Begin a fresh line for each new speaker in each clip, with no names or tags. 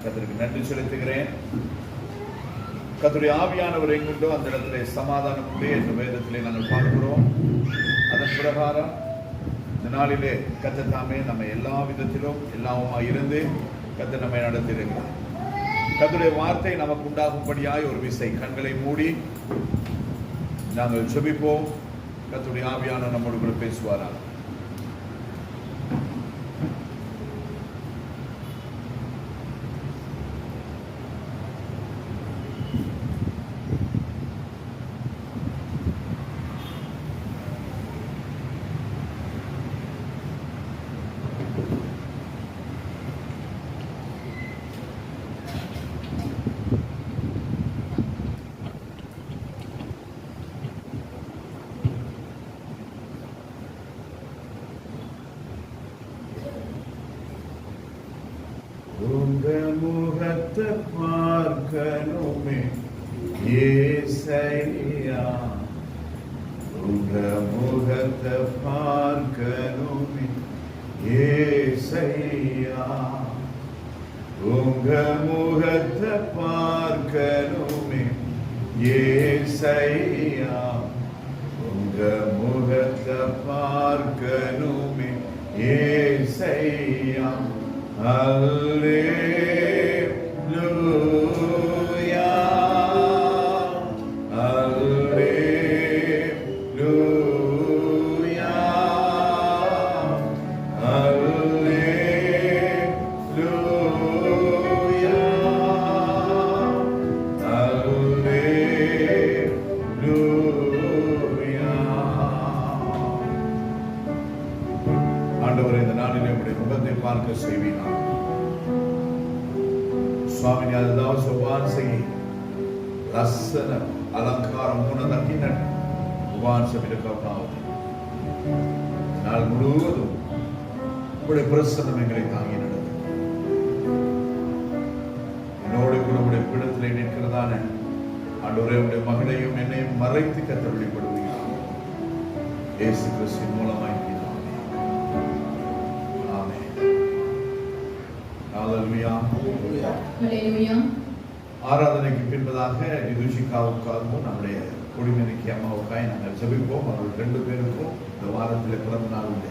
கர்த்தருக்கு நன்றி செலுத்துகிறேன். கர்த்தருடைய ஆவியானவர் எங்குண்டோ அந்த இடத்திலே சமாதானம் உண்டு என்ற வேதத்திலே நாங்கள் பார்க்கிறோம். அதன் பிரகாரம் இந்த நாளிலே கர்த்தர் தாமே நம்ம எல்லா விதத்திலும் எல்லாவுமா இருந்து கர்த்தர் நம்மை நடத்தியிருக்கிறார். கர்த்தருடைய வார்த்தை நமக்கு உண்டாகும்படியாய் ஒரு விசை கண்களை மூடி நாங்கள் ஜெபிப்போம். கர்த்தருடைய ஆவியானவர் நம்மோடு கூட பேசுவாராக. உங்க முகத்தை பார்க்கணுமே ஏசையா, உங்க முகத்தை பார்க்கணுமே ஏசையா, உங்க முகத்தை பார்க்கணுமே ஏசையா, உங்க முகத்தை பார்க்கணுமே ஏசையா. Hallelujah, hallelujah, hallelujah, hallelujah. ஆண்டவரே, இந்த நாளிலே உம்முடைய முகத்தை பார்க்க செய்வீனாக. ස්වාමීන් වහන්සේ දවස් වහන්සේගේ ලස්සන අලංකාර මුණ දකින්නට වහන්සේ පිට කරුණාව நாள் முழுவதும் உங்களுடைய பிரசன்னம் எங்களை தாங்கி நடத்தும். என்னோடு கூட உங்களுடைய பிடத்திலே நிற்கிறதான ஆண்டவரே, உங்களுடைய மகளையும் என்னையும் மறைத்து கர்த்தர் வெளிப்படுவீர்கள். இயேசு கிறிஸ்துவின் மூலமாய் ஆராதனைக்கு பின்பதாக நிதுஷிகாவுக்காகவும் நம்முடைய குடிமணிக்கு அம்மாவுக்காய் நாங்கள் ஜெபிப்போம். அவர்கள் ரெண்டு பேருக்கும் இந்த வாரத்தில் பிறந்த நாள் உண்டு.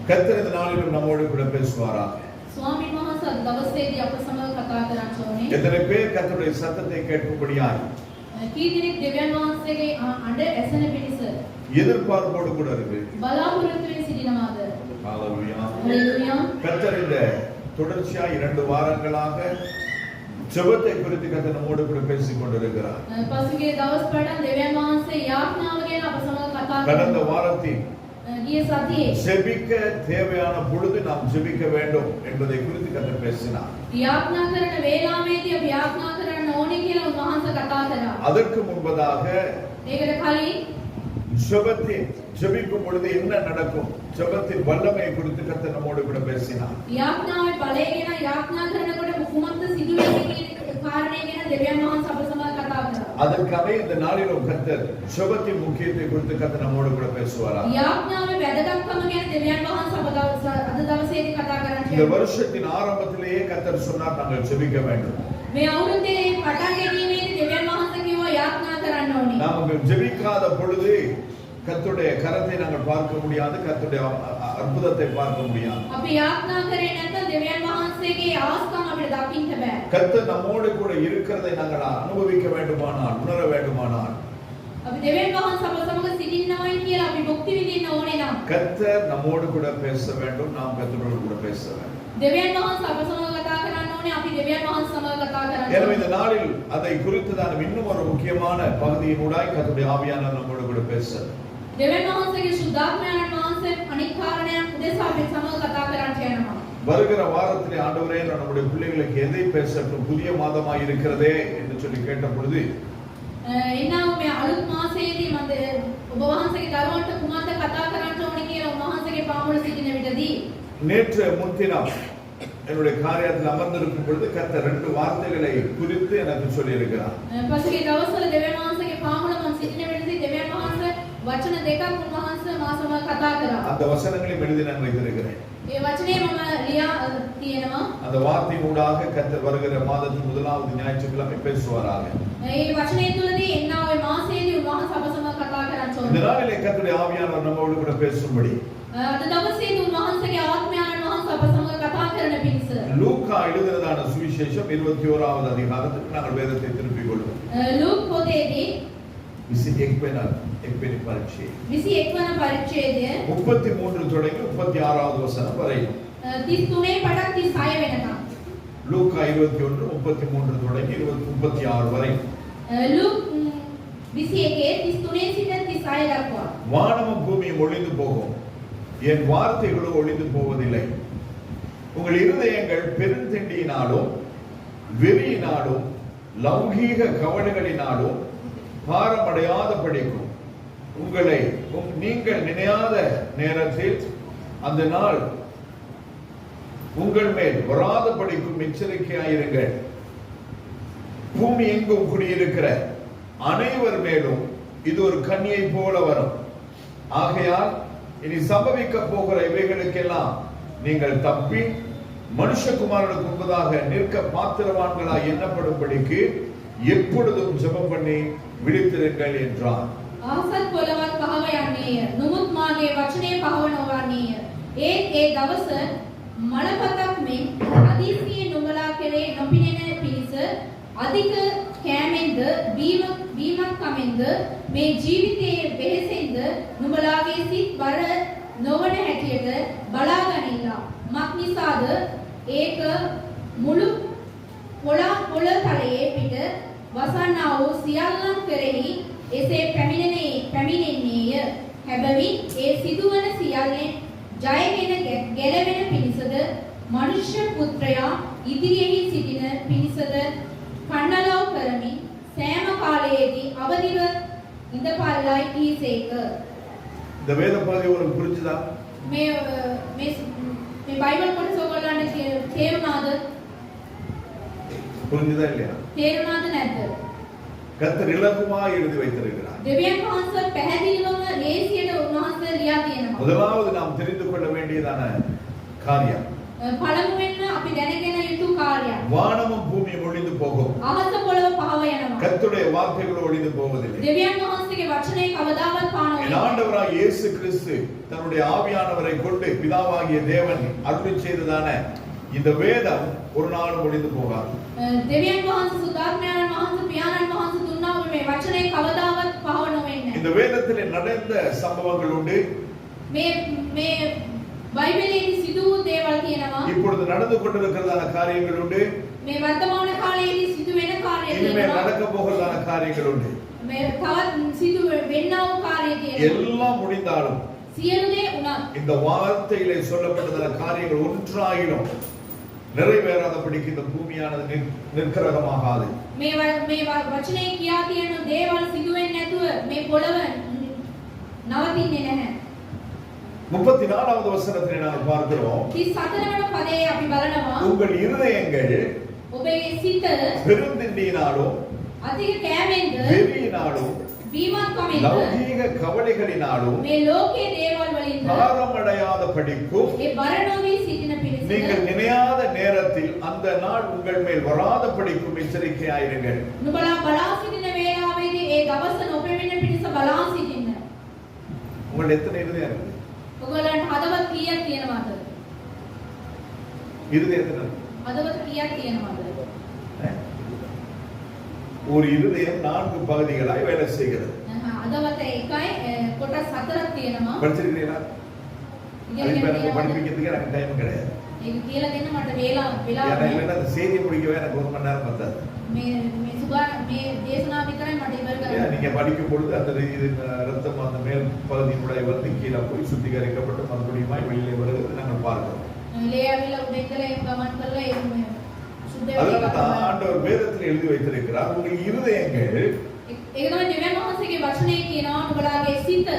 கர்த்தர் இந்த நாளிலும் நம்மோடு கூட பேசுவாராக. எத்தனை பேர் கர்த்தருடைய சத்தத்தை கேட்கும்படியாய் எதிர்பார்ப்போடு கூட இருக்கு. கர்த்தர் இந்த தொடர்ச்சியா 2 வாரங்களாக ஜெபத்தை குறித்து கர்த்தர் நம்மோடு கூட பேசிக் கொண்டிருக்கிறார். கடந்த வாரத்தில் ஜெபிக்க தேவையான பொழுது நாம் ஜெபிக்க வேண்டும் என்பதை குறித்து கர்த்தர் பேசினார். அதற்கு முன்பதாக ஜெபிக்கும் பொழுது என்ன நடக்கும், ஜெபத்தின் வல்லமை குறித்து கர்த்தர் நம்மோடு கூட பேசினார். அதற்காக இந்த நாளிலும் கர்த்தர் ஜெபத்தின் முக்கியத்தை குறித்து கர்த்தர் நம்மோடு கூட பேசுவாராம். இந்த வருஷத்தின் ஆரம்பத்திலேயே கர்த்தர் சொன்னார், நாங்கள் ஜெபிக்க வேண்டும். நாங்கள் ஜெபிக்காத பொழுது கர்த்தருடைய கரத்தை நாங்கள் பார்க்க முடியாது, கர்த்தருடைய அற்புதத்தை பார்க்க முடியாது. கர்த்தர் நம்மோடு கூட இருக்கிறதை நாங்கள் அனுபவிக்க வேண்டுமானால், உணர வேண்டுமானால் கர்த்தர் நம்மோடு கூட பேச வேண்டும், நாம் கர்த்தரோடு கூட பேச வேண்டும். எனவே இந்த நாளில் அதை குறித்து நான் இன்னும் ஒரு முக்கியமான பகுதியினூடாய் கர்த்தருடைய ஆவியானவர் நம்மோடு கூட பேச வருகிற வாரத்திலே ஆண்டவரே, நம்முடைய பிள்ளைகளுக்கு எதை பேசட்டும், புதிய மாதமாய் இருக்கிறதே என்று சொல்லி கேட்ட பொழுது நேற்று முன்தினம் என்னுடைய காரியத்தில் அமர்ந்திருக்கும் பொழுது கர்த்தர் 2 வார்த்தைகளை குறித்து எனக்கு சொல்லி இருக்கிறார்.
වචන දෙකක් උන්වහන්සේ මා සමග කතා කරා.
அந்த வசனங்களையும் எழுதி நான் வைத்திருக்கிறேன்.
ඒ වචනේ මම ලියා තියෙනවා.
அந்த வார்த்தையினூடாக கர்த்தர் வருகிற மாதத்தின் முதலாவது ஞாயிற்றுக்கிழமை பேசுவாராக.
ඒ වචනේ තුලදී එන්නා ඔය මාසයේදී උන්වහන්සේ අප සමග කතා කරන්න ඕන.
இந்த நாளிலே கர்த்தருடைய ஆவியானவர் நம்மோடு கூட பேசும்படி
අද දවසේදී උන්වහන්සේගේ ආත්මයන් වහන්සේ අප සමග කතා කරන පිණිස
லூக்கா எழுதினதான சுவிசேஷம் 21வது அதிகாரத்துக்கு நாங்கள் வேதத்தை திருப்பிக் கொள்வோம்.
ලූක් පොතේදී
21 பரீட்சை
21 වන පරිච්ඡේදය
33 தொடங்கி 36வது வசனம் வரை.
33 පටන් 36 වෙනකම්.
லூக்கா 21 33 தொடங்கி 36 வரை.
ලූක් 21 33 සිට 36 දක්වා.
வானமும் பூமியும் ஒளிந்து போகும், என் வார்த்தைகளோ ஒளிந்து போவதில்லை. உங்கள் இருதயங்கள் பெருந்திண்டியினாலும் வெறியினாலும் லௌகீக கவலைகளினாலும் பாரமடையாத படிக்கும். உங்களை நீங்கள் நினையாத நேரத்தில் அந்த நாள் உங்கள் மேல் வராத படிக்கும் எச்சரிக்கையாயிருங்கள். பூமி எங்கும் குடியிருக்கிற அனைவர் மேலும் இது ஒரு கண்ணியை போல வரும். ஆகையால் இனி சம்பவிக்க போகிற இவைகளுக்கெல்லாம் நீங்கள் தப்பி மனுஷகுமாரனுக்கு முன்பதாக நிற்க பாத்திரவான்களாய் எண்ணப்படும்படிக்கு எப்பொழுதும் ஜெபம் பண்ணி விழித்திருங்கள் என்றார்.
ආසත් පොළවත් පහව යන්නේය. නමුත් මාගේ වචනේ පහව නොවන්නේය. ඒ දවස මලපතක් මෙන් අදීසියේ නුඹලා කෙරේ නොපිනෙන පිණිස අධික කෑමෙන්ද බීමක් කමෙන්ද මේ ජීවිතයේ වෙහෙසෙන්ද නුඹලාගේ සිත් බර නොවන හැටියට බලා ගනිලා. මක් නිසාද ඒක මුළු පොළ තලයේ පිට වසන්නා වූ සියල්ලන් කෙරෙහි එසේ පැමිණෙන්නේය. හැබැවින් ඒ සිදුවන සියල්ලෙන් ජයගෙන ගැලවෙන පිණිසද මනුෂ්‍ය පුත්‍රයා ඉදිරියෙහි සිටින පිණිසද කන්නලව් කරමින් සෑම කාලයේදී අවදිව ඉඳපල්ලයි කීසේක.
இந்த வேத பகுதி உங்களுக்கு புரிஞ்சுதா?
මේ බයිබල් කොටස ඔයගොල්ලන්ට තේරුණාද?
புரிஞ்சுதா இல்லையா?
තේරුණාද නැද්ද?
கர்த்தர் இலகுவாய் எழுதி வைத்திருக்கிறார்.
දෙවියන් වහන්සේ පැහැදිලිවම ලේසියට උන්වහන්සේ ලියා තියෙනවා.
முதலாவது நாம் தெரிந்து கொள்ள வேண்டியதான காரியம்,
පළමුවෙන්ම අපි දැනගෙන යුතු කාර්යය.
வானமும் பூமியும் ஒளிந்து போகும்,
අහස පොළව පහව යනවා.
கர்த்தருடைய வார்த்தைகள் ஒளிந்து போவதில்லை.
දෙවියන් වහන්සේගේ වචනේ කවදාවත් පානව
என் ஆண்டவராகிய இயேசு கிறிஸ்து தன்னுடைய ஆவியானவரை கொண்டு பிதாவாகிய தேவன் அருளி செய்ததான இந்த வேதம் ஒரு நாளும் ஒளிந்து போகாது.
දෙවියන් වහන්සේ සුදාත්මයන් වහන්සේ පියාණන් වහන්සේ දුන්නා වූ මේ වචනේ කවදාවත් පහව නොවෙන්නේ.
இந்த வேதத்திலே நடந்த சம்பவங்கள் உண்டு,
මේ බයිබලයේ සිදු වූ දේවල් තියෙනවා.
இப்பொழுது நடந்து கொண்டிருக்கிறதான காரியங்கள் உண்டு,
මේ වර්තමාන කාලයේදී සිදු වෙන කාර්ය
இனிமேல்
තියෙනවා.
நடக்க போகிறதான காரியங்கள் உண்டு.
මේ තවත් සිදු වෙන්නා වූ කාර්ය තියෙනවා.
எல்லாம் முடிந்தாலும்
සියලු දේ උනත්
இந்த வார்த்தையிலே சொல்லப்பட்டதான காரியங்கள் ஒன்றாயினும் நிறைவேறாதபடிக்கு இந்த பூமியானது நிற்கிறகமாகாது.
මේ වචනේ කියා තියෙන දේවල් සිදු වෙන්නේ නැතුව මේ පොළව නවතින්නේ නැහැ.
34வது வசனத்திலே நாம் பார்க்கிறோம்,
34 වන පදයේ අපි බලනවා
உங்கள் இருதயங்கள்
ඔබේ සිත
பெருந்திண்டியினாலும்
අධික කෑමෙන්ද
வெறியினாலும்
බීමක් කමෙන්ද
லௌகீக கவலைகளினாலும்
මේ ලෝකයේ දේවල් වලින්ද
பாரமடையாத படிக்கும்
ඒ බර නොවී සිටින පිණිස
நீங்கள் நினையாத நேரத்தில் அந்த நாள் உங்கள் மேல் வராத படிக்கும் எச்சரிக்கையாயிருங்கள்.
නුඹලා බලා සිටින වේලාවේදී ඒ දවස නොපෙවෙන පිණිස බලා සිටින්න.
உங்கள் எத்தனை இருதயம் இருக்கு?
ඔයගොල්ලන්ට හදවත් කීයක් තියෙනවද?
இருதயம் எத்தனை?
හදවත් කීයක් තියෙනවද?
ஒரு இருதயம் 4 பகுதிகளாய் வேலை செய்கிறது.
හදවත එකයි කොටස් 4ක් තියෙනවා.
படிச்சிருக்கீங்களா? எனக்கு படிக்கிறதுக்கு எனக்கு டைம் கிடையாது.
ඒක කියලා දෙන්න මට වෙලා
இல்லைன்னா அந்த செய்தி முடிக்கவே எனக்கு 1 மணி நேரம் பத்தாது.
මේ දේශනාව විතරයි මට ඉවර කරන්න.
நீங்க படிக்கும் பொழுது அந்த ரத்தம் அந்த மேல் பகுதியினுடைய வந்து கீழே போய் சுத்திகரிக்கப்பட்டு மறுபடியும் வெளியிலே வருகிறது நாங்கள் பார்க்கிறோம்.
ලේවිලා උදෙකලා ගමන් කරලා ඒ සුද්ධ
அதனால ஆண்டவர் வேதத்தில் எழுதி வைத்திருக்கிறார், உங்கள் இருதயங்கள்
ඒක තමයි දෙවියන් වහන්සේගේ වචනේ කියනවා නුඹලාගේ සිත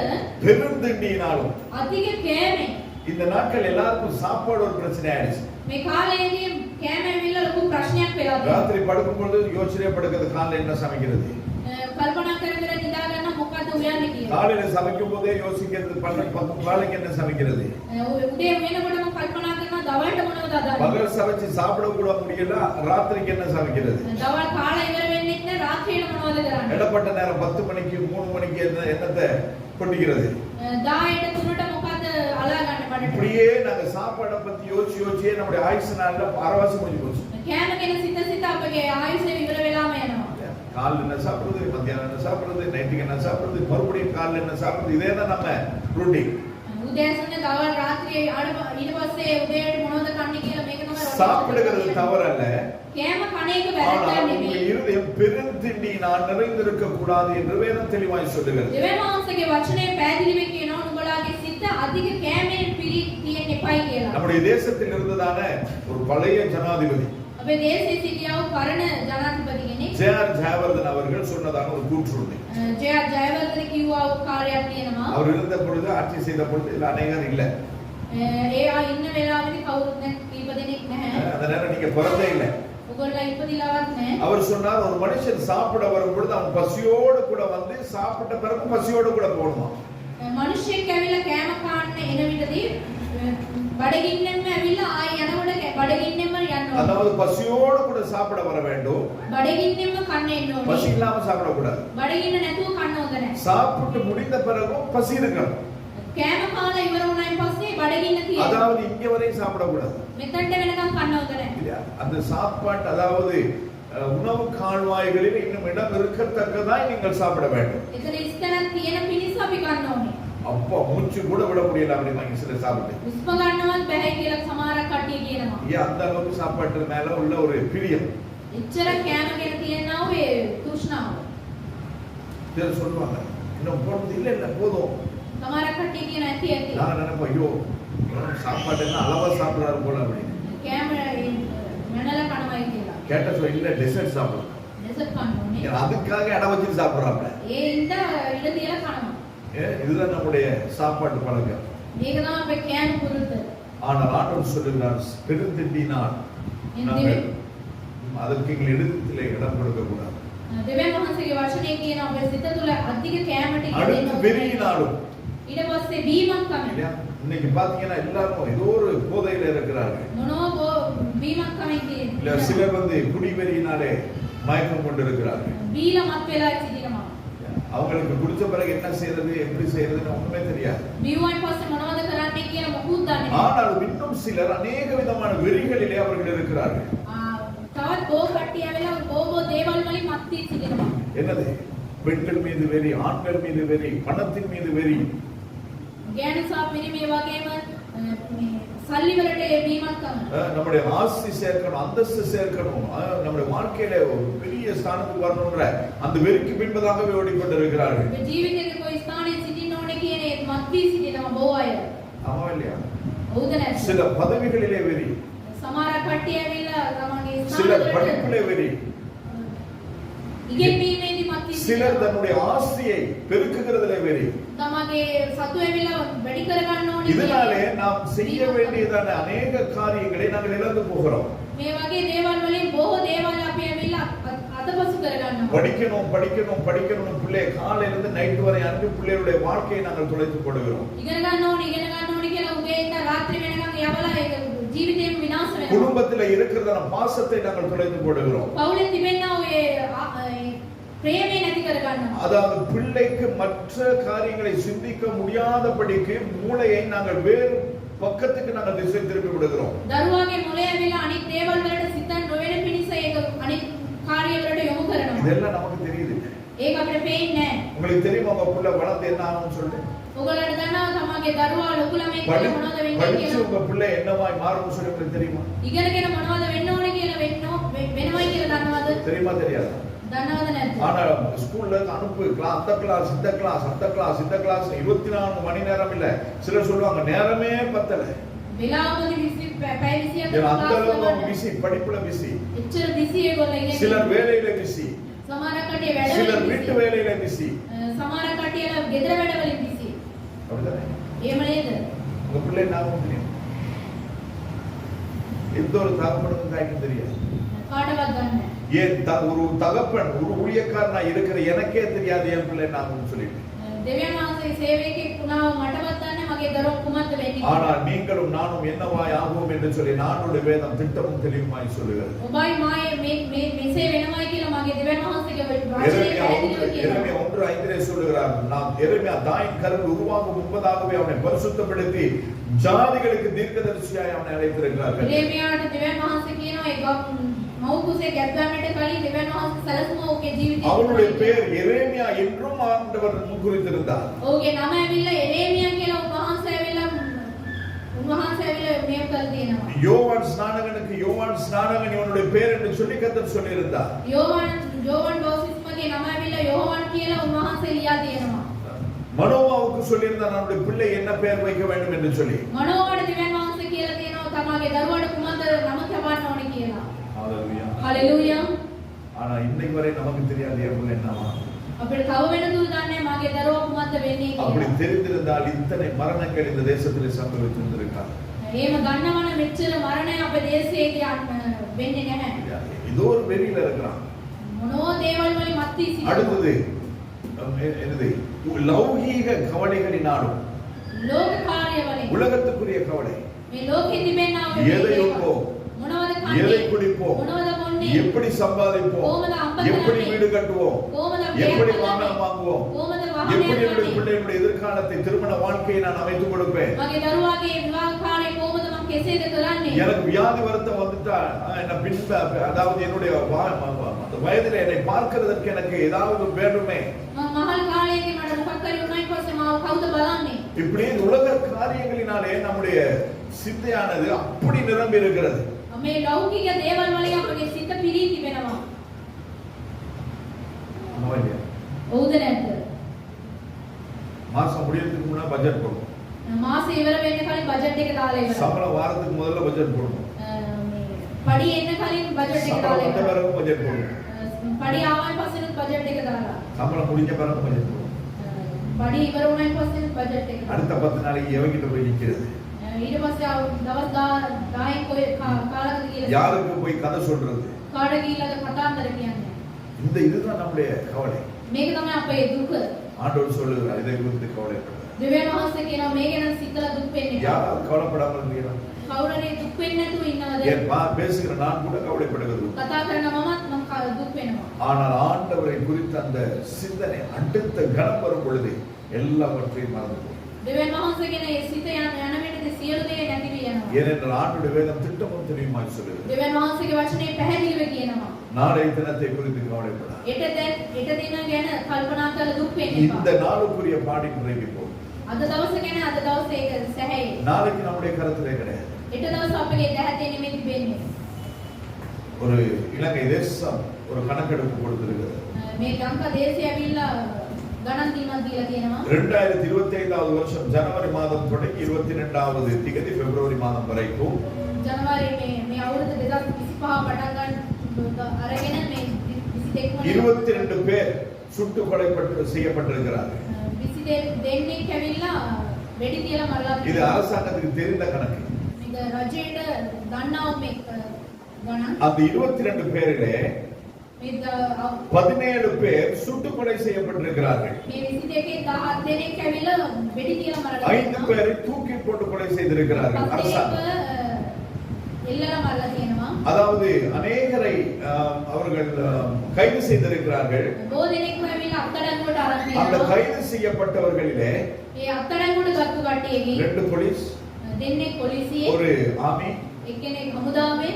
பெருந்திண்டியினாலும்.
අධික කෑමෙන්
இந்த நாட்கள் எல்லாருக்கும் சாப்பாடு ஒரு பிரச்சனை ஆயிடுச்சு.
මේ කාලේදී කෑම ඇවිල්ලා ලොකු ප්‍රශ්නයක් වෙලා තියෙනවා.
ராத்திரி படுக்கும் பொழுது யோசனை படுக்கிறது, காலையில என்ன சமைக்கிறது?
කල්පනා කර කර නිදා ගන්න මොකද්ද උයන්නේ කියලා.
காலையில சமைக்கும் போதே யோசிக்கிறது நாளைக்கு என்ன சமைக்கிறது.
උදේ වෙනකොටම කල්පනා කරනවා දවල්ට මොනවද අදාළ.
பகல் சமைச்சு சாப்பிட கூட முடியல, ராத்திரிக்கு என்ன சமைக்கிறது.
දවල් කාලා ඉවර වෙන්නේ නැහැ රාත්‍රියට මොනවද කරන්නේ.
இடப்பட்ட நேரம் 10 மணிக்கு 3 மணிக்கு என்னத்தை கொட்டிக்கிறது.
10ට 3ට මොකද අලා ගන්න බඩට.
இப்படியே நாங்க சாப்பாடை பத்தி யோசிச்சே நம்முடைய ஆயுசு நாள்ல அரைவாசி முடிஞ்சு போச்சு.
කෑම ගැන සිත සිත අපගේ ආයුෂ ඉවර වෙලාම යනවා.
காலைல என்ன சாப்பிடுறது, மத்தியானம் என்ன சாப்பிடுறது, நைட்டுக்கு என்ன சாப்பிடுறது, மறுபடியும் காலைல என்ன சாப்பிடுறது, இதே தான் நம்ம ரூட்டின்.
උදෑසන දවල් රාත්‍රියේ ඊට පස්සේ උදේට මොනවද කන්නේ කියලා මේක තමයි.
சாப்பிடுகிறது தவறல்ல.
කෑම කණ එක වැරද්දක් නෙමෙයි.
இருதயம் பெருந்திண்டினால் நிறைந்திருக்க கூடாது என்று வேதம் தெளிவாய் சொல்லுகிறது.
දෙවියන්ගේ වචනේ පැහැදිලිව කියනවා නුඹලාගේ සිත අධික කෑමෙන් පිරී තියෙන්න එපයි කියලා.
நம்முடைய தேசத்தில் இருந்ததான ஒரு பழைய ஜனாதிபதி
අපේ දේශයේ සිටියා වූ පරණ ජනාධිපති කෙනෙක්
ஜே.ஆர். ஜெயவர்தன் அவர்கள் சொன்னதான ஒரு கூற்று உண்டு.
ජේ.ආර්. ජයවර්ධන කිව්වා වූ කාර්යයක් තියෙනවා.
அவர் இருந்த பொழுது ஆட்சி செய்த பொழுது இல்ல அநேகர் இல்ல.
ඒ ඉන්න වෙලාවෙදි කවුරුත් කීප දෙනෙක් නැහැ.
அந்த நேரம் நீங்க பிறந்தே இல்ல.
ඔයගොල්ලෝ ඉපදිලාවත් නැහැ.
அவர் சொன்னார் ஒரு மனுஷன் சாப்பிட வரும் பொழுது அவன் பசியோடு கூட வந்து சாப்பிட்ட பிறகு பசியோடு கூட போடுமா.
මිනිහෙක් ඇවිල්ලා කෑම කාන්න එන විටදී බඩගින්නෙන්ම ඇවිල්ලා ආයි යනකොට බඩගින්නෙන්ම යනවා.
அதாவது பசியோடு கூட சாப்பிட வர வேண்டும்.
බඩගින්නෙන්ම කන්න එන්න ඕනේ.
பசி இல்லாம சாப்பிட கூடாது.
බඩගින්න නැතුව කන්න හොඳ නැහැ.
சாப்பிட்டு முடிந்த பிறகும் பசி இருக்கணும்.
කෑම කාලා ඉවර වුණායින් පස්සේ බඩගින්න තියෙනවා.
அதாவது இங்க வரையும் சாப்பிட கூடாது.
මෙතනට වෙනකම් කන්න හොඳ නැහැ.
இல்லையா? அந்த சாப்பாட்டு அதாவது உணவு கால்வாய்களில் இன்னும் இடம் இருக்கத்தக்கதாய் நீங்கள் சாப்பிட வேண்டும்.
එතන ඉස්තනක් තියෙන පිණිස අපි කන්න ඕනේ.
அப்பா மூச்சு கூட விட முடியல அப்படிமா சில சாப்பிட்டு.
උස්ම ගන්නවත් බැහැ කියලා සමහරක් කට්ටිය කියනවා.
ஏன் அந்த அளவுக்கு சாப்பாட்டு மேல உள்ள ஒரு பிரியம்.
එච්චර කෑම ගැන තියෙනා ඔය තෘෂ්ණාව.
இத சொல்லுவாங்க. இன்னும் போறது இல்ல இல்ல போதும்.
සමහරක් කට්ටිය කියන ඇති ඇති.
நான் நினைப்பேன் ஐயோ சாப்பாடு என்ன அளவா சாப்பிடுறாரு போல அப்படின்னு.
කෑම මනල කනවයි කියලා.
கேட்ட சொல்ல இல்ல டெசர்ட் சாப்பிடுறோம்.
டெசர்ட் කන්න ඕනේ.
அதுக்காக இடம் வச்சு சாப்பிடுறாப்ல.
ඒ ඉඳ ඉඳ තියලා කනවා.
இதுதான் நம்முடைய சாப்பாட்டு பழக்கம்.
මේක තමයි අපේ කෑම පුරුද්ද.
ஆனால் ஆண்டவர் சொல்லுகிறார் பெருந்திண்டினால் அதற்கு எங்கள் இடத்திலே இடம் கொடுக்க கூடாது.
දෙවියන් වහන්සේගේ වචනේ කියන අපේ සිත තුළ අධික කෑමට ඉඩ දෙන්න
அடுத்து வெறியினாலும்
ඊට පස්සේ බීමක් තමයි.
இன்னைக்கு பாத்தீங்கன்னா எல்லாரும் ஏதோ ஒரு போதையில இருக்கிறார்கள்.
මොනවා බීමක් තමයි කියන්නේ.
இல்ல சிலர் வந்து குடிவெறியினாலே மயக்கம் கொண்டு இருக்கிறார்கள்.
බීලා මත් වෙලා සිටිනවා.
அவங்களுக்கு குடிச்ச பிறகு என்ன செய்யறது எப்படி செய்யறதுன்னு ஒண்ணுமே தெரியாது.
බීවයින් පස්සේ මොනවද කරන්නේ කියලා මොකුත් දන්නේ නැහැ.
ஆனால் இன்னும் சிலர் அநேக விதமான வெறிகளிலே அவர்கள் இருக்கிறார்கள்.
තවත් බොහෝ කට්ටිය ඇවිල්ලා බොහෝ දේවල් වලින් මත් වී සිටිනවා.
என்னது? பெண்கள் மீது வெறி, ஆண்கள் மீது வெறி, பணத்தின் மீது வெறி.
ගෑනු සහ පිරිමි වගේම සල්ලි වලට බීමක් තමයි.
நம்முடைய ஆஸ்தி சேர்க்கணும், அந்தஸ்து சேர்க்கணும், நம்முடைய வாழ்க்கையில ஒரு பெரிய ஸ்தானத்துக்கு வரணும்ன்ற அந்த வெறிக்கு பின்பதாகவே ஓடிக்கொண்டிருக்கிறார்கள்.
මේ ජීවිතයේ કોઈ ස්ථානයේ සිටින්න ඕනේ කියන ඒ මත් වී සිටිනවා බොහෝ අය.
ஆமா இல்லையா?
හවුද නැද්ද?
சில பதவிகளிலே வெறி,
සමහර කට්ටිය ඇවිල්ලා තමන්ගේ
சில
ස්ථාන වලට
படிப்பிலே வெறி,
ඉගෙනීමේදී මත් වී
சிலர்
සිටිනවා.
தன்னுடைய ஆஸ்தியை பெருக்குகிறதிலே வெறி.
තමන්ගේ සතු ඇවිල්ලා වැඩි කර ගන්න ඕනේ.
இதனாலே நாம் செய்ய வேண்டியதான அநேக காரியங்களை நாங்கள் இழந்து போகிறோம்.
මේ වගේ දේවල් වලින් බොහෝ දේවල් අපි ඇවිල්ලා අතපසු කර ගන්නවා.
படிக்கணும் படிக்கணும் படிக்கணும் பிள்ளை காலையில இருந்து நைட் வரை அனுப்பி பிள்ளைகளுடைய வாழ்க்கையை நாங்கள் தொலைத்து போடுகிறோம்.
ඉගෙන ගන්න ඕනේ කියලා උදේ ඉඳන් රාත්‍රී වෙනකන් යවලා ඒක ජීවිතේම විනාශ වෙනවා.
குடும்பத்தில் இருக்கிறதான பாசத்தை நாங்கள் தொலைத்து போடுகிறோம்.
පවුලේ තිබෙනා ඔය ප්‍රේමේ නැති කර ගන්නවා.
அதாவது பிள்ளைக்கு மற்ற காரியங்களை சிந்திக்க முடியாதபடிக்கு மூளையை நாங்கள் வேறு பக்கத்துக்கு நாங்கள் திசை திருப்பி விடுகிறோம்.
දරුවාගේ මොලේ ඇවිල්ලා අනිත් දේවල් වලට සිතන්න නොවන පිණිස ඒක අනිත් කාර්ය වලට යොමු කරනවා.
இதெல்லாம் நமக்கு தெரியுது.
ඒක අපිට පේන්නේ නැහැ.
உங்களுக்கு தெரியுமா உங்க புள்ள வளர்ந்து என்ன ஆகும்னு சொல்லிட்டு?
ඔයගොල්ලන්ට දන්නවා තමගේ දරුවා ලොකු ළමෙක් කියලා මොනවද වෙන්නේ
படிச்சு
කියලා.
உங்க பிள்ளை என்னவாய் மாறும்னு சொல்லி உங்களுக்கு தெரியுமா?
ඉගෙනගෙන මොනවද වෙන්න ඕනේ කියලා වෙනවයි කියලා දන්නවද?
தெரியுமா தெரியாது?
දන්නවද නැද්ද?
ஆனா ஸ்கூல்ல அனுப்பு அந்த கிளாஸ் இந்த கிளாஸ் அந்த கிளாஸ் இந்த கிளாஸ் 24 மணி நேரம் இல்ல. சிலர் சொல்லுவாங்க நேரமே பத்தல.
වෙලාවකදී 20 පැය 20ක්
அந்த அளவுக்கு பிஸி, படிப்புல பிஸி.
එච්චර busy ඒගොල්ලෝ ඉන්නේ.
சிலர் வேலையில பிஸி,
සමහර කට්ටිය වැඩ
சிலர் வீட்டு வேலையில பிஸி.
සමහර කට්ටියලා ගෙදර වැඩවලින් busy.
அப்படிதானே?
එහෙම නේද?
உங்க பிள்ளை நாம தெரியும். எந்த ஒரு தகப்பனுக்கும் தாய்க்கும் தெரியாது.
කාටවත් දන්නේ නැහැ.
ஏன் ஒரு தகப்பன் ஒரு ஊழியக்காரனா இருக்கிற எனக்கே தெரியாது என் பிள்ளை நாமன்னு சொல்லிட்டு.
දෙවියන් වහන්සේ සේවකෙක් වුණාම මටවත් දන්නේ මගේ දරුවෝ කුමක්ද වෙන්නේ.
ஆனால் நீங்களும் நானும் என்னவாய் ஆகுவோம் என்று சொல்லி நானுடைய வேதம் திட்டமும் தெளிவுமாய் சொல்லுகிறது.
ඔබයි මායේ මෙසේ වෙනවයි කියලා මගේ දෙවියන් වහන්සේගේ වචනේ පැහැදිලිව කියනවා.
எரேமியா 1:5 சொல்லுகிறார், நான் எரேமியா தாயின் கருவில் உருவாகும் முன்பதாகவே அவனை பரிசுத்தப்படுத்தி ஜாதிகளுக்கு தீர்க்கதரிசியாய் அவனை அழைத்திருக்கிறார்கள்.
එරේමියාට දෙවියන් වහන්සේ කියනවා ඒ මෞකුසේ ගැබ්බැමට කලින් දෙවියන් වහන්සේ සැලසුම ඔහුගේ ජීවිතේ.
அவனுடைய பெயர் எரேமியா என்றும் ஆண்டவர் முன்குறித்திருந்தார்.
ඔහුගේ නම ඇවිල්ලා එරේමියා කියලා උන්වහන්සේ ඇවිල්ලා මේක කළ තියෙනවා.
யோவான் ஸ்நானகனுக்கு யோவான் ஸ்நானகன் இவனுடைய பெயர் என்று சொல்லி கர்த்தர் சொல்லியிருந்தார்.
யோவான் பௌத்திஸ்மගේ නම ඇවිල්ලා යෝහාන් කියලා උන්වහන්සේ ලියා තියෙනවා.
மனோவாவுக்கு சொல்லியிருந்தார் நம்முடைய பிள்ளை என்ன பெயர் வைக்க வேண்டும் என்று சொல்லி.
මනෝවට දෙවියන් වහන්සේ කියලා තියෙනවා තමගේ දරුවාට කුමක්ද නම තබන්න ඕනේ කියලා.
ஹalleluya.
ஹalleluya.
ஆனா இன்னைக்கு வரை நமக்கு தெரியாது அவங்க என்னவா.
අපිට තව වෙනදුර දන්නේ මගේ දරුවා කුමක්ද වෙන්නේ කියලා.
அப்படி தெரிந்திருந்தால் இத்தனை மரணங்கள் இந்த தேசத்திலே சம்பவித்திருந்திருக்காது.
එහෙම ගන්නවන මෙච්චර මරණය අපේ දේශයේදී වෙන්නේ නැහැ.
இதோ ஒரு வெறியில இருக்கிறான்.
මොනෝ දේවල් වලින් මත්ති සිටිනවා.
அடுத்தது என்னது லௌகீக கவலைகளினாலும்
ලෝක කාර්ය වලින්
உலகத்துக்குரிய கவலை
මේ ලෝකෙ තිබෙනා වූ
எதை உண்போம்,
මොනවද
எதை
කන්නේ,
குடிப்போம்,
මොනවද බොන්නේ,
எப்படி சம்பாதிப்போம்,
කොහොමද අම්බ
எப்படி
කරන්නේ,
வீடு கட்டுவோம்,
කොහොමද
எப்படி
ගෙයක්
வாகனம் வாங்குவோம்,
කොහොමද
எப்படி
වාහනයක්
என்னுடைய
ගන්නේ,
பிள்ளைகளுடைய எதிர்காலத்தை திருமண வாழ்க்கையை நான் அமைத்துக் கொடுப்பேன்.
මගේ දරුවාගේ විවාහ කාර්යය කොහොමද මම කෙසේද කරන්නේ.
எனக்கு வியாதி வருத்தம் வந்துட்டா என்ன பின் அதாவது என்னுடைய அந்த வயதில் என்னை பார்க்கிறதற்கு எனக்கு ஏதாவது வேண்டுமே.
මම මහල් කාලයේදී මට මොකක් කරේ උනායි පස්සේ මාව කවුද බලන්නේ.
இப்படி உலக காரியங்களினாலே நம்முடைய சிந்தையானது அப்படி நிரம்பி இருக்கிறது.
මේ ලෞකික දේවල් වලින් අපගේ සිත පිරී තිබෙනවා. ඔව්ද නැද්ද?
மாசம் முடியறதுக்கு முன்னாடி பட்ஜெட் போடணும்.
මාසෙ ඉවර වෙන්න කලින් බජට් එක දාලා ඉවරයි.
சம்பளம் வாரத்துக்கு முதல்ல பட்ஜெட் போடணும்.
පඩි එන්න කලින් බජට් එක දාලා
சம்பளம் வந்த
ඉවරයි.
பிறகு பட்ஜெட் போடணும்.
පඩි ආවන් පස්සෙත් බජට් එක දාලා.
சம்பளம் முடிஞ்ச பிறகு பட்ஜெட் போடணும்.
පඩි ඉවර වුණාන් පස්සෙත් බජට් එක.
அடுத்த 10 நாளைக்கு எவங்கிட்ட போய் நிக்கிறது,
ඊට පස්සේ දවස් 10න් කොයි කාලකද කියලා
யாருக்கு போய் கதை சொல்றது,
කාට ගිහිල්ලාද කතාන්දර කියන්නේ.
இந்த இதுதான் நம்முடைய கவலை.
මේක තමයි අපේ දුක.
ஆண்டவர் சொல்லுகிறார், இதை குறித்து கவலைப்படாத.
දෙවියන් වහන්සේ කියනවා මේ ගැන සිතලා දුක් වෙන්නේ.
யாராவது கவலைப்படாமல் இருக்கிறார்?
කවුරුනේ දුක් වෙන්නේ නැතුව ඉන්නවද?
ஏன் பேசுகிற நான் கூட கவலைப்படுகிறது.
කතා කරන මමත් මම දුක් වෙනවා.
ஆனால் ஆண்டவரை குறித்த அந்த சிந்தனை அடுத்த கணம் வரும் பொழுது எல்லாவற்றையும் மறந்து போகும்.
දෙවියන් වහන්සේ කියන ඒ සිත යන විටදී සියලු දේ නැති වී යනවා.
ஏனென்றால் ஆண்டுடைய வேதம் திட்டமும் தெரியுமாய் சொல்லுகிறது.
දෙවියන් වහන්සේගේ වචනේ පැහැදිලිව කියනවා.
நாளை தினத்தை குறித்து கவலைப்படாத.
හෙට දින ගැන කල්පනා කරලා දුක් වෙන්න
இந்த
එපා.
நாளுக்குரிய பாடி நிறைவு போகும்.
අද දවස ගැන අද දවසේ ඒක සැහැයි.
நாளைக்கு நம்முடைய கருத்திலே கிடையாது.
හෙට දවස අපේ දැහැතේ නෙමෙයි තිබෙන්නේ.
ஒரு இலங்கை தேசம் ஒரு கணக்கெடுப்பு கொடுத்திருக்கிறது.
මේ ලංකා දේශය ඇවිල්ලා ගණන් දීමක් දීලා තියෙනවා.
2025வது வருஷம் ஜனவரி மாதம் தொடங்கி 22வது தேதி பிப்ரவரி மாதம் வரைக்கும்
ජනවාරි මේ අවුරුදු 2025 පටන් ගන්න අරගෙන මේ 22
22 பேர் சுட்டு கொலைப்பட்டு செய்யப்பட்டிருக்கிறார்கள்.
22 දෙන්නෙක් ඇවිල්ලා වෙඩි තියලා මරලා
இது அரசாங்கத்துக்கு தெரிந்த கணக்கு.
මේක රජයට දන්නා මේ ගණන්.
அந்த 22 பேரிலே 17 பேர் சுட்டு கொலை செய்யப்பட்டிருக்கிறார்கள்.
මේ 22 17 දෙනෙක් ඇවිල්ලා වෙඩි තියලා මරලා
5 பேரை தூக்கி போட்டு கொலை செய்திருக்கிறார்கள் அரசாங்கம்.
எல்லලා මරලා තියෙනවා.
அதாவது अनेகரை அவர்கள் கைது செய்திருக்கிறார்கள்.
බොහෝ දෙනෙක්ම ඇවිල්ලා අත්අඩංගුවට අරන්
அந்த
තියෙනවා.
கைது செய்யப்பட்டவர்களிலே
මේ අත්අඩංගුවට ගත්තු කට්ටියගේ
2 போலீஸ்,
දෙන්නෙක් පොලිසියේ,
ஒரு ஆர்மி,
එක්කෙනෙක් හමුදාවේ,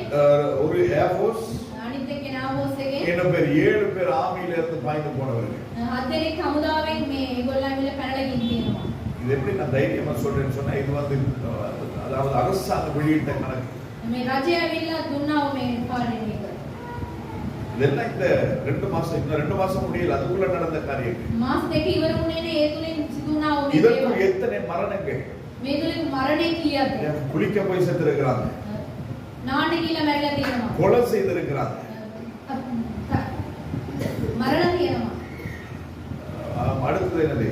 ஒரு ஏர் ஃபோர்ஸ்,
අනිත් එක්කෙනා ආවෝස් එකේ,
இன்னும் பேர் 7 பேர் ஆர்மியில இருந்து பாய்ந்து போனவர்கள்.
හත් දෙනෙක් හමුදාවෙන් මේ ඒගොල්ලන් ඇවිල්ලා පැනලා ගිහින් තියෙනවා.
இது எப்படி நான் தைரியமா சொல்றேன்னு சொன்னா இது வந்து அதாவது அரசாங்கம் வெளியிட்ட கணக்கு.
මේ රජය ඇවිල්ලා දුන්නා මේ කාර්යය එක.
இதெல்லாம் இந்த 2 மாசம் இந்த 2 மாசம் முடியல அதுக்குள்ள நடந்த காரியங்கள்.
මාස දෙක ඉවර වුණේ නේ ඒ තුලින් සිදුනා වූ මේ
இதற்கு
දේවල්.
எத்தனை மரணங்கள்.
මේ තුලින් මරණය කීයද?
குளிக்க போய் செத்துருக்கிறாங்க,
නාන්න කියලා මැරලා තියෙනවා.
கொலை செய்திருக்கிறாங்க,
මරලා තියෙනවා.
அடுத்தது என்னது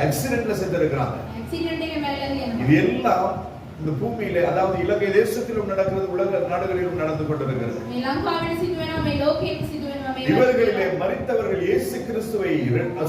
ஆக்சிடென்ட்ல செத்துருக்கிறாங்க.
ඇක්සිඩන්ට් එකේ මැරලා තියෙනවා.
இது எல்லாம் இந்த பூமியிலே அதாவது இலங்கை தேசத்திலும் நடக்கிறது, உலக நாடுகளிலும் நடந்து கொண்டிருக்கிறது.
මේ ලංකාවේ සිදුවෙනවා, මේ ලෝකයේ සිදුවෙනවා, මේ
இவர்களிலே மரித்தவர்கள் இயேசு கிறிஸ்துவை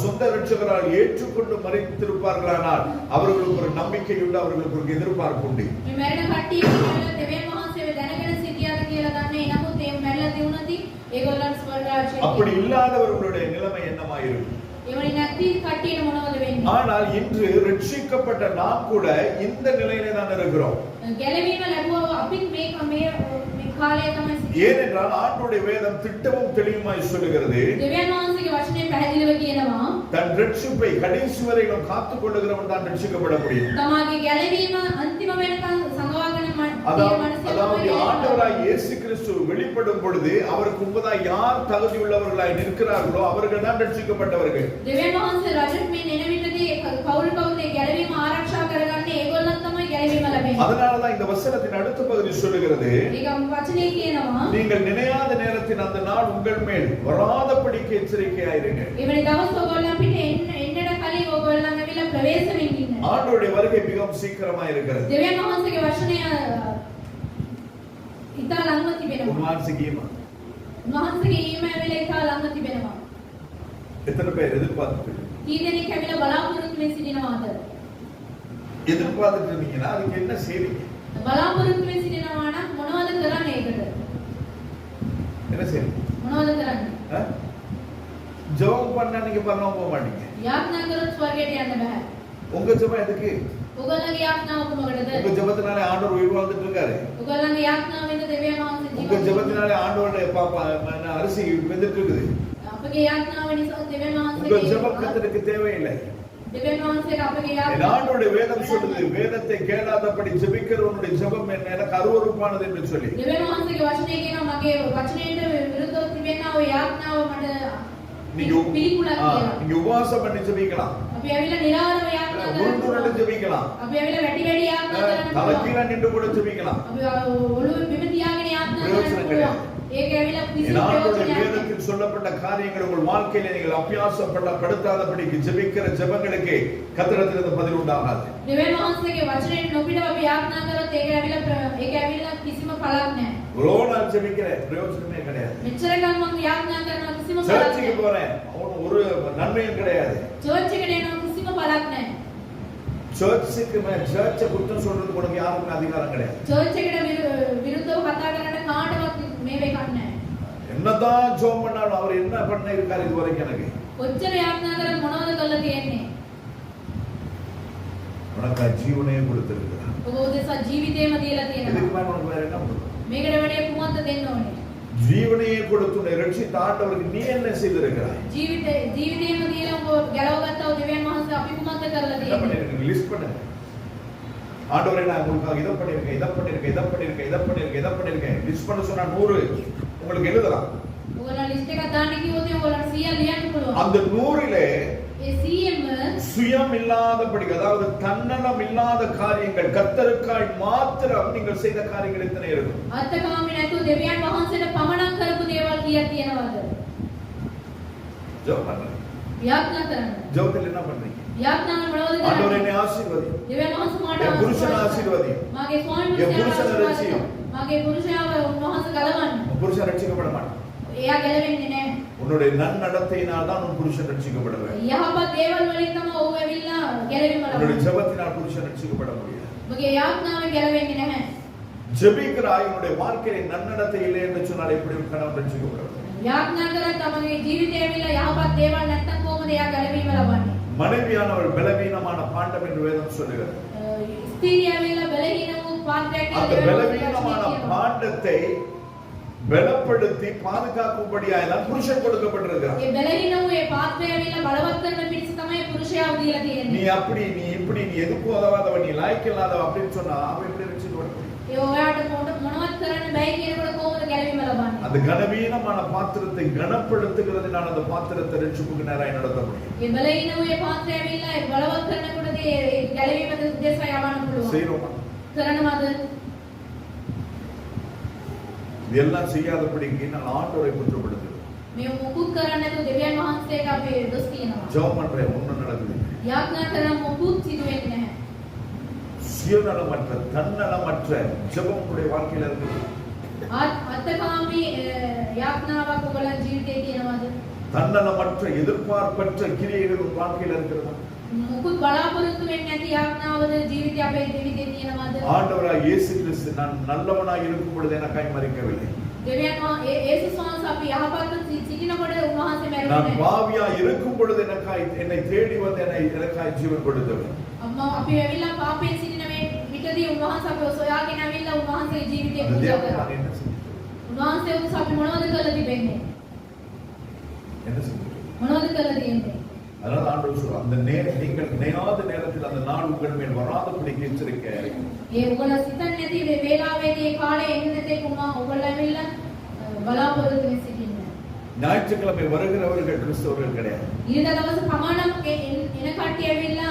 சொந்த இரட்சகரால் ஏற்றுக்கொண்டு மரித்திருப்பார்களானால் அவர்களுக்கு ஒரு நம்பிக்கை உண்டு, அவர்களுக்கு ஒரு எதிர்பார்ப்பு உண்டு.
මේ මැරෙන කට්ටිය කියලා දෙවියන් වහන්සේව දැනගෙන සිටියාද කියලා දන්නේ. නමුත් ඒ මැරලා තියුණාති ඒගොල්ලන් ස්වර්ග රාජ්‍යයට.
அப்படி இல்லாதவர்களுடைய நிலைமை என்னமாயிருக்கும்?
ඒවනි නැති කට්ටියට මොනවද වෙන්නේ?
ஆனால் இன்று ரட்சிக்கப்பட்ட நாம் கூட இந்த நிலையிலே தான் இருக்கிறோம்.
ගැලවීම ලැබුවා අපිත් මේ කාලය තමයි සිටින්නේ.
ஏனென்றால் ஆண்டவருடைய வேதம் திட்டமும் தெளிவுமாய் சொல்லுகிறது,
දෙවියන් වහන්සේගේ වචනේ පැහැදිලිව කියනවා
தன் ரட்சிப்பை கடைசி வரையிலும் காத்துக் கொள்ளுகிறவன் தான் ரட்சிக்கப்பட முடியும்.
තමාගේ ගැලවීම අන්තිම වෙනකන් සංගවාගෙන
அதாவது ஆண்டவராய் இயேசு கிறிஸ்து வெளிப்படும் பொழுது அவருக்கு முன்பதாய் யார் தகுதி உள்ளவர்களாய் நிற்கிறார்களோ அவர்கள் தான் ரட்சிக்கப்பட்டவர்கள்.
දෙවියන් වහන්සේ රජෙක් මේ එන විටදී කවුරු කවුද ගැලවීම ආරක්ෂා කරගන්නේ ඒගොල්ලන් තමයි ගැලවීම ලැබෙන්නේ.
அதனால தான் இந்த வசனத்தின் அடுத்த பகுதி சொல்லுகிறது,
ඒක වචනේ කියනවා
நீங்கள் நினையாத நேரத்தில் அந்த நாள் உங்கள் மேல் வராதபடிக்கு எச்சரிக்கையாயிருங்க.
එවැනි දවස් ඔයගොල්ලන් පිට එන්නට කලින් ඔයගොල්ලන් ඇවිල්ලා ප්‍රවේශ වෙන්න ඉන්න.
ஆண்டவருடைய வருகை மிகவும் சீக்கிரமா இருக்கிறது.
දෙවියන් වහන්සේගේ වචනය ඉතා ළඟම තිබෙනවා.
உன்வாசிக்கியமா
උන්වහන්සේගේ ඊම ඇවිල්ලා ඉතා ළඟම තිබෙනවා.
எத்தனை பேர் எதிர்பார்த்து
කී දෙනෙක් ඇවිල්ලා බලාපොරොත්තු වෙ සිටිනවාද?
எதிர்பார்த்துட்டு இருந்தீங்கன்னா அதுக்கு என்ன செய்வீங்க?
බලාපොරොත්තු වෙ සිටිනවා නම් මොනවද කරන්නේ ඒකට?
என்ன செய்வீங்க?
මොනවද කරන්නේ?
ஜெபம் பண்ணா நீங்க பரலோகம் போக மாட்டீங்க.
යාඥා කරොත් ස්වර්ගයට යන්න බෑ.
உங்க ஜெபம் எதுக்கு?
ඔයගොල්ලන්ගේ යාඥාව කොහොමද?
உங்க ஜெபத்தினாலே ஆண்டவர் உயிர் வாழ்ந்துட்டு இருக்காரு.
ඔයගොල්ලන්ගේ යාඥාවෙන්ද දෙවියන් වහන්සේ
உங்க
ජීවත්
ஜெபத்தினாலே ஆண்டவருடைய அரிசி வெந்துட்டு இருக்குது.
අපගේ යාඥාව නිසා දෙවියන්
உங்க
වහන්සේගේ
ஜெபம் கர்த்தருக்கு தேவையில்லை.
දෙවියන් වහන්සේට අපගේ
என்
යාඥාව
ஆண்டவருடைய வேதம் சொல்லுது, வேதத்தை கேளாதபடி ஜெபிக்கிறவனுடைய ஜெபம் எனக்கு அருவருப்பானது என்று சொல்லி.
දෙවියන් වහන්සේගේ වචනේ කියනවා මගේ වචනයට විරුද්ධව තිබෙනා ඔය යාඥාව මට පිළිකුලක් කියලා.
நீங்க உபவாசம் பண்ணி ஜெபிக்கலாம்,
අපි ඇවිල්ලා නිරාරව යාඥා
உருண்டுருண்டு
කරනවා.
ஜெபிக்கலாம்,
අපි ඇවිල්ලා වැටි වැටි යාඥා කරනවා.
தலைகீழா நின்று கூட ஜெபிக்கலாம்.
අපි ඔළුව බිම තියාගෙන යාඥා
பிரயோஜனம்
කරනවා.
கிடையாது.
ඒක ඇවිල්ලා කිසි
என் ஆண்டவருடைய
ප්‍රයෝජනයක් නැහැ.
வேதத்தில் சொல்லப்பட்ட காரியங்கள் உங்கள் வாழ்க்கையில நீங்கள் அபியாசப்படுத்தாதபடிக்கு ஜெபிக்கிற ஜெபங்களுக்கு கர்த்தரிடத்திலிருந்து பதில் உண்டாகாது.
දෙවියන් වහන්සේගේ වචනයට නොපිටව අපි යාඥා කරොත් ඒක ඇවිල්ලා කිසිම පළක් නැහැ.
இவ்வளவு நாள் ஜெபிக்கிற பிரயோஜனமே கிடையாது.
මෙච්චර කල් මම යාඥා කරනවා කිසිම පළක්
சர்ச்சுக்கு
නැහැ.
போறேன், அவனுக்கு ஒரு நன்மையும் கிடையாது.
චර්ච් එකට යනවා කිසිම පළක් නැහැ.
சர்ச்சை குற்றம் சொல்றதுக்கு உனக்கு யாருக்கும் அதிகாரம் கிடையாது.
චර්ච් එකට විරුද්ධව කතා කරන්න කාටවත් මේ වෙකක් නැහැ.
என்னதான் ஜெபம் பண்ணாலும் அவர் என்ன பண்ண இருக்காரு இது வரைக்கும் எனக்கு.
කොච්චර යාඥා කරත් මොනවද කරලා තියෙන්නේ?
உனக்கு ஜீவனையே கொடுத்திருக்கிறார்.
ඔබ උදෙසා ජීවිතේම දීලා
இதுக்கு
තියෙනවා.
மேல உனக்கு வேற என்ன பண்ணணும்?
මේකට වැඩිය කුමක්ද දෙන්න ඕනේ?
ஜீவனையே கொடுத்து உன்னை ரட்சித்த ஆண்டவருக்கு நீ என்ன செய்திருக்கிறாய்?
ජීවිතේම දීලා ඔබ ගැලවගත්තව දෙවියන් වහන්සේ අපි කුමක්ද කරලා
என்ன
තියෙන්නේ?
பண்ணிருக்கீங்க? லிஸ்ட் பண்ணுங்க. ஆண்டவரே நான் உங்களுக்காக இதை பண்ணிருக்கேன், இதை பண்ணிருக்கேன், இதை பண்ணிருக்கேன், இதை பண்ணிருக்கேன், இதை பண்ணிருக்கேன். லிஸ்ட் பண்ண சொன்னா 100 உங்களுக்கு எழுதலாம்.
ඔයගොල්ලෝ ලිස්ට් එකක් දාන්න කිව්වොත් ඔයගොල්ලන්ට 100 ලියන්න පුළුවන්.
அந்த 100லே
ඒ 100ම
சுயம் இல்லாதபடி, அதாவது தன்னலம் இல்லாத காரியங்கள், கர்த்தருக்காய் மாத்திரம் நீங்கள் செய்த காரியங்கள் எத்தனை இருக்கும்?
අත්තකාමී නැතුව දෙවියන් වහන්සේට පමණක් කරපු දේවල් කීයක් තියෙනවද?
ஜெபம் பண்ணுங்க.
යාඥා කරන්න.
ஜெபத்தில் என்ன பண்றீங்க?
යාඥාව මොනවද
ஆண்டவரே
කරන්නේ?
என்னை ஆசீர்வதி.
දෙවියන් වහන්සේ මාට
என் புருஷனை ஆசீர்வதி.
මාගේ ස්වාමී
என்
වහන්සේ
புருஷனை
ආශිර්වාද
ரட்சியும்.
කරනවා. මාගේ පුරුෂයාව උන්වහන්සේ ගලවන්න.
உன் புருஷன் ரட்சிக்கப்பட மாட்டான்.
එයා ගැලවෙන්නේ නැහැ.
உன்னுடைய நன்னடத்தையினால் தான் உன் புருஷன் ரட்சிக்கப்படுவார்.
යහපත් දේවල් වලින් තමයි ඔහු ඇවිල්ලා ගැලවීම
உன்னுடைய
ලබන්නේ.
ஜெபத்தினால் புருஷன் ரட்சிக்கப்பட முடியாது.
ඔබගේ යාඥාවෙන් ගැලවෙන්නේ නැහැ.
ஜெபிக்கிறாய், உன்னுடைய வாழ்க்கையில நன்னடத்தை இல்லை என்று சொன்னால் எப்படி ஒரு கணவன் ரட்சிக்கப்படுவார்?
යාඥා කරත් තමගේ ජීවිතය ඇවිල්ලා යහපත් දේවල් නැත්තම් කොහොමද එයා ගැලවීම ලබන්නේ?
மனைவியானவள் பலவீனமான பாண்டம் என்று வேதம் சொல்லுகிறது.
ස්ත්‍රිය ඇවිල්ලා බලහීන වූ පාත්‍රයක්
அந்த பலவீனமான பாண்டத்தை பலப்படுத்தி பாதுகாக்கும்படியாக தான் புருஷன் கொடுக்கப்பட்டிருக்கிறார்.
ඒ බලහීන වූ ඒ පාත්‍රය ඇවිල්ලා බලවත් කරන පිණිස තමයි පුරුෂයාව දීලා
நீ
තියෙන්නේ.
அப்படி நீ இப்படி நீ எதுக்கும் உதவாதவ, நீ லாய்க்கில்லாதவ அப்படின்னு சொன்னா அவன் எப்படி ரட்சிக்கப்பட முடியும்?
ඒ ඔයාට මොනවත් කරන්න බැයි කියනකොට කොහොමද ගැලවීම ලබන්නේ?
அந்த கனவீனமான பாத்திரத்தை கனப்படுத்துகிறதுனால அந்த பாத்திரத்தை ரட்சிப்புக்கு நேராக நடத்த முடியும்.
ඒ බලහීන වූ ඒ පාත්‍රය ඇවිල්ලා ඒ බලවත් කරනකොටදී ඒ ගැලවීම දෙසා යවන්න පුළුවන්.
செய்யறோமா?
කරනවද?
இதெல்லாம் செய்யாதபடிக்கு நான் ஆண்டவரை குற்றப்படுத்துகிறேன்.
මේ මොකුත් කරන්නේ නැතුව දෙවියන් වහන්සේට අපි දොස් කියනවා.
ஜெபம் பண்றேன், ஒண்ணும் நடக்குது.
යාඥා කරන මොකුත් සිදු වෙන්නේ නැහැ.
சுயநலமற்ற தன்னலமற்ற ஜெபம் உங்களுடைய வாழ்க்கையில இருக்குது.
අත්තකාමී යාඥාවක් ඔබලා ජීවිතේ තියෙනවද?
தன்னலமற்ற எதிர்பார்ப்பற்ற கிரியைகள் உங்கள் வாழ்க்கையில இருக்கிறதா?
මුකුත් බලාපොරොත්තු වෙන්නේ නැති යාඥාවද ජීවිතේ අපේ ජීවිතේ තියෙනවද?
ஆண்டவராகிய இயேசு கிறிஸ்து நான் நல்லவனாய் இருக்கும் பொழுது எனக்காய் மரிக்கவில்லை.
දෙවියන් යේසුස් වහන්සේ අපි යහපත්ව සිටිනකොට උන්වහන්සේ
நான்
මැරුණේ.
பாவியா இருக்கும் பொழுது என்னை தேடி வந்து எனக்காய் ஜீவன் கொடுத்தவர்.
අම්මා අපි ඇවිල්ලා පාපයෙන් සිටින මේ විටදී උන්වහන්සේ අපව සොයාගෙන ඇවිල්ලා උන්වහන්සේගේ ජීවිතේ
அந்த
පූජා
தேவன்
කරා.
நான் என்ன செய்தேன்?
උන්වහන්සේ උදෙසා අපි මොනවද කරලා තිබෙන්නේ?
என்ன செய்தேன்?
මොනවද කරලා තියෙන්නේ?
அதனால ஆண்டவர் சொல்றார், அந்த நீங்கள் நினையாத நேரத்தில் அந்த நாள் உங்கள் மேல் வராதபடிக்கு எச்சரிக்கையா இருக்கும்.
ඒ ඔයගොල්ලෝ සිතන්නේ නැති මේ වේලාවේදී ඒ කාලේ එන්නේ තේ කොහොම ඔයගොල්ලෝ ඇවිල්ලා බලාපොරොත්තු වෙ සිටින්න.
ஞாயிற்றுக்கிழமை வருகிறவர்கள் கிறிஸ்தவர்கள் கிடையாது.
ඊට දවස් ප්‍රමාණයක් එන කට්ටිය ඇවිල්ලා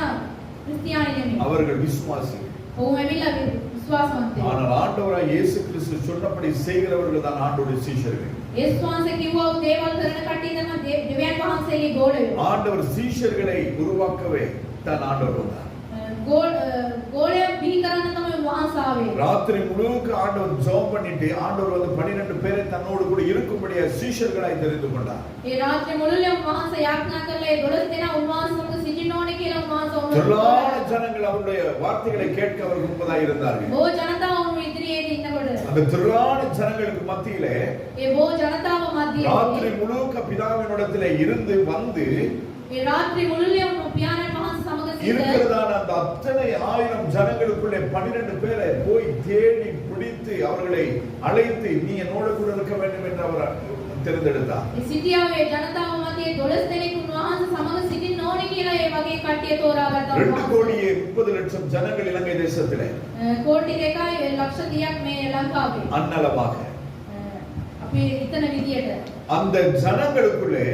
ක්‍රිස්තියානි නෙමෙයි.
அவர்கள் விசுவாசி.
ඔව් ඇවිල්ලා විශ්වාසවන්තයෝ.
ஆனால் ஆண்டவராகிய இயேசு கிறிஸ்து சொன்னபடி செய்கிறவர்கள் தான் ஆண்டவருடைய சீஷர்கள்.
යේසුස් වහන්සේ කිව්වා දේවල් කරන කට්ටිය තමයි දෙවියන් වහන්සේගේ ගෝලයෝ.
ஆண்டவர் சீஷர்களை உருவாக்கவே தான் ஆண்டவர் வந்தார்.
ගෝලය බිහි කරන්න තමයි වහන්සේ ආවේ.
ராத்திரி முழுக்க ஆண்டவர் ஜெபம் பண்ணிட்டு ஆண்டவர் வந்து 12 பேரை தன்னோடு கூட இருக்கும்படியா சீஷர்களாய் தெரிந்து கொண்டார்.
ඒ රාත්‍රී මුළුල්ලේ වහන්සේ යාඥා කළා ඒ 12 දෙනා උන්වහන්සේ සමග සිටින්න ඕනේ කියලා උන්වහන්සේ
திரளான ஜனங்கள் அவருடைய வார்த்தைகளை கேட்க அவர் முன்பதாக இருந்தார்கள்.
බොහෝ ජනතාව උන් ඉදිරියේ ඉන්නකොට
அந்த திரளான ஜனங்களுக்கு மத்தியிலே
ඒ බොහෝ ජනතාව මැදියේ
ராத்திரி முழுக்க பிதாவினிடத்திலே இருந்து வந்து
ඒ රාත්‍රී මුළුල්ලේ පියාණන් වහන්සේ සමග
இருக்கிறதான அந்த அத்தனை ஆயிரம் ஜனங்களுக்குள்ளே 12 பேரை போய் தேடி பிடித்து அவர்களை அழைத்து நீ என்னோடு கூட இருக்க வேண்டும் என்று அவர் தேர்ந்தெடுத்தார்.
ඒ සිටියාවේ ජනතාව මැදියේ 12 දෙනෙක් උන්වහන්සේ සමග සිටින්න ඕනේ කියලා ඒ වගේ කට්ටිය තෝරාගත්තා.
2,30,00,000 ஜனங்கள் இலங்கை தேசத்திலே
කෝටි 2යි ලක්ෂ 30ක් මේ ලංකාවේ
அன்னலமாக
අපි හිතන විදියට
அந்த ஜனங்களுக்குள்ளே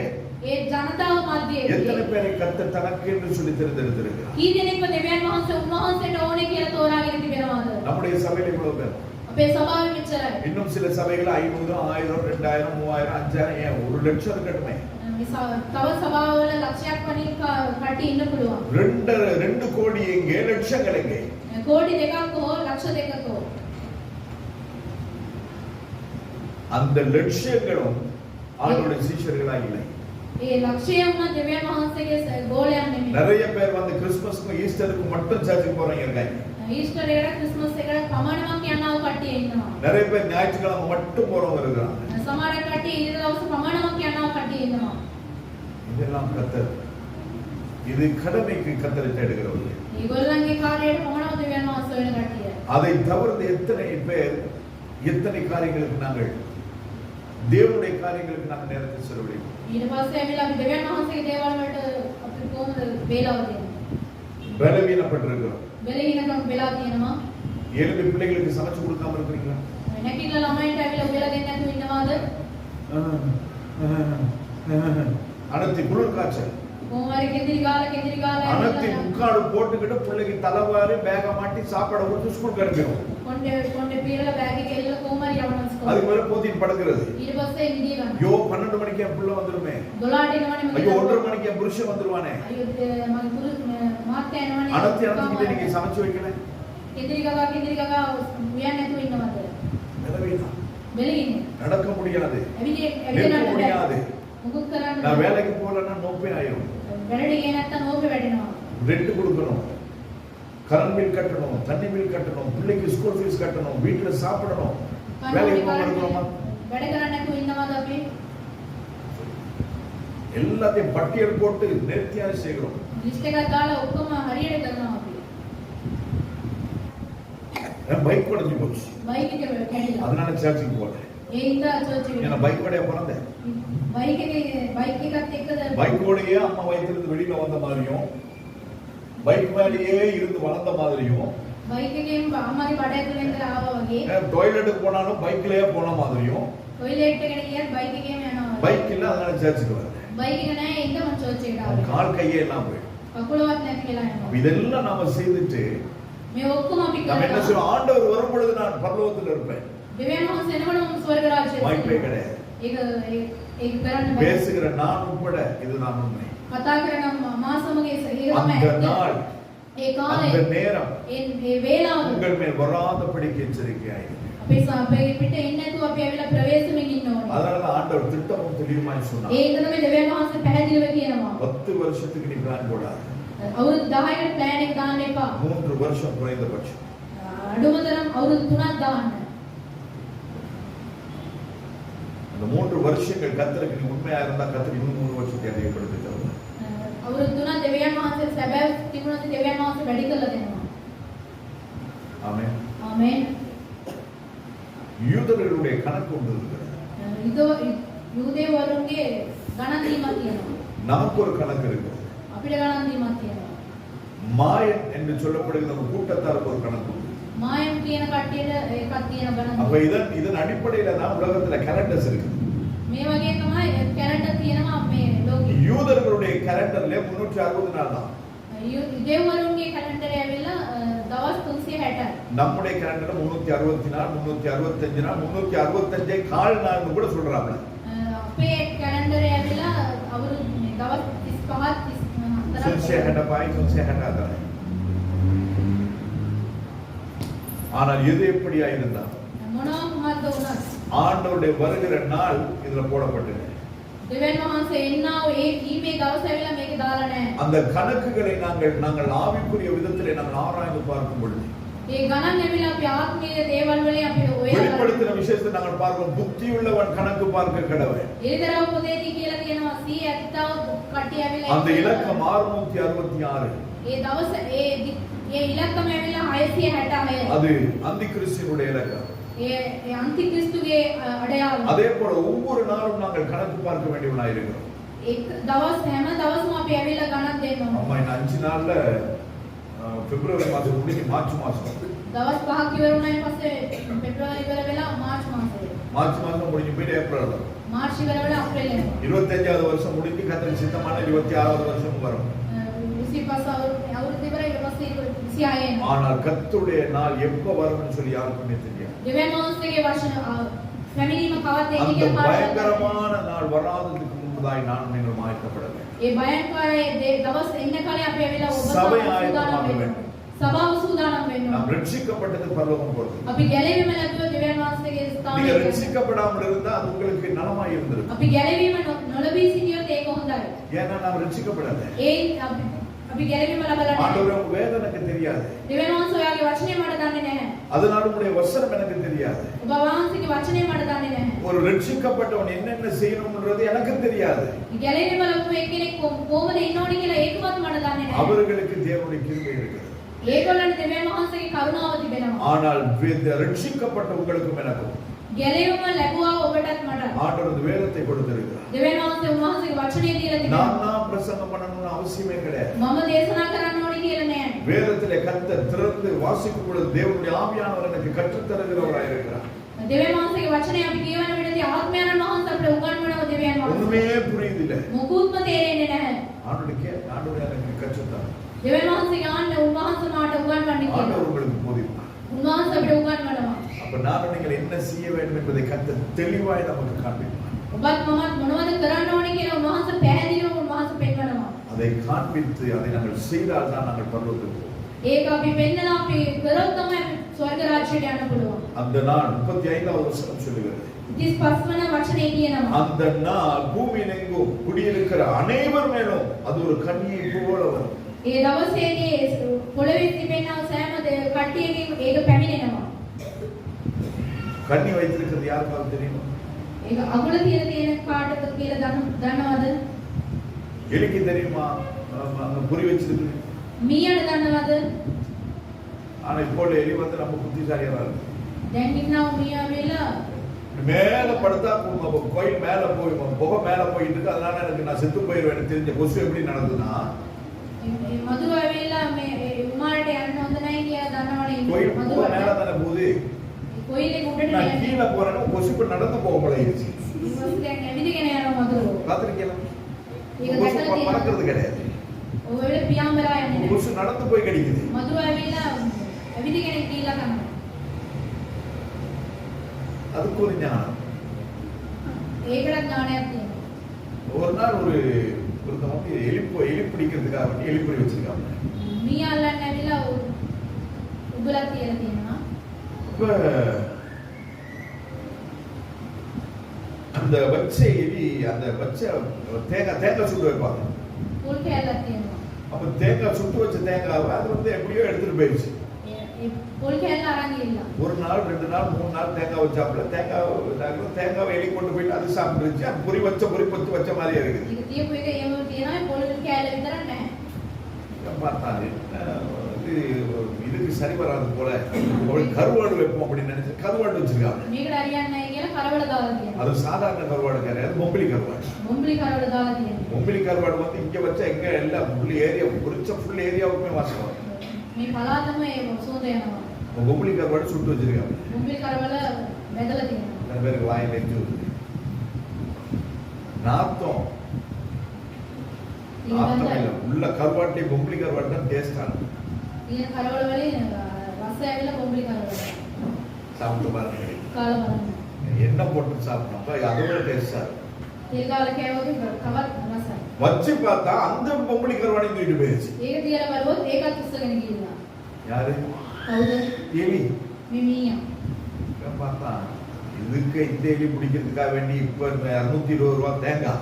ඒ ජනතාව මැදියේ
எத்தனை பேரை கர்த்தர் தனக்கு என்று சொல்லி தேர்ந்தெடுத்திருக்கிறார்.
කී දෙනෙක්ව දෙවියන් වහන්සේ උන්වහන්සේට ඕනේ කියලා තෝරාගෙන තිබෙනවද?
நம்முடைய சபையில இவ்வளவு பேர்.
අපේ සභාවේ මෙච්චරයි.
இன்னும் சில சபைகள் 500, 1000, 2000, 3000, 5000 ஏன் 1 லட்சம் இருக்கட்டுமே.
තව සභාවල ලක්ෂයක් වනින් කට්ටිය ඉන්න පුළුවන්.
2 கோடி எங்கே, லட்சங்கள் எங்கே?
කෝටි 2ක් හෝ ලක්ෂ 2ක් හෝ
அந்த லட்சியங்களும் ஆண்டவருடைய சீஷர்களா இல்லை.
ඒ ලක්ෂය වුණා දෙවියන් වහන්සේගේ ගෝලයන් නෙමෙයි.
நிறைய பேர் வந்து கிறிஸ்மஸ்க்கும் ஈஸ்டருக்கும் மட்டும் சர்ச்சுக்கு போறவங்க இருக்காங்க.
ஈஸ்டர் එකට ක්‍රිස්මස් එකට පමණක් යනවා කට්ටිය ඉන්නවා.
நிறைய பேர் ஞாயிற்றுக்கிழமை மட்டும் போறவங்க இருக்காங்க.
සමහර කට්ටිය ඊට දවස් පමණක් යනවා කට්ටිය ඉන්නවා.
இதெல்லாம் கர்த்தர் இது கடமைக்கு கர்த்தரை தேடுகிறவர்கள்.
ඒගොල්ලන්ගේ කාර්යයට පමණක් දෙවියන් වහන්සේ වෙන කට්ටිය.
அதை தவிர்த்து எத்தனை பேர் எத்தனை காரியங்களுக்கு நாங்கள் தேவனுடைய காரியங்களுக்கு நாங்கள் நேரத்தை செலவழிக்கிறோம்.
ඊට පස්සේ ඇවිල්ලා අපි දෙවියන් වහන්සේගේ දේවල් වලට අපි කොහොමද වේලාව දෙන්නේ?
பலவீனப்பட்டிருக்கிறோம்.
බැලීනකම් වෙලා තියෙනවා.
7 பிள்ளைகளுக்கு சமைச்சு கொடுக்காம இருக்கிறீங்களா?
නැකිట్లా ළමයින්ට ඇවිල්ලා උයලා දෙන්නේ නැතුව ඉන්නවද?
அனத்தி குளிர் காய்ச்சல்
කොහොමරි කෙඳිරි ගාලා
அனத்தி முக்காடு போட்டுக்கிட்டு பிள்ளைக்கு தலைவாரி பேக மாட்டி சாப்பாடு கொடுத்து ஸ்கூல் கிளம்பிடும்.
කොණ්ඩේ පීරලා බෑග් එකේ එල්ල කොහොමරි යවනවා ස්කෝල්.
அதுக்கு மேல போத்திட்டு படுக்கிறது.
ඊට පස්සේ නිදිය ගන්න.
ஐயோ 12 மணிக்கு என் புள்ள வந்துருமே.
12ට එනවනේ මම.
ஐயோ 1:30 மணிக்கு என் புருஷன் வந்துருவானே.
අයියෝ මගේ පුරුෂ මාත්‍ය එනවනේ.
அனத்தி அனத்தி நீங்க சமைச்சு வைக்கல.
කෙඳිරි ගගා උයන් නැතුව ඉන්නවද?
பலவீனம்.
බැලීනේ.
நடக்க முடியாது.
ඇවිදින්න
முடியாது.
මුකුත් කරන්න
நான் வேலைக்கு போகலன்னா நோப்பே ஆயிரும்.
වැඩට ගියේ නැත්තම් ඕකේ වැටෙනවා.
ரெண்ட் கொடுக்கணும், கரண்ட் பில் கட்டணும், தண்ணி பில் கட்டணும், பிள்ளைக்கு ஸ்கூல் ஃபீஸ் கட்டணும், வீட்டுல சாப்பிடணும். வேலைக்கு போக இருக்கிறோமா?
වැඩ කරන්න නැතුව ඉන්නවද අපි?
எல்லாத்தையும் பட்டியல் போட்டு நேர்த்தியா செய்கிறோம்.
லிஸ்ட் එකක් දාලා ඔක්කොම හරියට කරනවා අපි.
என் பைக் உடைஞ்சு போச்சு,
බයික් එක කැඩිලා.
அதனால சர்ச்சுக்கு போறேன்.
ඒ හින්දා චර්ච් එකට.
ஏன்னா பைக் ஓடைய பிறந்தேன்.
බයික් එකත් එක්කද
பைக் ஓடையே அம்மா வயிற்றிலிருந்து வெளியில வந்த மாதிரியும், பைக் மேலேயே இருந்து வளர்ந்த மாதிரியும்,
බයික් එකෙන් අම්මාගේ බඩ ඇතුලෙන් ඉඳලා ආවා වගේ.
டாய்லெட்டுக்கு போனாலும் பைக்லயே போன மாதிரியும்.
ටොයිලට් එකට ගියත් බයික් එකේම යනවා.
பைக் இல்ல, அதனால சர்ச்சுக்கு வரேன்.
බයික් එක නැහැ ඒ හින්දා මම චර්ච් එකට ආවා.
கால் கையே எல்லாம் போயிடும்.
කකුලවත් නැති වෙලා යනවා.
இதெல்லாம் நாம செய்துட்டு
මේ ඔක්කොම අපි
நம்ம என்ன
කරනවා.
சொல்றோம்? ஆண்டவர் வரும் பொழுது நான் பரலோகத்தில் இருப்பேன்.
දෙවියන් වහන්සේ එනකොට මම ස්වර්ග රාජ්‍යයට
வாய்ப்பே கிடையாது.
ඒක කරන්න බෑ.
பேசுகிற நான் உட்பட இதுதான் உண்மை.
කතා කරන මා සමග ඒක
அந்த
තමයි.
நாள்
ඒ කාලේ
அந்த நேரம்
ඒ වේලාව
உங்கள் மேல் வராதபடிக்கு எச்சரிக்கையாயிரு.
අපේ පිට එන්නේ නැතුව අපි ඇවිල්ලා ප්‍රවේශමෙන් ඉන්න ඕනේ.
அதனாலதான் ஆண்டவர் திட்டமும் தெளிவுமாய் சொன்னார்.
ඒ ඉඳන් මේ දෙවියන් වහන්සේ පැහැදිලිව කියනවා.
10 வருஷத்துக்கு நீ பிளான் போடாத.
අවුරුදු 10කට plan එක දාන්න එපා.
3 வருஷம் குறைந்தபட்சம்.
අඩුම තරම් අවුරුදු 3ක් දාන්න.
அந்த 3 வருஷங்கள் கர்த்தருக்கு நீ உண்மையா இருந்தா கர்த்தர் இன்னும் 3 வருஷத்தை அதிகப்படுத்தி தருவார்.
අවුරුදු 3ක් දෙවියන් වහන්සේ සැබෑ තිබුණොත් දෙවියන් වහන්සේ වැඩි කළා දෙනවා.
ஆமென்.
ආමේන්.
யூதர்களுடைய கணக்கு ஒன்று இருக்கிறது.
யூதேவருங்கே ගණන් දීමක් තියෙනවා.
நமக்கு ஒரு கணக்கு இருக்கிறது.
අපිට ගණන් දීමක් තියෙනවා.
மாயன் என்று சொல்லப்படுகிற நம்ம கூட்டத்தாருக்கு ஒரு கணக்கு உண்டு.
மாயம் කියන කට්ටියට එකක් තියෙන ගණන්.
அப்ப இதன் அடிப்படையில தான் உலகத்துல கேலண்டர்ஸ் இருக்கு.
මේ වගේ තමයි කැලෙන්ඩර් තියෙනවා මේ ලෝකෙ.
யூதர்களுடைய கேலண்டர்ல 360 நாள் தான்.
யூதேவருங்கே කැලෙන්ඩරේ ඇවිල්ලා දවස් 360.
நம்முடைய கேலண்டர் 360 நாள், 365 நாள், 365 கால் நாள்னு கூட சொல்றாங்க.
අපේ කැලෙන්ඩරේ ඇවිල්ලා අවුරුදු දවස් 35
34 ஆனால் எது எப்படியா இருந்தா
මොනවා මොකද්ද වුණත්
ஆண்டவருடைய வருகிற நாள் இதுல போடப்பட்டது.
දෙවියන් වහන්සේ එන්නා වූ ඒ කීමේ දවස් ඇවිල්ලා මේක දාලා නැහැ.
அந்த கணக்குகளை நாங்கள் ஆவிக்குரிய விதத்திலே நாங்கள் ஆராய்ந்து பார்க்கும் பொழுது
ඒ ගණන් ඇවිල්ලා අපි ආත්මීය දේවල් වලින් අපි ඔය
வெளிப்படுத்தின விஷயத்தை நாங்கள் பார்க்கிறோம். புத்தியுள்ளவன் கணக்கு பார்க்க கடவன்.
එලිදරව් පොතේදී කියලා තියෙනවා 170 කට්ටිය ඇවිල්ලා
அந்த இலக்கம் 666.
ඒ දවස් ඒ ඉලක්කම ඇවිල්ලා 666.
அது அந்தி கிறிஸ்துவினுடைய இலக்கம்.
ඒ අන්තික්‍රිස්තුගේ අඩයාව.
அதே போல ஒவ்வொரு நாளும் நாங்கள் கணக்கு பார்க்க வேண்டியவனாய் இருக்கிறோம்.
एक දවස් හැම දවසම අපි ඇවිල්ලා ගණන් දෙන්න ඕනේ.
அம்மா இந்த 5 நாள்ல பிப்ரவரி மாதம் முடிஞ்சு மார்ச் மாசம்.
දවස් 5ක් ඉවර වුණායින් පස්සේ පෙබ්‍රවරි ඉවර වෙලා මාර්ච් මාසෙ.
மார்ச் மாதம் முடிஞ்சு போய் ஏப்ரல் தான்.
මාර්ච් ඉවර වෙලා අප්‍රේල් එනවා.
25வது வருஷம் முடிஞ்சு கர்த்தர் சித்தமான 26வது வருஷம் வரும்.
25 අවුරුදු ඉවර ඊට පස්සේ 26 එනවා.
ஆனால் கர்த்தருடைய நாள் எப்ப வரும்னு சொல்லி யாருக்குமே தெரியாது.
දෙවියන් වහන්සේගේ වචන පැමිණීම කවද එන්නේ
அந்த
කියලා
பயங்கரமான நாள் வராததுக்கு முன்பதாய் நான் நீங்கள் ஆயத்தப்பட வேண்டும்.
ඒ භයංකාරයේ දවස් එන්න කලින් අපි ඇවිල්ලා ඔබ
சபை ஆயத்தமாக வேண்டும்.
සභාව සූදානම් වෙන්න
நாம்
ඕනේ.
ரட்சிக்கப்பட்டது பரலோகம் போறது.
අපි ගැලවීම ලැබුව දෙවියන් වහන්සේගේ
நீங்க
ස්ථානයේ
ரட்சிக்கப்படாமல் இருந்தா அது உங்களுக்கு நலமாய் இருந்திருக்கும்.
අපි ගැලවීම නොලබී සිටියොත් ඒක හොඳයි.
ஏன்னா நாம் ரட்சிக்கப்படல.
ඒ අපි ගැලවීම ලබලා නැහැ.
ஆண்டவரே உங்க வேதம் எனக்கு தெரியாது.
දෙවියන් වහන්සේ ඔයාගේ වචනේ මට දන්නේ නැහැ.
அதனால உங்களுடைய வசனம் எனக்கு தெரியாது.
ඔබ වහන්සේගේ වචනේ මට දන්නේ නැහැ.
ஒரு ரட்சிக்கப்பட்டவன் என்னென்ன செய்யணும்ன்றது எனக்கு தெரியாது.
ගැලවීම ලබපු එක්කෙනෙක් කොහොමද ඉන්න ඕනේ කියලා ඒකවත් මට දන්නේ නැහැ.
அவர்களுக்கு தேவனுடைய கிருபை இருக்கிறது.
ඒගොල්ලන්ට දෙවියන් වහන්සේගේ කරුණාව තිබෙනවා.
ஆனால் ரட்சிக்கப்பட்ட உங்களுக்கும் எனக்கும்
ගැලවීම ලැබුවා ඔබටත් මටත්.
ஆண்டவர் வேதத்தை கொடுத்திருக்கிறார்.
දෙවියන් වහන්සේ උන්වහන්සේගේ වචනේ දීලා තිබෙනවා.
நான் பிரசங்கம் பண்ணணும்னு அவசியமே கிடையாது.
මම දේශනා කරන්න ඕනේ කියලා නෑ.
வேதத்திலே கர்த்தர் திறந்து வாசிக்கும் பொழுது தேவனுடைய ஆவியானவர் எனக்கு கற்றுத் தருகிறவராய் இருக்கிறார்.
දෙවියන් වහන්සේගේ වචනේ අපි කියවන විදිහට ආත්මයන් වහන්සේ අපිට උගන්වනවා දෙවියන් වහන්සේ.
ஒண்ணுமே புரியுதில்ல.
මොකුත්ම තේරෙන්නේ නැහැ.
ஆண்டவர் எனக்கு கற்றுத் தரார்.
දෙවියන් වහන්සේගේ උන්වහන්සේ මාට උගන්වන්නේ කියලා.
ஆண்டவர் உங்களுக்கு போதிப்பார்.
උන්වහන්සේ අපිට උගන්වනවා.
அப்ப நான் நீங்கள் என்ன செய்ய வேண்டும் என்பதை கர்த்தர் தெளிவாய் நமக்கு காண்பிப்பார்.
ඔබත් මමත් මොනවද කරන්න ඕනේ කියලා උන්වහන්සේ පැහැදිලිව උන්වහන්සේ පෙන්වනවා.
அதை காண்பித்து அதை நாங்கள் செய்தால் தான் நாங்கள் பரலோகத்துக்கு போவோம்.
ඒක අපි පෙන්නලා අපි කරොත් තමයි ස්වර්ග රාජ්‍යයට යන්න පුළුවන්.
அந்த நாள் 35வது வசனம் சொல்லுகிறது.
35 වන වචනේ කියනවා.
அந்த நாள் பூமியில் எங்கும் குடியிருக்கிற அனைவர் மேலும் அது ஒரு கண்ணியை போல வரும்.
ඒ දවසේදී පොළවේ තිබෙනා සෑම කට්ටියකින් ඒක පැමිණෙනවා.
கண்ணி வைத்திருக்கிறது யாருக்காவது தெரியுமா?
ඒක අගුල තියෙන කාටද කියලා දන්නවද?
எலிக்கு தெரியுமா? அந்த புரி வச்சிருக்கு.
මීයට දන්නවද?
ஆனா இப்போ எலி வந்து நம்ம புத்திசாலியா இருக்கு.
දැන් ඉන්නව මීයා වෙලා
மேல படுத்தா கோயில் மேல போய் புகை மேல போயிட்டு இருக்கு. அதனால எனக்கு நான் செத்து போயிருவேன் தெரிஞ்ச கொசு எப்படி நடக்குதுன்னா
මధුර වෙලා මේ උමාරට යන්න හොඳ නැහැ කියලා දන්නවනේ.
கோயில் புகை மேல தானே போகுது.
කොයිලේ උඩට
நான் கீழே போறேன்னா கொசுக்கு நடந்து போக முடியுது.
ඉවස් දැන් ඇවිදගෙන යනවා මధුර.
பாத்திருக்கீங்களா?
ඒක
கொசு
දැකලා
பறக்கிறது கிடையாது.
ඔය වෙලේ පියාඹලා යන්නේ නැහැ.
கொசு நடந்து போய் கடிக்குது.
මధුර වෙලා ඇවිදගෙන ගිහිල්ලා කරනවා.
அதுக்கு ஒரு ஞானம்.
ඒකටත් ඥානයක් තියෙනවා.
ஒரு நாள் ஒருத்தன் வந்து எலி பிடிக்கிறதுக்காக எலிப்பொறி வச்சிருக்காங்க.
මී අල්ලන්න ඇවිල්ලා උගලක් තියලා තියෙනවා.
இப்ப அந்த வச்ச எலி அந்த வச்ச தேங்காய் சுட்டு வைப்பாங்க.
පොල් කෑල්ලක් තියෙනවා.
அப்ப தேங்காய் சுட்டு வச்ச தேங்காவை அது வந்து எப்படியோ எடுத்துட்டு போயிடுச்சு.
ඒ පොල් කෑල්ල අරන් ගිහිල්ලා.
ஒரு நாள் 2 நாள் 3 நாள் தேங்காய் வச்சாப்புல தேங்காய் எலி கொண்டு போயிட்டு அது சாப்பிட்டுருச்சு. அது பொறி வச்ச மாதிரியே இருக்குது.
ඒක තියපු එක එහෙම තියෙනවා පොල් කෑල්ල විතරක් නැහැ.
பார்த்தாரு இதுக்கு சரி வராது போல கருவாடு வைப்போம் அப்படின்னு நினைச்சு கருவாடு வச்சிருக்காங்க.
මේකට හරියන්නේ නැහැ කියලා කරවල දාලා තියෙනවා.
அது சாதாரண கருவாடு கிடையாது, பொம்பளி கருவாடு.
பொம்பளி කරවල දාලා තියෙනවා.
பொம்பளி கருவாடு வந்து இங்க வச்சா எங்க எல்லாம் ஃபுல் ஏரியா குறிச்ச ஃபுல் ஏரியாவுக்குமே வாசம் வரும்.
මේ පලාතම ඒ සෝඳ යනවා.
பொம்பளி கருவாடு சுட்டு வச்சிருக்காங்க.
பொம்பளி කරවල බැදලා තියෙනවා.
நிறைய பேருக்கு வாயில எச்சு நாத்தம் உள்ள கருவாட்டி பொம்பளி கருவாடு தான் டேஸ்ட் ஆகும்.
ඊය කරවල වලින් රස ඇවිල්ලා பொம்பளி කරවල.
சாப்பிட்டு பாருங்க.
කාලා බලන්න.
என்ன போட்டு சாப்பிட்டோம் அதோட டேஸ்டா
තෙල් කාලා කෑවොත් කවත් රසයි.
வச்சு பார்த்தா அந்த பொம்பளி கருவாடி தூக்கிட்டு போயிருச்சு.
ඒක තියලා බලුවොත් ඒකත් උස්සගෙන ගිහිල්ලා.
யாரு?
කවුද?
எலி.
මේ මීයා.
பார்த்தா இதுக்கு இந்த எலி பிடிக்கிறதுக்காக வேண்டி இப்ப 220 ரூபாய் தேங்காய்.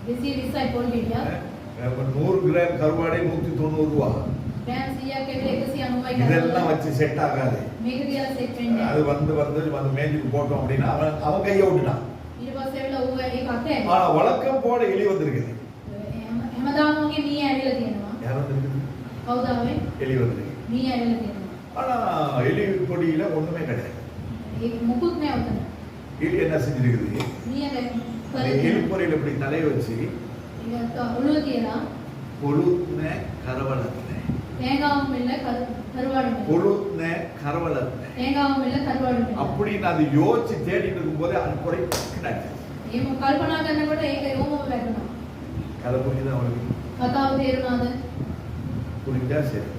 220යි පොල් ගෙඩියක්.
100 கிராம் கருவாடே 190 ரூபாய்.
ග්‍රෑම් 100ක් ඇවිල්ලා 190යි.
இதெல்லாம் வச்சு செட் ஆகாது.
මේක තියලා සෙට් වෙන්නේ.
அது வந்து மேஜுக்கு போட்டோம் அப்படின்னா அவன் கையை விட்டுட்டான்.
ඊට පස්සේ ඇවිල්ලා ඌ ඒක අතේ.
ஆனா வழக்கம் போல எலி வந்திருக்குது.
හැමදාම වගේ මීයා ඇවිල්ලා තියෙනවා.
யார் வந்திருக்குது?
කවුද ආවේ?
எலி வந்திருக்கு.
මීයා ඇවිල්ලා තියෙනවා.
ஆனா எலி பொடியில ஒண்ணுமே கிடையாது.
ඒක මුකුත් නෑ උතන.
எலி என்ன செஞ்சிருக்குது?
මීයා
எலி பொடியில இப்படி தலைய வச்சு
ඒක ඔළුව තියලා
கொழுத்ன கரவலத்ன
தேங்காவும் இல்ல கருவாடும் இல்ல.
கொழுத்ன கரவலத்ன
தேங்காவும் இல்ல கருவாடும் இல்ல.
அப்படின்னு அது யோசிச்சு தேடிட்டு இருக்கும்போது அது பொடி கிடாச்சு.
එහෙම කල්පනා කරනකොට ඒක යොමම වැටුණා.
கதை புரியுதா உங்களுக்கு?
කතාව තේරුණාද?
புரிஞ்சா சரி.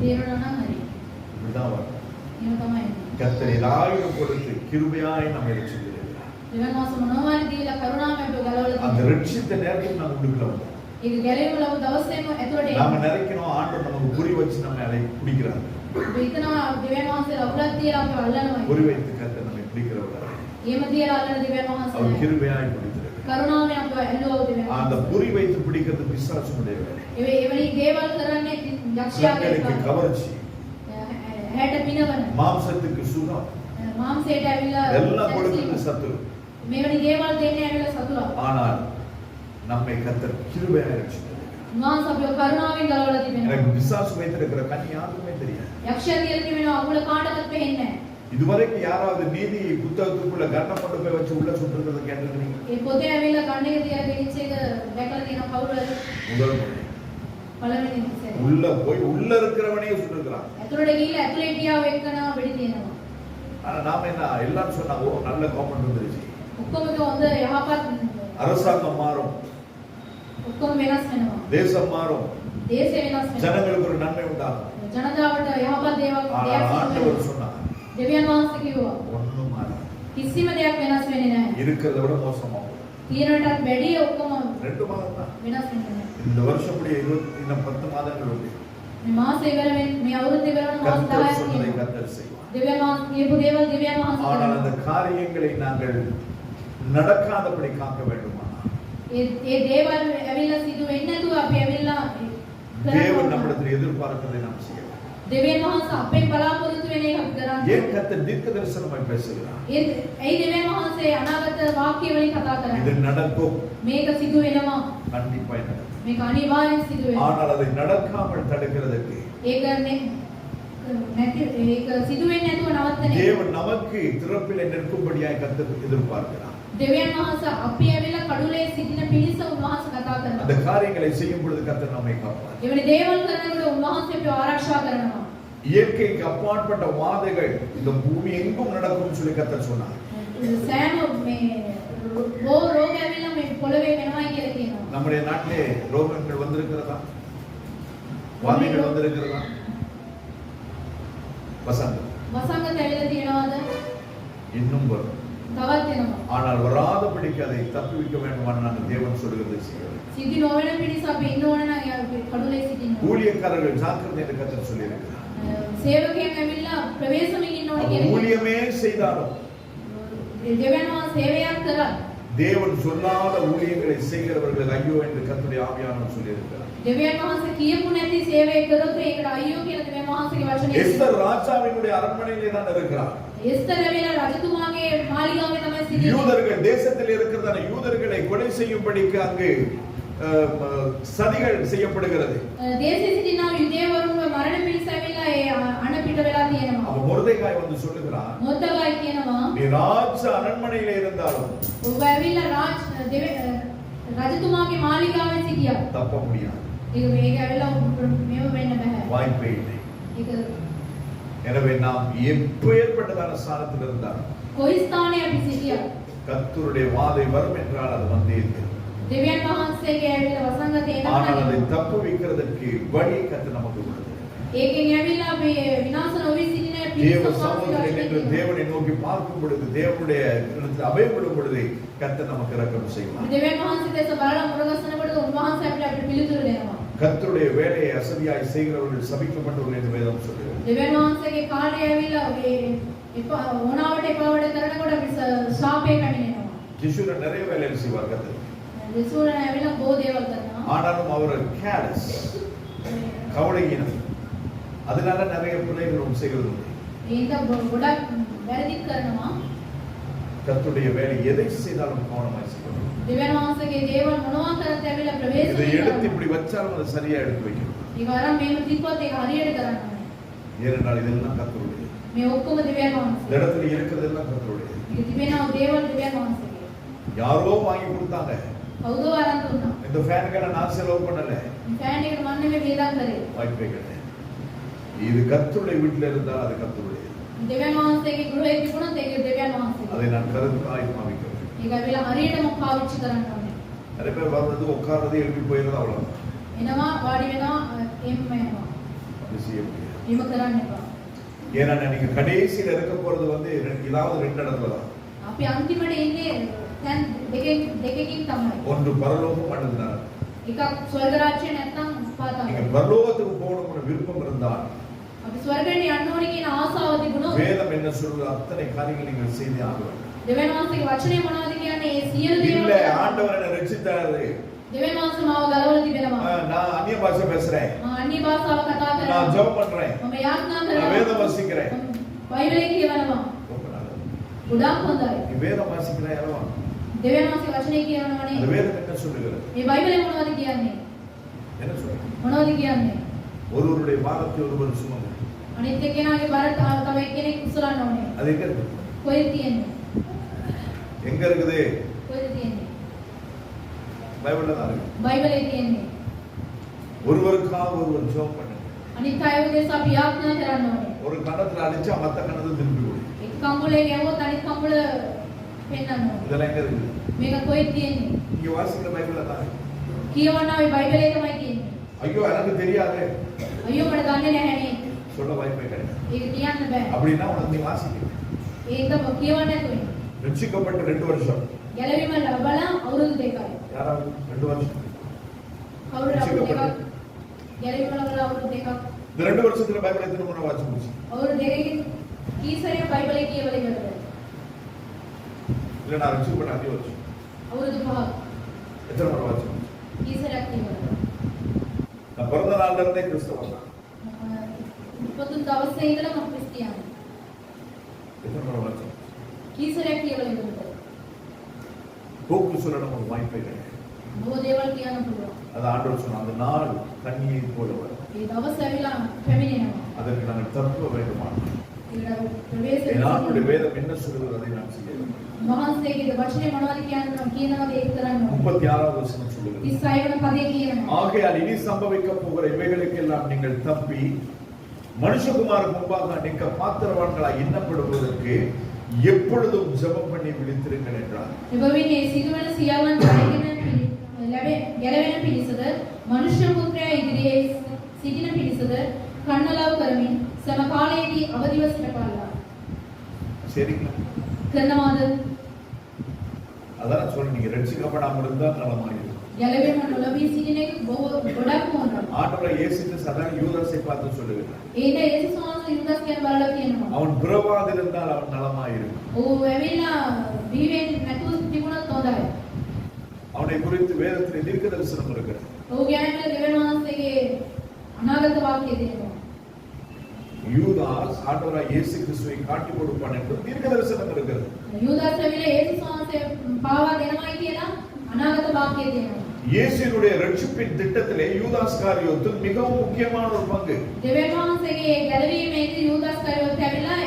තේරුණා නම් හරි.
இதுதான் வரும்.
එහෙම තමයි.
கர்த்தர் எல்லாரையும் கொடுத்து கிருபையாய் நம்மை ரட்சிக்கிறார்.
දෙවන් මාස මොනවාරි දීලා කරුණාවෙන් අපිව ගලවලා
அந்த
තියෙනවා.
ரட்சித்த நேரத்தில் நம்ம கொடுக்கலாம்.
ඒක ගැලවීම ලබ දවසේම ඇතුළට
நாம
එනවා.
நினைக்கணும் ஆண்டவர் நமக்கு குறி வச்சு நம்ம அதை பிடிக்கிறார்.
විතනවා දෙවන් මාසේ අවුලක් තියලා අපිව අල්ලනවා.
குறி வைத்து கர்த்தர் நம்மை பிடிக்கிறவர்.
එහෙම තියලා අල්ලන දෙවන් මාසේ.
அவர் கிருபையாய் பிடிக்கிறார்.
කරුණාවෙන් අපිව ඇල්ලුවා දෙවන් මාසේ.
அந்த குறி வைத்து பிடிக்கிறது பிசாசுடைய வேலை.
එවැනි දේවල් කරන්නේ යක්ෂයාගේ
கண்களுக்கு கவர்ச்சி,
හැට පිනවන
மாம்சத்துக்கு சுகம்,
මාංශයට ඇවිල්ලා
எல்லாம் கொடுக்கிறது சத்துரு.
මෙවැනි දේවල් දෙන්නේ ඇවිල්ලා සතුරා.
ஆனால் நம்மை கர்த்தர் கிருபையாய் ரட்சிக்கிறார்.
මාංශ අපිව කරුණාවෙන් ගලවලා තිබෙනවා.
எனக்கு பிசாசு வைத்திருக்கிற கனி யாருக்குமே தெரியாது.
යක්ෂයා කියලා තිබෙනවා අගුල කාටවත් පෙන්නේ නැහැ.
இதுவரைக்கும் யாராவது நீதி புத்தகத்துக்குள்ள கண்ணை கொண்டு போய் வச்சு உள்ள சுட்டுறதை கேட்டிருக்கீங்க?
ඒ පොතේ ඇවිල්ලා කන්න එක තියලා පිළිච්ච එක දැකලා තියෙනවා කවුරුද?
முதல் முறை
පළවෙනි ඉතින්.
உள்ள போய் உள்ள இருக்கிறவனையே சுட்டுறான்.
ඇතුළට ගිහිල්ලා ඇතුළේ හිටියාව එක්කනවා වෙඩි තියෙනවා.
ஆனா நாம என்ன எல்லாம் சொன்னாங்க, ஓ நல்ல கவர்மெண்ட் வந்துருச்சு,
ඔක්කොම හොඳ යහපත්
அரசாங்கம் மாறும்,
ඔක්කොම වෙනස් වෙනවා.
தேசம் மாறும்,
දේශය වෙනස් වෙනවා.
ஜனங்களுக்கு ஒரு நன்மை உண்டாகும்.
ජනතාවට යහපත් දේවල් දෙයක්
ஆண்டவர் சொன்னார்
දෙවියන් වහන්සේ කිව්වා.
ஒண்ணும் மாறாது,
කිසිම දෙයක් වෙනස් වෙන්නේ නැහැ.
இருக்கிறத விட மோசமாகும்.
තියෙනටත් වැඩි ඔක්කොම
2 மாதம் தான்
වෙනස් වෙනවා.
இந்த வருஷம் முடிய 10 மாதங்கள் உண்டு.
මේ මාසෙ ඉවර වෙන මේ අවුරුද්ද ඉවර වෙන මාස
கர்த்தர்
10ක්
சொன்னதை
තියෙනවා.
கர்த்தர் செய்வார்.
දෙවියන් වහන්සේ කියපු දේවල් දෙවියන් වහන්සේ
ஆனால் அந்த
කරනවා.
காரியங்களை நாங்கள் நடக்காதபடி காக்க வேண்டுமா?
ඒ දේවල් ඇවිල්ලා සිදු වෙන්නේ නැතුව අපි ඇවිල්ලා
தேவன் நம்மிடத்தில் எதிர்பார்க்கிறதை நாம் செய்ய வேண்டும்.
දෙවියන් වහන්සේ අපෙන් බලාපොරොත්තු වෙන එක අපි කරන්නේ.
ஏன் கர்த்தர் தீர்க்க தரிசனமாய் பேசுகிறார்?
ඒ දෙවියන් වහන්සේ අනාගත වාක්‍ය වලින් කතා
இது
කරන්නේ.
நடக்கும்,
මේක සිදු වෙනවා.
கண்டிப்பாய் நடக்கும்.
මේක අනිවාර්යෙන් සිදු වෙනවා.
ஆனால் அதை நடக்காமல் தடுக்கிறதுக்கு
ඒක නැති ඒක සිදු වෙන්නේ නැතුව නවත්තන එක.
தேவன் நமக்கு திறப்பிலே நிற்கும்படியாய் கர்த்தர் எதிர்பார்க்கிறார்.
දෙවියන් වහන්සේ අපි ඇවිල්ලා කඩුලේ සිටින පිරිස උන්වහන්සේ කතා කරනවා.
அந்த காரியங்களை செய்யும் பொழுது கர்த்தர் நம்மை காப்பார்.
එවැනි දේවල් කරනකොට උන්වහන්සේ අපිව ආරක්ෂා කරනවා.
இயற்கைக்கு அப்பாற்பட்ட வாதைகள் இந்த பூமி எங்கும் நடக்கும்னு சொல்லி கர்த்தர் சொன்னார்.
සෑම මේ රෝග ඇවිල්ලා මේ පොළවේ වෙනවයි කියලා කියනවා.
நம்முடைய நாட்டிலே ரோகங்கள் வந்திருக்கிறதா? வாதைகள் வந்திருக்கிறதா? வசந்தம்
වසංගත ඇවිල්ලා තියෙනවද?
இன்னும் வரும்.
තවත් වෙනවා.
ஆனால் வராதபடிக்கு அதை தப்புவிக்க வேண்டுமான்னு நாங்கள் தேவன் சொல்லுகிறதை செய்கிறோம்.
සිද්ධි නොවන පිණිස අපි ඉන්න ඕන නම් එයා කඩුලේ සිටින්න.
ஊழியக்காரர்கள் ஜாக்கிரதை என்று கர்த்தர் சொல்லியிருக்கிறார்.
සේවකයන් ඇවිල්ලා ප්‍රවේශමෙන් ඉන්න ඕන
அவங்க
කියන
ஊழியமே செய்தாலும்
දෙවියන් වහන්සේ සේවයක් කරා.
தேவன் சொல்லாத ஊழியங்களை செய்கிறவர்கள் ஐயோ என்று கர்த்தருடைய ஆவியானவர் சொல்லியிருக்கிறார்.
දෙවියන් වහන්සේ කියපු නැති සේවය කරොත් ඒකට අයියෝ කියලා දෙවියන් වහන්සේගේ වචනේ.
எஸ்தர் ராஜாவினுடைய அரண்மனையிலே தான் இருக்கிறார்.
එස්තර ඇවිල්ලා රජතුමාගේ මාලිගාවේ තමයි සිටින්නේ.
யூதர்கள் தேசத்தில் இருக்கிறதான யூதர்களை கொலை செய்யும்படிக்கு அங்கு சதிகள் செய்யப்படுகிறது.
දේශේ සිටිනා යුදේවරුන්ව මරණ පිණිස ඇවිල්ලා ඒ අණ පිට වෙලා තියෙනවා.
அப்ப மொர்தெகாய் வந்து சொல்லுகிறான்,
මොද්දගායි කියනවා
நீ ராஜ அரண்மனையிலே இருந்தாலும்
ඔබ ඇවිල්ලා රජතුමාගේ මාලිගාවේ සිටියා.
தப்ப முடியாது.
මේක ඇවිල්ලා මේව වෙන්න බෑ.
வாய்ப்பே இல்லை.
ඒක
எனவே நாம் எப்பேற்பட்டதான ஸ்தானத்தில் இருந்தாலும்
කොයි ස්ථානයේ අපි සිටියා
கர்த்தருடைய வாதை வரும் என்றால் அது வந்தே இருக்கிறது.
දෙවියන් වහන්සේගේ ඇවිල්ලා වසංගතේ
ஆனால் அதை
එනවා.
தப்புவிக்கிறதற்கு வழி கர்த்தர் நமக்கு கொடுத்தார்.
ඒකෙන් ඇවිල්ලා අපි විනාශ නොවි සිටින
தேவ
පිරිස
சமூகத்தில் நின்று தேவனை நோக்கி பார்க்கும் பொழுது தேவனுடைய இடத்தில் அபயப்படும் பொழுது கர்த்தர் நமக்கு இரக்கம் செய்வார்.
දෙවියන් වහන්සේ දැස බලලා මුරගස්සනකොට උන්වහන්සේ අපිට පිළිතුරු දෙනවා.
கர்த்தருடைய வேலையை அசதியாய் செய்கிறவர்கள் சபிக்கப்பட்டவர்கள் என்று வேதம் சொல்கிறது.
දෙවියන් වහන්සේගේ කාර්යය ඇවිල්ලා ඕනාවට එපාවට කරනකොට අපි ශාපේ පැමිණෙනවා.
ஜிசுல நிறைய வேலைகள் செய்வார் கர்த்தர்.
දෙසුරන ඇවිල්ලා බොහෝ දේවල් කරනවා.
ஆனாலும் அவர் கேர்லெஸ், கவலையினம். அதனால நிறைய பிள்ளைகளும் செய்கிறது.
ඒක ගොඩක් වැරදි කරනවා.
கர்த்தருடைய வேலை எதை செய்தாலும் கவனமாய் செய்யணும்.
දෙවියන් වහන්සේගේ දේවල් මොනවා කරත් ඇවිල්ලා
இதை
ප්‍රවේශ
எடுத்து
කරනවා.
இப்படி வச்சாலும் அதை சரியா எடுத்து வைக்கணும்.
ඒක අරන් මේව තිබ්බත් ඒක හරියට කරන්න ඕනේ.
ஏனென்றால் இதெல்லாம் கர்த்தருடைய.
මේ ඔක්කොම දෙවියන්
இந்த
වහන්සේ.
இடத்துல இருக்கிறதெல்லாம் கர்த்தருடைய.
ඒක තිබෙනා දේවල් දෙවියන් වහන්සේගේ.
யாரோ வாங்கி கொடுத்தாங்க.
කවුදෝ අරන් දුන්නා.
இந்த ஃபேனுக்கான நான் செலவு பண்ணல.
ෆෑන් එකට මම නෙමෙයි වේදම් කරේ.
வாய்ப்பே கிடையாது. இது கர்த்தருடைய வீட்டில் இருந்தால் அது கர்த்தருடைய.
දෙවියන් වහන්සේගේ ගෘහයේ තිබුණොත් ඒක දෙවියන් වහන්සේගේ.
அதை நான் கருத்தாய் பாவிக்கிறேன்.
ඒක ඇවිල්ලා හරියටම පාවිච්චි කරන්න ඕනේ.
நிறைய பேர் வர்றது உட்கார்றது எழுப்பி போயிடுறது அவ்வளவு.
එනවා වාඩි වෙනවා එම්ම එනවා.
அது செய்ய முடியாது.
එහෙම කරන්න එපා.
ஏன்னா நீங்க கடைசியில இருக்க போறது வந்து ஏதாவது ரெண்டு இடத்துல தான்.
අපි අන්තිමට ඉන්නේ දැන් දෙකකින් තමයි.
ஒன்று பரலோகம் அல்லது நரகம்.
එකක් ස්වර්ග රාජ්‍ය නැත්නම්
நீங்க
පාතාල.
பரலோகத்துக்கு போகணும்னு விருப்பம் இருந்தால்
අපි ස්වර්ගයට යන්න ඕනේ කියන ආසාව තිබුණොත්
வேதம் என்ன சொல்றது அத்தனை காரியங்கள் நீங்கள் செய்தே ஆக வேண்டும்.
දෙවියන් වහන්සේගේ වචනේ මොනවද කියන්නේ ඒ සියලු
இல்ல
දේවල්
ஆண்டவர் என்னை ரட்சித்தாரு.
දෙවියන් වහන්සේ මාව ගලවලා තිබෙනවා.
நான் அந்நிய பாஷை பேசுறேன்.
මම අන්‍ය භාෂාව කතා
நான்
කරනවා.
ஜெபம் பண்றேன்.
මම යාඥා
நான்
කරනවා.
வேதம் வாசிக்கிறேன்.
බයිබලේ කියවනවා.
ரொம்ப நல்லது.
ගොඩාක් හොඳයි.
நீ வேதம் வாசிக்கிறாய் அல்லவா?
දෙවියන් වහන්සේ වචනේ කියනවනේ.
அந்த வேதம் என்ன சொல்லுகிறது?
මේ බයිබලේ මොනවද කියන්නේ?
என்ன சொல்றது?
මොනවද කියන්නේ?
ஒருவருடைய பாரத்தை ஒருவர் சுமந்து.
අනිත් එක්කෙනාගේ බර තව එක්කෙනෙක් උසලන්න ඕනේ.
அது எங்க இருக்கு?
කොහෙද තියෙන්නේ?
எங்க இருக்குது?
කොහෙද තියෙන්නේ?
பைபிள்ல தான் இருக்கு.
බයිබලේ තියෙන්නේ.
ஒருவருக்காக ஒருவர் ஜெபம் பண்ணுங்க.
අනිත් අය උදෙස අපි යාඥා කරන්න ඕනේ.
ஒரு கணத்துல அடிச்சா மத்த கணத்துல திருப்பி கொடு.
එක් කම්බලේ ගැවුවොත් අනිත් කම්බල පෙන්නන්න ඕනේ.
இதெல்லாம் எங்க இருக்குது?
මේක කොහෙද තියෙන්නේ?
நீங்க வாசிக்கிற பைபிள்ல தான் இருக்கு.
කියවනවා මේ බයිබලේ තමයි තියෙන්නේ.
ஐயோ எனக்கு தெரியாது.
අයියෝ මට දන්නේ නැහැනේ.
சொல்ல வாய்ப்பே கிடையாது.
ඒක කියන්න බෑ.
அப்படின்னா உனக்கு நீ வாசிக்க.
ඒක කියවන්න නැතුයි.
ரட்சிக்கப்பட்ட 2 வருஷம்.
ගැලවීම ලබලා අවුරුදු දෙකයි.
யாராவது 2 வருஷம்.
අවුරුදු දෙකක්. ගැලවීම ලබලා අවුරුදු දෙකක්.
இந்த 2 வருஷத்துல பைபிளை எத்தனை முறை வாசிச்சு முடிச்சு?
අවුරුදු දෙකකින් කීසරයක් බයිබලේ කියවලා ඉවරද?
இல்ல நான் ரட்சிக்கப்பட்ட 5 வருஷம்.
අවුරුදු 5ක්.
எத்தனை முறை வாசிச்சு முடிச்சு?
කීසරයක් කියවලා.
நான் பிறந்த நாள்ல இருந்தே கிறிஸ்தவன் தான்.
උපතුන් දවසේ ඉඳලා මම ක්‍රිස්තියානි.
எத்தனை முறை வாசிச்சு?
කීසරයක් කියවලා ඉවරද?
போக்கு சொல்லணும் ஒரு வாய்ப்பே கிடையாது.
බොහෝ දේවල් කියන්න පුළුවන්.
அது ஆண்டவர் சொன்ன அந்த நாள் கண்ணியை போல வரும்.
මේ දවස් ඇවිලා පැමිණෙනවා.
அதற்கு நாங்கள் தப்புவ வேண்டுமானால்
ඒකට ප්‍රවේශ
ஆண்டுடைய வேதம் என்ன சொல்கிறது அதை நாம் செய்ய வேண்டும்.
මහන්සේගේ වචනේ මොනවද කියනවාද ඒක කරන්න ඕනේ.
36வது வசனம் சொல்லுகிறது.
36 වෙනි පදේ කියනවා.
ஆகையால் இனி சம்பவிக்க போகிற இவைகளுக்கெல்லாம் நீங்கள் தப்பி மனுஷகுமாருக்கு முன்பாக நிற்க பாத்திரவான்களாய் எண்ணப்படுவதற்கு எப்பொழுதும் ஜெபம் பண்ணி விழித்திருங்கள் என்றார்.
එබැවින් මේ සිදුවන සියල්ලන් ගැලවෙන පිණිසද මනුෂ්‍ය පුත්‍රයා ඉදිරියේ සිටින පිණිසද කන්නලව් කරමින් සම කාලයේදී අවදිව සිටපල්ලා.
சரிங்களா?
කරනවාද?
அதான் சொல்லி நீங்க ரட்சிக்கப்படாமல் இருந்தால் நலமாயிருக்கும்.
ගැලවීම නොලැබී සිටින එක බොහෝ ගොඩක් හොඳයි.
ஆண்டவரை இயேசுக்கு சதா யூதாசை பார்த்து சொல்லுகிறார்.
ඒක යේසුස් වහන්සේ යුදාස් කියන බලලා කියනවා.
அவன் பிறவாதிருந்தால் அவன் நலமாயிருக்கும்.
ඔව් ඇවිල්ලා බිහිවෙන්නේ නැතුව තිබුණත් හොඳයි.
அவனை குறித்து வேதத்தில் தீர்க்க தரிசனம் இருக்கிறது.
ඔහු ගැන දෙවියන් වහන්සේගේ අනාගත වාක්‍යය තියෙනවා.
யூதாஸ் ஆண்டவராய் இயேசு கிறிஸ்துவை காட்டி கொடுப்பான் என்று தீர்க்க தரிசனம் இருக்கிறது.
යුදාස් ඇවිල්ලා යේසුස් වහන්සේ පාවා දෙනවයි කියලා අනාගත වාක්‍යය තියෙනවා.
இயேசுவினுடைய ரட்சிப்பின் திட்டத்திலே யூதாஸ் காரியோத்து மிகவும் முக்கியமான ஒரு பங்கு.
දෙවියන් වහන්සේගේ ගැලවීමේදී යුදාස් කාරියෝත් ඇවිල්ලා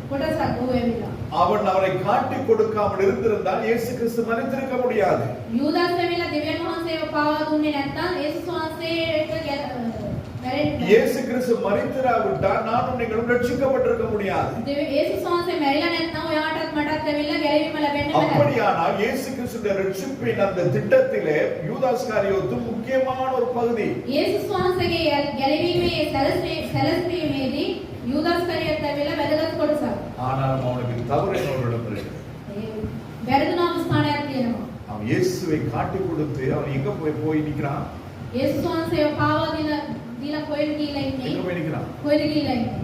කොටසක් ඔහු ඇවිල්ලා.
அவன் அவரை காட்டி கொடுக்காமல் இருந்திருந்தால் இயேசு கிறிஸ்து மரித்திருக்க முடியாது.
යුදාස් ඇවිල්ලා දෙවියන් වහන්සේව පාවා දුන්නේ නැත්නම් යේසුස් වහන්සේට
இயேசு கிறிஸ்து மரித்திராவிட்டால் நானும் நீங்களும் ரட்சிக்கப்பட்டிருக்க முடியாது.
යේසුස් වහන්සේ මැරිලා නැත්නම් ඔයාටත් මටත් ඇවිල්ලා ගැලවීම ලැබෙන්නේ නැහැ.
அப்படியானால் இயேசு கிறிஸ்துவின் ரட்சிப்பின் அந்த திட்டத்திலே யூதாஸ் காரியோத்து முக்கியமான ஒரு பகுதி.
යේසුස් වහන්සේගේ ගැලවීමේ සැලැස්වීමේදී යුදාස් කාරියෝත් ඇවිල්ලා වැදගත් කොටසක්.
ஆனாலும் அவனுக்கு தவறு ஒரு இடம் இருக்கிறது.
වැරදුනා ස්ථානයක් තියෙනවා.
அவன் இயேசுவை காட்டி கொடுத்து அவன் எங்க போய் நிக்கிறான்?
යේසුස් වහන්සේව පාවා දීලා කොහෙද ගිහිල්ලා ඉන්නේ?
எங்க போய் நிக்கிறான்?
කොහෙද ගිහිල්ලා ඉන්නේ?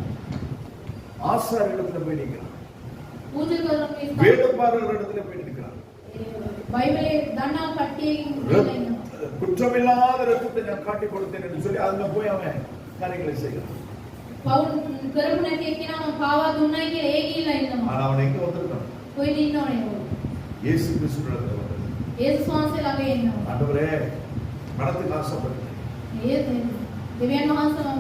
ஆசாரியர் இடத்துல போய் நிக்கிறான்.
පූජා කරන
வேதபாரகர் இடத்துல போய் நிக்கிறான்.
බයිබලේ දන්නා කට්ටියකින් ගිහිල්ලා ඉන්නවා.
குற்றமில்லாத ரத்தத்தை நான் காட்டி கொடுத்தேன் என்று சொல்லி அதுல போய் அவன் காரியங்களை செய்கிறான்.
පවුල් කරපු නැති එක්කෙනා පාවා දුන්නයි කියලා ඒ ගිහිල්ලා ඉන්නවා.
ஆனா அவன் எங்க வந்திருக்கான்?
කොහෙද ඉන්නවනේ ඔය?
இயேசு கிறிஸ்துவின் இடத்துல வந்திருக்கான்.
යේසුස් වහන්සේ ළඟ ඉන්නවා.
ஆண்டவரே பணத்துக்கு ஆசைப்படுறேன்.
ඒ දෙවියන් වහන්සේ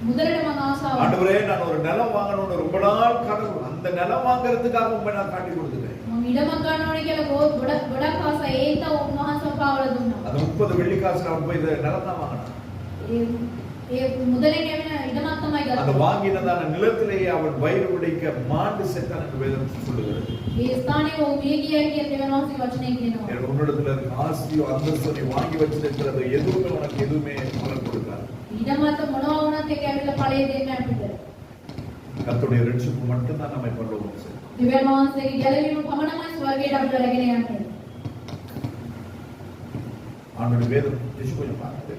முதலிட මම ආසාව.
ஆண்டவரே நான் ஒரு நிலம் வாங்கணும்னு ரொம்ப நாள் கனவு. அந்த நிலம் வாங்குறதுக்காக உண்மை நான் காட்டி கொடுத்துட்டேன்.
මම ඉඩමක් ගන්න ඕනේ කියලා ගොඩක් ආසයි. ඒක උන්වහන්සේ පාවල දුන්නා.
அந்த 30 வெள்ளி காசுல அவன் போய் இந்த நிலம் தான் வாங்கினான்.
ඒ முதலிන් එවන ඉඩමක් තමයි ගත්තා.
அந்த வாங்கினதான நிலத்திலேயே அவன் வயிறு உடைக்க மாண்டு செத்தான் என்று வேதம் சொல்லுகிறது.
ඒ ස්ථානයේ ඔහු මිය ගියා කියලා දෙවියන් වහන්සේ වචනේ කියනවා.
உன்னிடத்துல இருக்க ஆஸ்தியோ அந்தஸ்தோ நீ வாங்கி வச்சிருக்கிறது எதுவுமே உனக்கு எதுவுமே பலன் கொடுக்காது.
ඉඩමත් මොනවා වුණත් ඒක ඇවිල්ලා ඵලය දෙන්නේ නැහැ අපිට.
கர்த்தருடைய ரட்சிப்பு மட்டும்தான் நம்மை பரலோகம் செய்யும்.
දෙවියන් වහන්සේගේ ගැලවීම පමණයි ස්වර්ගයට අපිට රැගෙන යන්නේ.
ஆண்டவருடைய வேதம் கொஞ்சம் பார்த்து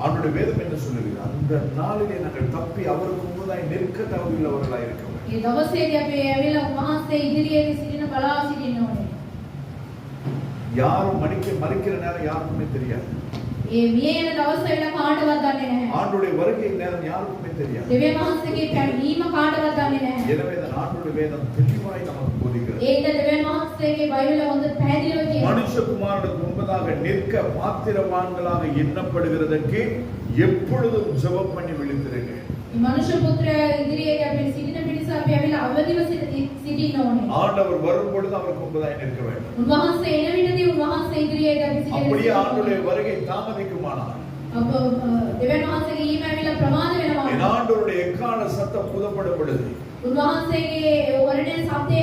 ஆண்டவருடைய வேதம் என்ன சொல்லுகிறது? அந்த நாளிலே நாங்கள் தப்பி அவருக்கு முன்னதாய் நிற்க தகுதியுள்ளவர்களாய் இருக்கிறோம்.
ඒ දවසේදී අපි ඇවිල්ලා උන්වහන්සේ ඉදිරියේ සිටින බලා සිටින්න ඕනේ.
யாரும் மறிக்கிற நேரம் யாருக்குமே தெரியாது.
ඒ මිය යන දවස වෙලා කාටවත් දන්නේ නැහැ.
ஆண்டவருடைய வருகை நேரம் யாருக்குமே தெரியாது.
දෙවියන් වහන්සේගේ පැමිණීම කාටවත් දන්නේ නැහැ.
எனவே தான் ஆண்டவருடைய வேதம் தெளிவாய் நமக்கு போதிக்கிறது.
ඒක දෙවියන් වහන්සේගේ බයිබලය හොඳ පැහැදිලිව කියනවා.
மனுஷகுமாரனுக்கு முன்பதாக நிற்க பாத்திரவான்களாக எண்ணப்படுகிறதற்கு எப்பொழுதும் ஜெபம் பண்ணி விழித்திருங்க.
මේ මනුෂ්‍ය පුත්‍රයා ඉදිරියේ අපි සිටින පිරිස අපි ඇවිල්ලා අවදිව සිටින්න ඕනේ.
ஆண்டவர் வரும் பொழுது அவருக்கு முன்பதாக நிற்க வேண்டும்.
උන්වහන්සේ එන විටදී උන්වහන්සේ ඉදිරියේ අපි සිටින්න.
அப்படியே ஆண்டவருடைய வருகை தாமதிக்குமானால்
අප දෙවියන් වහන්සේගේ ඊම ඇවිල්ලා ප්‍රමාද වෙනවා.
ஆண்டவருடைய எக்கால சத்தம் புதப்படும் பொழுது
උන්වහන්සේගේ වරණේ ශබ්දය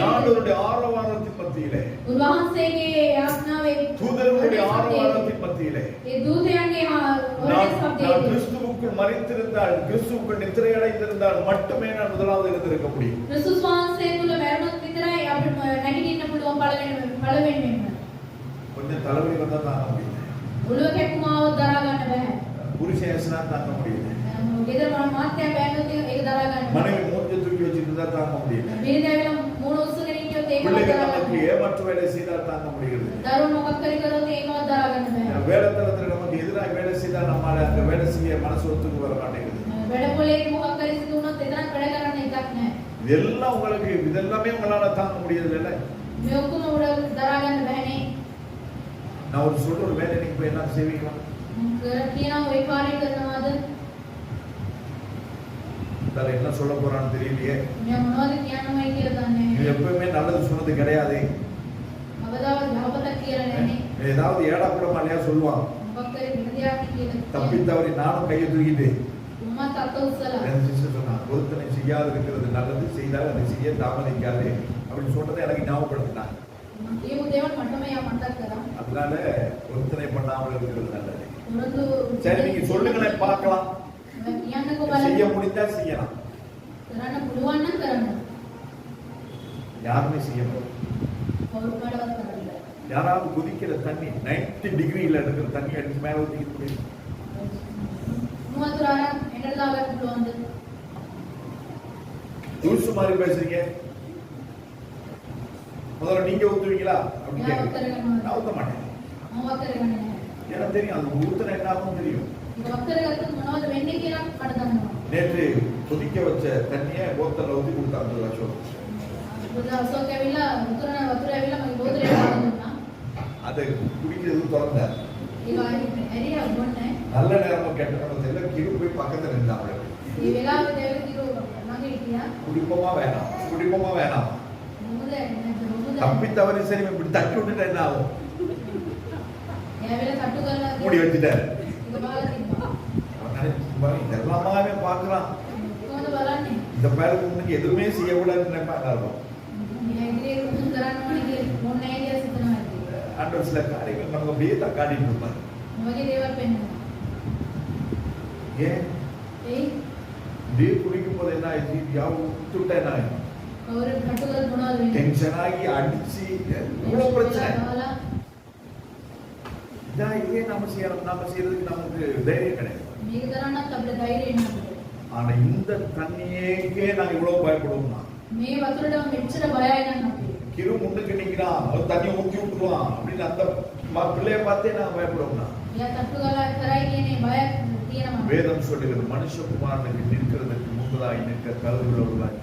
ஆண்டவருடைய ஆரவாரத்தின் மத்தியிலே
උන්වහන්සේගේ යාඥාවේ
தூதர்களுடைய ஆரவாரத்தின் மத்தியிலே
ඒ දූතයන්ගේ වරණේ ශබ්දය
கிறிஸ்துவுக்குள் மரித்திருந்தால் கிறிஸ்துவுக்குள் நித்திரை அடைந்திருந்தால் மட்டுமே நான் முதலாவது இருந்திருக்க முடியும்.
ක්‍රිස්තුස් වහන්සේ තුල මරණොත් විතරයි අපිට නැගිටින්න පුළුවන් පළවෙනිම.
கொஞ்சம் தலைவலி வந்தா தாங்க முடியல.
ඔළුව කැක්කුමාව දරා ගන්න බෑ.
புருஷேசனா தாங்க முடியல.
ගෙදර මාත්‍යා බෑනොත් ඒක දරා ගන්න.
மனைவி மூஞ்சி தூக்கி வச்சிருந்தா தாங்க முடியல.
බිරිඳ மூணு උස්සගෙන හිටියොත් ඒක
பிள்ளைகள்
දරා
நமக்கு
ගන්න.
ஏமாற்று வேலை செய்தால் தாங்க முடிகிறது.
දරුවෝ මොකක් කරි කරොත් ඒකවත් දරා ගන්න බෑ.
வேலைத்தலத்தில் நமக்கு எதிராக வேலை செய்தால் நம்மால அந்த வேலை செய்ய மனசு ஒத்துக்கு வர மாட்டேங்குது.
වැඩපොලේ මොකක් කරි සිදු වුණොත් එතනත් වැඩ කරන්න එකක් නැහැ.
இதெல்லாம் உங்களுக்கு இதெல்லாமே உங்களால தாங்க முடியறது இல்ல.
මේ ඔක්කොම උඩ දරා ගන්න බෑනේ.
நான் ஒரு சொல்ற ஒரு வேலை நீங்க போய் என்ன செய்வீங்களா?
කියනවා ඔය කාර්යය කරනවාද?
வேற என்ன சொல்ல போறான்னு தெரியலையே.
මම මොනවද කියන්නමයි කියලා දන්නේ
நீ
නැහැ.
எப்பவுமே நல்லது சொன்னது கிடையாது.
අවදාවත් යහපතක් කියලා නැහැ.
ஏதாவது ஏடாக்கூடமாலையா சொல்லுவான்.
මොකක් කරි විදියක් කියලා.
தப்பி தவறி நானும் கையை தூக்கிட்டு
උම්මත් අත උස්සලා.
என் சிஸ்டர் சொன்னா ஒருத்தனை செய்யாது இருக்கிறது நல்லது, செய்தால் அதை செய்ய தாமதிக்காது அப்படின்னு சொன்னதை எனக்கு ஞாபகப்படுத்தினான்.
ඒ මුදේවත් මටම යා මතක් කරා.
அதனால ஒருத்தனை பண்ணாமல் இருக்கிறது நல்லது.
උනතු
சரி நீங்க சொல்லுங்களேன் பார்க்கலாம்.
කියන්නකෝ
செய்ய
බලන්න.
முடிந்தா செய்யலாம்.
කරන්න පුළුවන් නම් කරන්න.
யாருமே செய்ய முடியாது.
කවුරු කාටවත් කරන්නේ.
யாராவது குதிக்கிற தண்ணி 90 டிகிரில இருக்கிற தண்ணி எடுத்து மேல ஊத்திக்க முடியும்?
මොහොතට ආරම් එකට දාගන්න පුළුවන්ද?
லூசு மாதிரி பேசுறீங்க. முதல்ல நீங்க ஊத்துவீங்களா அப்படி
நான்
கேக்குறீங்க.
ஊத்துறேன்.
நான் ஊத்த மாட்டேன்.
මම වතරගන්නේ නැහැ.
எனக்கு தெரியும் அது ஊத்துன என்ன ஆகும் தெரியும்.
ඒක වතරගත්තොත් මොනවද වෙන්නේ කියලා මට දන්නවා.
நேற்று கொதிக்க வச்ச தண்ணியை போத்தல்ல ஊத்தி கொடுத்தாங்க 1 லட்சம்.
බුදු අසෝක ඇවිල්ලා වතුර ඇවිල්ලා මගේ බෝතලේ දාලා දුන්නා.
அது குடிக்கிறது திறந்தார்.
ඒක ඇරියා බොන්නේ.
நல்ல நேரமா கெட்ட நேரமா தெரியல கிரு போய் பக்கத்துல இருந்தாங்க.
මේ වෙලාවේ දෙවිල කිරෝ ළඟ හිටියා.
குடிப்போமா வேணாம் குடிப்போமா வேணாம்
මොකද
தப்பி தவறி சரி இப்படி தட்டி விட்டுட்டா என்ன ஆகும்?
ඇවිල්ලා කටු කරලා
மூடி வச்சுட்டாரு.
ඒක බාලා තිබ්බා.
அவன் நினைச்சு இதெல்லாமே பாக்குறான்.
කොහොමද බලන්නේ?
இந்த பேருக்கு முன்னுக்கு எதுவுமே செய்யக்கூடாதுன்னு நினைப்பா எல்லாரும்.
මේ ඉදිරියේ කුතුන් කරන්න ඕනේ කියලා මොන්නේ කියලා සිතනවා ඇති.
ஆண்டவர் சில காரியங்கள் நமக்கு அப்படியே தக்காடிட்டு இருப்பார்.
මොකද දේවල් පෙන්වනවා.
ஏன்
එයි
டே குடிக்கும் போது என்ன ஆயிடுச்சு? யாவும் விட்டுட்ட என்ன ஆயிடும்?
කවුරු කටු කරලා මොනවද වෙන්නේ?
டென்ஷன் ஆகி அடிச்சு இவ்வளவு பிரச்சனை. இதான் இதே நாம செய்யறதுக்கு நமக்கு தைரியம் கிடையாது.
මේක කරන්නත් අපිට ධෛර්යය නැහැ.
ஆனா இந்த தண்ணியேக்கே நான் இவ்வளவு பயப்படுவோம்னா
මේ වතුරට මෙච්චර බයයි නම් අපි.
கிரு முன்னுக்கு நிக்கிறான் அவன் தண்ணியை ஊத்தி விட்டுருவான் அப்படின்னு அந்த பிள்ளைய பார்த்தே நான் பயப்படுவோம்னா
එයා තට්ටු කරයි කියන්නේ බයක් තියෙනවා.
வேதம் சொல்லுகிறது மனுஷகுமாரனுக்கு நிற்கிறதுக்கு முன்பதாய் நிற்க கழுகுள்ள உருவாய்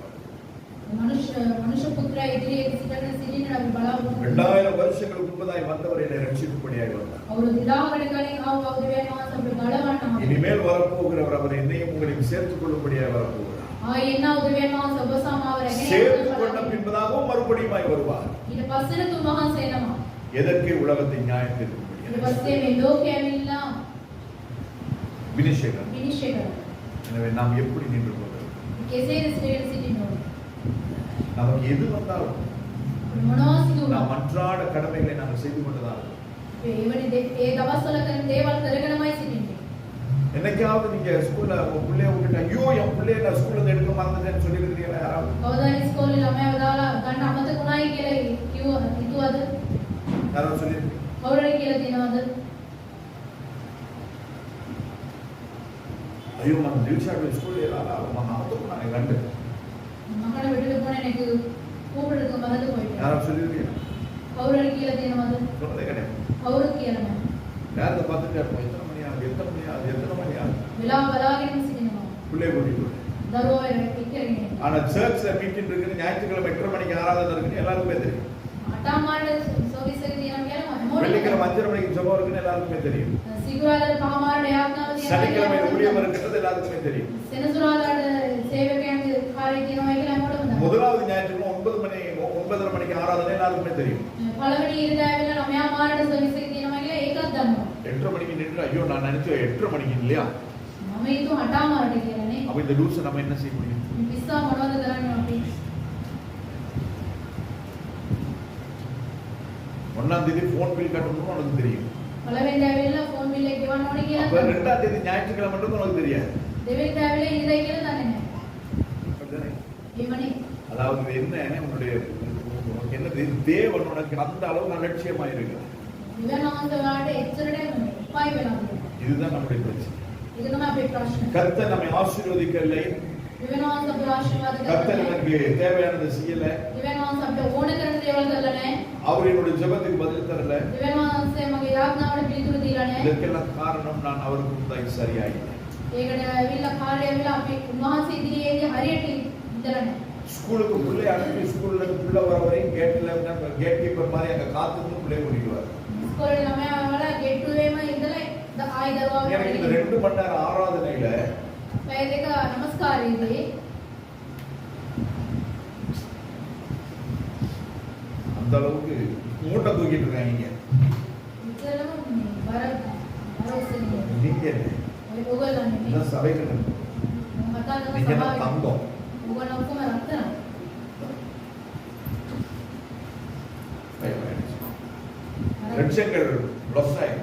මනුෂ්‍ය පුත්‍රයා ඉදිරියේ සිටින අපි බලාපොරොත්තු
2000 வருஷங்களுக்கு முன்பதாய் வந்தவர் என்னை ரட்சிக்கும்படியாய் வந்தார்.
අවුරුදු 2000කට කලින් ආව අවුරුදු වෙනවාස අපිට බලවන්න.
இனிமேல் வரப்போகிறவர் அவர் என்னையும் உங்களையும் சேர்த்துக் கொள்ளும்படியாய் வரப்போகிறார்.
එන්න අවුරුදු වෙනවාස ඔබ සමාව රැගෙන
சேர்த்துக் கொண்ட பின்பதாகவும் மறுபடியுமாய் வருவார்.
ඊට පස්සේ තුන් වහන්සේ එනවා.
எதற்கு உலகத்தை நியாயம்
ඊට
தீர்க்கும்படியாய்
පස්සේ මේ ලෝකෙ ඇවිල්ලා
வினிஷேகர்.
විනිශ්චය කරනවා.
எனவே நாம் எப்படி நின்று கொள்வது?
කෙසේද සිටින්න ඕනේ?
நமக்கு எது வந்தாலும்
මොනවා සිදු වුණා?
நாம் அன்றாட கடமைகளை நாங்கள் செய்து கொண்டுதான் இருக்கோம்.
ඒ දවස්වල කරන දේවල් කරගෙනමයි සිටින්නේ.
என்னைக்காவது நீங்க ஸ்கூல்ல உங்க பிள்ளைய விட்டுட்டு ஐயோ என் பிள்ளைய நான் ஸ்கூல்ல இருந்து எடுக்க மறந்துட்டேன்னு சொல்லிருக்கீங்களா யாராவது?
කවදාද ඉස්කෝලේ ළමයාව දාලා ගන්න අමතකුණායි කියලා හිතුවද?
யாராவது சொல்லிருக்கீங்க?
කවුරුරි කියලා තියනවද?
ஐயோ நான் தில்ஷாட் ஸ்கூல்ல மறந்துட்டேன் நான் கண்டு.
මකට විදිහට போனே எனக்கு கூப்பிடுறதுக்கு மறந்து போயிட்டேன்.
யாராவது சொல்லிருக்கீங்க?
කවුරුරි කියලා තියනවද?
சொன்னதே கிடையாது.
කවුරු කියලා නැහැ.
யாரத பார்த்துட்டு எத்தனை மணி ஆகுது
වෙලාව බලාගෙන සිටිනවා.
பிள்ளை கூட்டிட்டு வரேன்.
දරුවෝ එක්කගෙන.
ஆனா சர்ச்ல மீட்டிங் இருக்குது ஞாயிற்றுக்கிழமை 8:30 மணிக்கு ஆராதனை இருக்குன்னு எல்லாருக்குமே தெரியும்.
අටමාඩ සර්විස් එක තියෙනවා කියලා හැමෝටම.
வெள்ளிக்கிழமை 5:30 மணிக்கு ஜெபம் இருக்குன்னு எல்லாருக்குமே தெரியும்.
සිකුරාදාට පහමාරට යාඥාව තියෙනවා.
சனிக்கிழமை ஊழியம் இருக்கிறது எல்லாருக்குமே தெரியும்.
සෙනසුරාදාට සේවකයන්ගේ කාර්ය තියෙනවා කියලා හැමෝටම දන්නවා.
முதலாவது ஞாயிற்றுக்கிழமை 9:30 மணிக்கு ஆராதனை எல்லாருக்குமே தெரியும்.
පළවෙනි ඉරිදා ඇවිල්ලා 9 මාරට සර්විස් එක තියෙනවා කියලා ඒකත් දන්නවා.
8:30 மணிக்கு நின்று ஐயோ நான் நினைச்சேன் 8:30 மணிக்கு இல்லையா?
මම හිතුවා 8 මාරට කියලානේ.
அப்ப இந்த லூஸ் நம்ம என்ன செய்ய முடியும்?
පිස්සා මොනවද කරන්නේ අපි?
1ஆம் தேதி ஃபோன் பில் கட்டணும்னு உனக்கு தெரியும்.
පළවෙනිදා ඇවිල්ලා ෆෝන් බිල් එක ගෙවන්න ඕනේ කියලා.
அப்ப 2ஆம் தேதி ஞாயிற்றுக்கிழமை மட்டும் உனக்கு தெரியாது.
දෙවෙනිදා ඇවිල්ලා ඉරිදා කියලා දන්නේ නැහැ.
அப்படிதானே?
එහෙමනේ.
அதாவது என்ன உன்னுடைய உனக்கு என்ன தேவன் உனக்கு அந்த அளவு அலட்சியமா இருக்கிறார்.
ඉවනවන්ත වලට එච්චරට පයි වෙලා තියෙනවා.
இதுதான் நம்முடைய பிரச்சனை.
ඒක තමයි අපේ ප්‍රශ්නේ.
கர்த்தர் நம்மை ஆசீர்வதிக்கவில்லை.
ඉවනවන්ත අපේ ආශිර්වාද
கர்த்தர்
කරලා
நமக்கு தேவையானதை செய்யல.
ඉවනවන්ත අපිට ඕන කරන දේවල් කරලා නැහැ.
அவர் என்னுடைய ஜெபத்துக்கு பதில் தரல.
ඉවනවන්ත මගේ යාඥාවට පිළිතුරු දීලා නැහැ.
இதற்கெல்லாம் காரணம் நான் அவருக்கு முன்னாடி சரியாயில்லை.
ඒකට ඇවිල්ලා කාර්යය ඇවිල්ලා අපි උන්වහන්සේ ඉදිරියේදී හරියට ඉඳලා නැහැ.
ஸ்கூலுக்கு பிள்ளை அனுப்பி ஸ்கூல்ல இருந்து பிள்ளை வர வரையும் கேட் கீப்பர் மாதிரி அங்க காத்துட்டு பிள்ளை ஓடிடுவார்.
ඉස්කෝලේ ළමයා වල ගෙට්ටුවේම ඉඳලා ආයි දරුවා
எனக்கு இந்த 2 மணி நேரம் ஆராதனையில
පැය දෙක නමස්කාරයේදී
அந்த அளவுக்கு மூட்டை தூக்கிட்டு இருக்காங்க.
ඉතලම බර ඔස්සනේ.
நீங்க
ඔය ඔයගොල්ලෝ නෙමෙයි.
இந்த சபைகள்
මම කතා කරන
நீங்க
සභාවේ
தங்கம்.
ඔයගොල්ලෝ ඔක්කොම රත්තරන්.
லட்சங்கள் லொஸ்ஸாய்